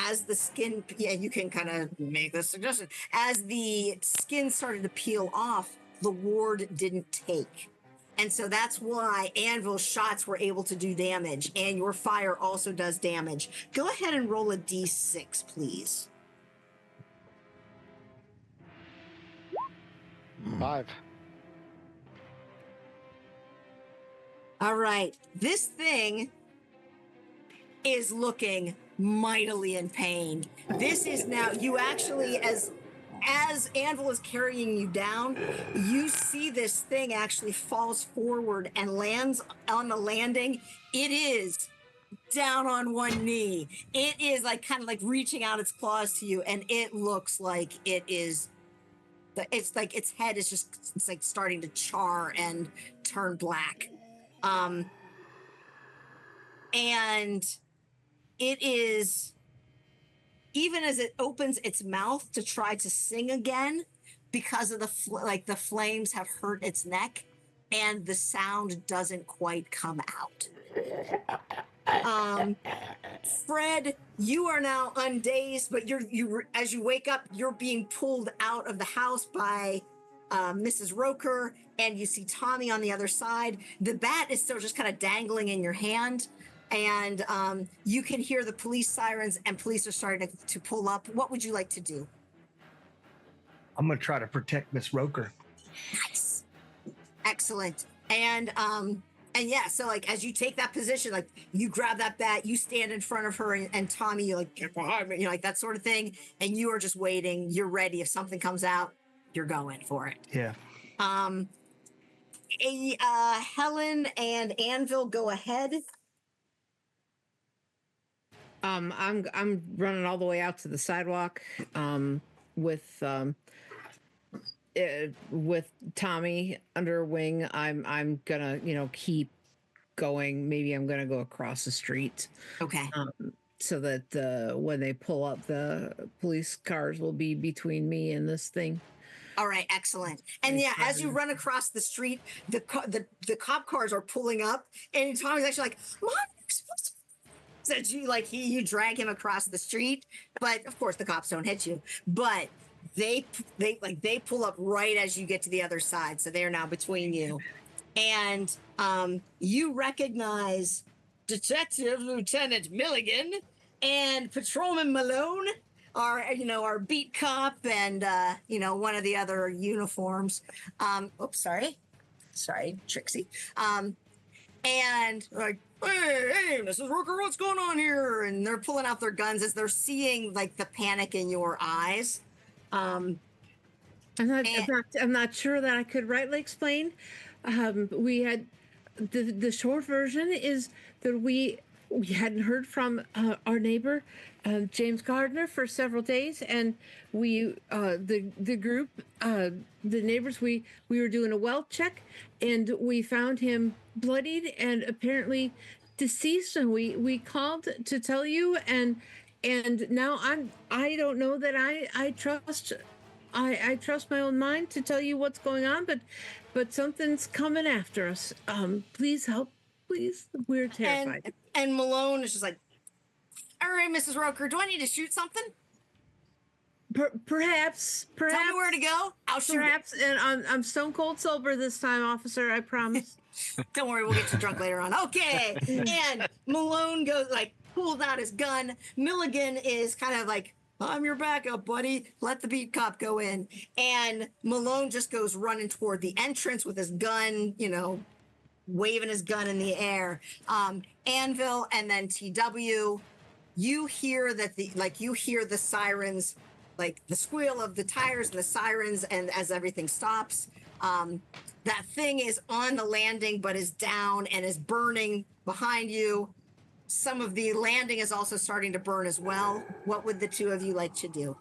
as the skin, you can kind of make this suggestion, as the skin started to peel off, the ward didn't take. And so that's why Anvil's shots were able to do damage, and your fire also does damage. Go ahead and roll a d6, please. 5. All right. This thing is looking mightily in pain. This is now, you actually, as Anvil is carrying you down, you see this thing actually falls forward and lands on the landing. It is down on one knee. It is like kind of like reaching out its claws to you, and it looks like it's like its head is just, it's like starting to char and turn black. And it is, even as it opens its mouth to try to sing again, because of the flames have hurt its neck, and the sound doesn't quite come out. Fred, you are now undazed, but you as you wake up, you're being pulled out of the house by Mrs. Roeker, and you see Tommy on the other side. The bat is still just kind of dangling in your hand, and you can hear the police sirens, and police are starting to pull up. What would you like to do? I'm gonna try to protect Miss Roeker. Nice, excellent. And yeah, so like as you take that position, like you grab that bat, you stand in front of her, and Tommy, you're like, get behind me, like that sort of thing, and you are just waiting. You're ready. If something comes out, you're going for it. Yeah. Helen and Anvil, go ahead. I'm running all the way out to the sidewalk with Tommy under a wing. I'm gonna keep going. Maybe I'm gonna go across the street. Okay. So that when they pull up, the police cars will be between me and this thing. All right, excellent. And yeah, as you run across the street, the cop cars are pulling up, and Tommy's actually like, "Mom, you're supposed to." So you drag him across the street, but of course the cops don't hit you. But they pull up right as you get to the other side, so they're now between you, and you recognize Detective Lieutenant Milligan and Patrolman Malone. Our beat cop and one of the other uniforms. Sorry, Trixie. And like, hey, Mrs. Roeker, what's going on here? And they're pulling out their guns as they're seeing like the panic in your eyes. I'm not sure that I could rightly explain. We had the short version is that we hadn't heard from our neighbor James Gardner for several days, and we the group the neighbors we were doing a well check, and we found him bloodied and apparently deceased, and we called to tell you, and now I don't know that I trust my own mind to tell you what's going on, but something's coming after us. Please help, please. We're terrified. And Malone is just like, all right, Mrs. Roeker, do I need to shoot something? Perhaps. Tell me where to go. I'll shoot. Perhaps, and I'm stone cold sober this time, officer. I promise. Don't worry, we'll get you drunk later on. Okay. And Malone pulls out his gun. Milligan is kind of like, I'm your backup, buddy. Let the beat cop go in. And Malone just goes running toward the entrance with his gun, waving his gun in the air. Anvil and then TW, you hear the sirens, like the squeal of the tires and the sirens, and as everything stops, that thing is on the landing but is down and is burning behind you. some of the landing is also starting to burn as well. What would the two of you like to do?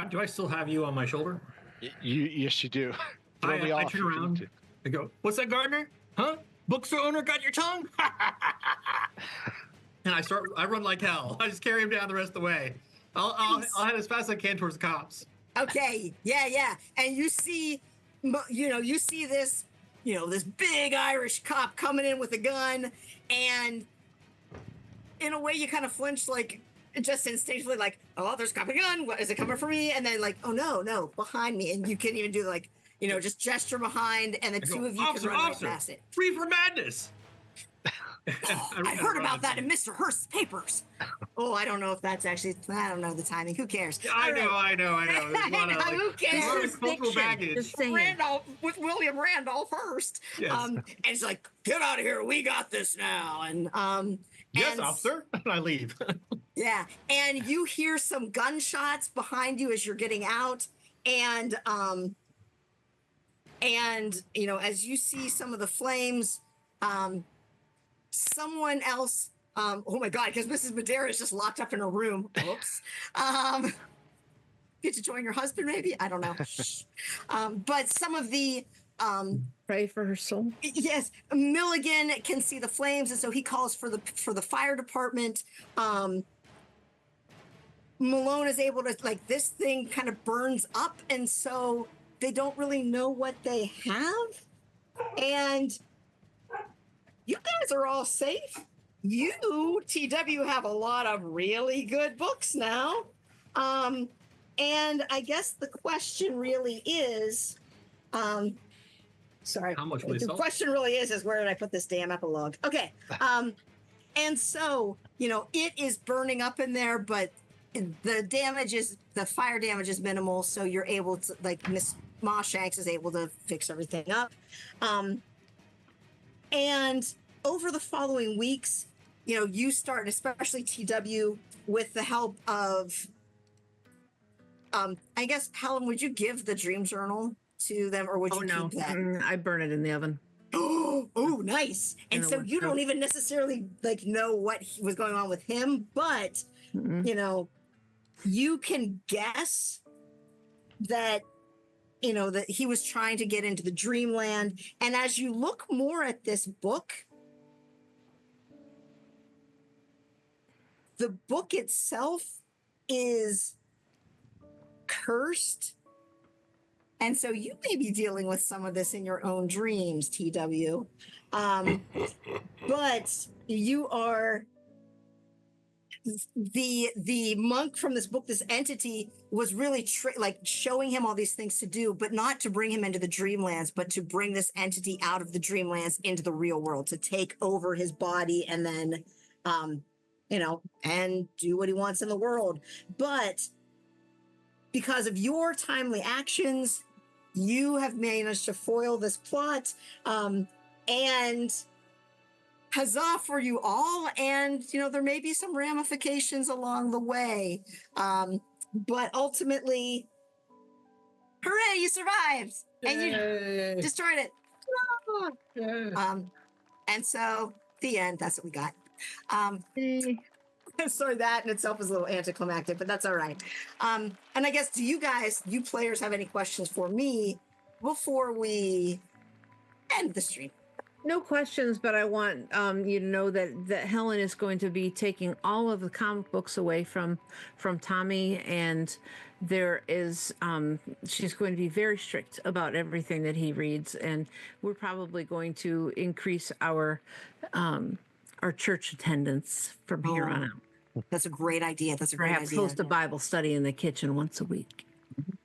Do I still have you on my shoulder? Yes, you do. Throw me I off turn if you need around. to. I go, "What's that, Gardner? Huh? Bookstore owner got your tongue?" And I run like hell. I just carry him down the rest of the way. I'll head as fast as I can towards the cops. Okay, yeah. And you see this, this big Irish cop coming in with a gun, and in a way you kind of flinch, like just instinctively, like, oh, there's a cop with a gun. What is it coming for me? And then like, oh no, behind me, and you can't even do like, just gesture behind, and the two of you can run right past it. Reefer madness. I heard about that in Mr. Hurst's papers. Oh, I don't know if that's actually. I don't know the timing. Who cares? I know. There's a lot of, who cares? cultural baggage. Randolph with William Randolph Hearst. Yes. And it's like, get out of here. We got this now. And Yes, officer. And I leave. yeah, and you hear some gunshots behind you as you're getting out, and as you see some of the flames, someone else, oh my God, because Mrs. Madera is just locked up in a room. Oops. Get to join your husband, maybe? I don't know. But some of the Pray for her soul. yes, Milligan can see the flames, and so he calls for the fire department. Malone is able to, like, this thing kind of burns up, and so they don't really know what they have. And you guys are all safe. You, TW, have a lot of really good books now. And I guess the question really is, sorry. How much will they The sell? question really is where did I put this damn epilogue? Okay. And so, it is burning up in there, but the fire damage is minimal. So you're able to, like, Miss Mawshanks is able to fix everything up. And over the following weeks, you start, especially TW, with the help of, I guess, Helen, would you give the dream journal to them, or would you keep that? I burn it in the oven. Oh, nice. And so you don't even necessarily know what was going on with him, but you can guess that that he was trying to get into the dreamland. And as you look more at this book, the book itself is cursed. And so you may be dealing with some of this in your own dreams, TW. But you are the monk from this book, this entity was really showing him all these things to do, but not to bring him into the dreamlands, but to bring this entity out of the dreamlands into the real world, to take over his body and then, and do what he wants in the world. But because of your timely actions, you have managed to foil this plot, and huzzah for you all. And, there may be some ramifications along the way. But ultimately, hooray, you survived. And you destroyed it. And so the end, that's what we got. I'm sorry, that in itself is a little anticlimactic, but that's all right. And I guess, do you players have any questions for me before we end the stream? No questions, but I want you to know that Helen is going to be taking all of the comic books away from Tommy, and there is she's going to be very strict about everything that he reads, and we're probably going to increase our church attendance from here on out. That's a great idea. Perhaps host a Bible study in the kitchen once a week.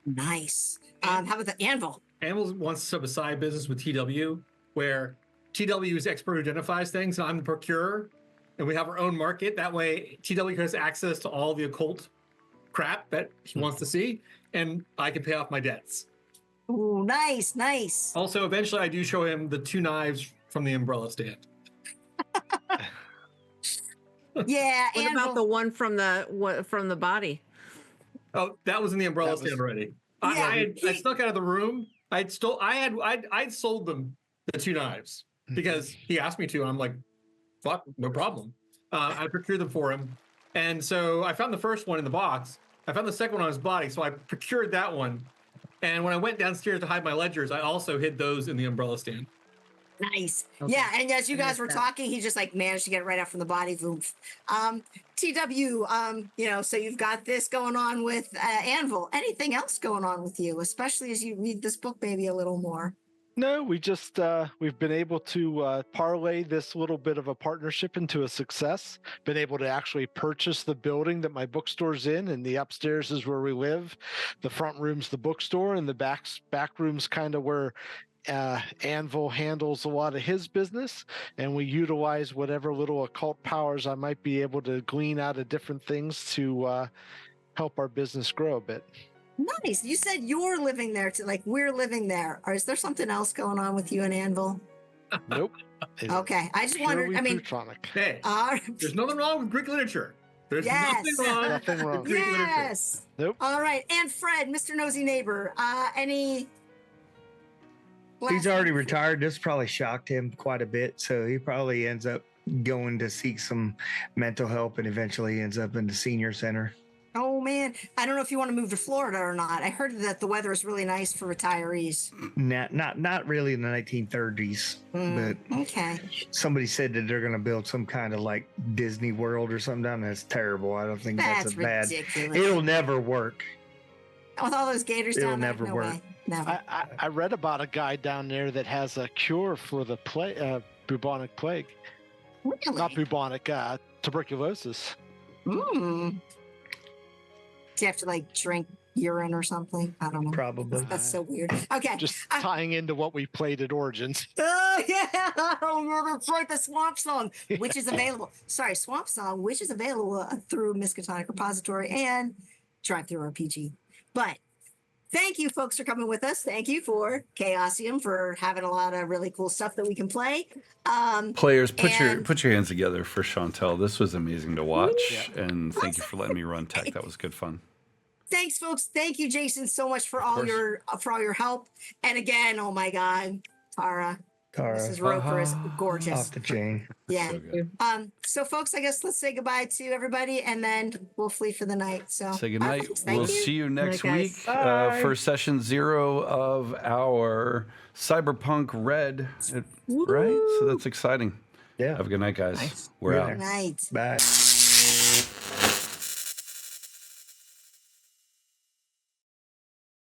Nice. How about the Anvil? Anvil wants to set up a side business with TW where TW is expert who identifies things, and I'm the procurer, and we have our own market. That way, TW has access to all the occult crap that he wants to see, and I can pay off my debts. Ooh, nice. Also, eventually, I do show him the 2 knives from the umbrella stand. Yeah. What about the one from the body? Oh, that was in the umbrella stand already. I snuck out of the room. I'd sold them the 2 knives because he asked me to, and I'm like, fuck, no problem. I procured them for him. And so I found the first one in the box. I found the second one on his body, so I procured that one. And when I went downstairs to hide my ledgers, I also hid those in the umbrella stand. Nice. Okay. Yeah, and as you I guys missed were that. talking, he just like managed to get it right out from the body. Oof. TW, you know, so you've got this going on with Anvil. Anything else going on with you, especially as you read this book maybe a little more? No, we just we've been able to parlay this little bit of a partnership into a success. Been able to actually purchase the building that my bookstore's in, and the upstairs is where we live. The front room's the bookstore, and the back room's kind of where Anvil handles a lot of his business, and we utilize whatever little occult powers I might be able to glean out of different things to help our business grow a bit. Nice. You said you're living there, too, like we're living there. Or is there something else going on with you and Anvil? Nope. It's Okay, I just wondered. purely I mean, plutonic. Hey, uh, there's nothing wrong with Greek literature. There's Yes. nothing wrong Nothing wrong. with Greek literature. yes. Nope. All right, and Fred, Mr. Nosy Neighbor, any? He's last- already retired. This probably shocked him quite a bit. So he probably ends up going to seek some mental help and eventually ends up in the senior center. Oh man, I don't know if you want to move to Florida or not. I heard that the weather is really nice for retirees. Not really in the 1930s, but Okay. somebody said that they're going to build some kind of like Disney World or something down there. That's terrible. I don't think that's That's a bad. ridiculous. It'll never work. With all those gators It'll down there, never no work. way. Never. I read about a guy down there that has a cure for the bubonic plague. Really? Not bubonic, tuberculosis. Mm. Do you have to like drink urine or something? I don't know. Probably. That's so weird. Okay. Just tying into what we played at Origins. Oh yeah, oh, that's right. The Swamp Song, which is available. Sorry, Swamp Song, which is available through Miskatonic Repository and Drive Through RPG. But thank you, folks, for coming with us. Thank you for Chaosium for having a lot of really cool stuff that we can play. Players, put and- your hands together for Chantel. This was amazing to watch, Yeah. and thank you for letting me run tech. That was good fun. Thanks, folks. Thank you, Jason, so much for all your help. And again, oh my God, Tara, Mrs. Roeker is gorgeous. Off the chain. Yeah. So good. So folks, I guess let's say goodbye to everybody and then we'll flee for the night. So Say good bye, night. folks. Thank We'll you. see you next Night, week guys. for session 0 of our Cyberpunk Red. Right? So that's exciting. Yeah. Have a good night, guys. Nice. We're Good out. Good night. Bye.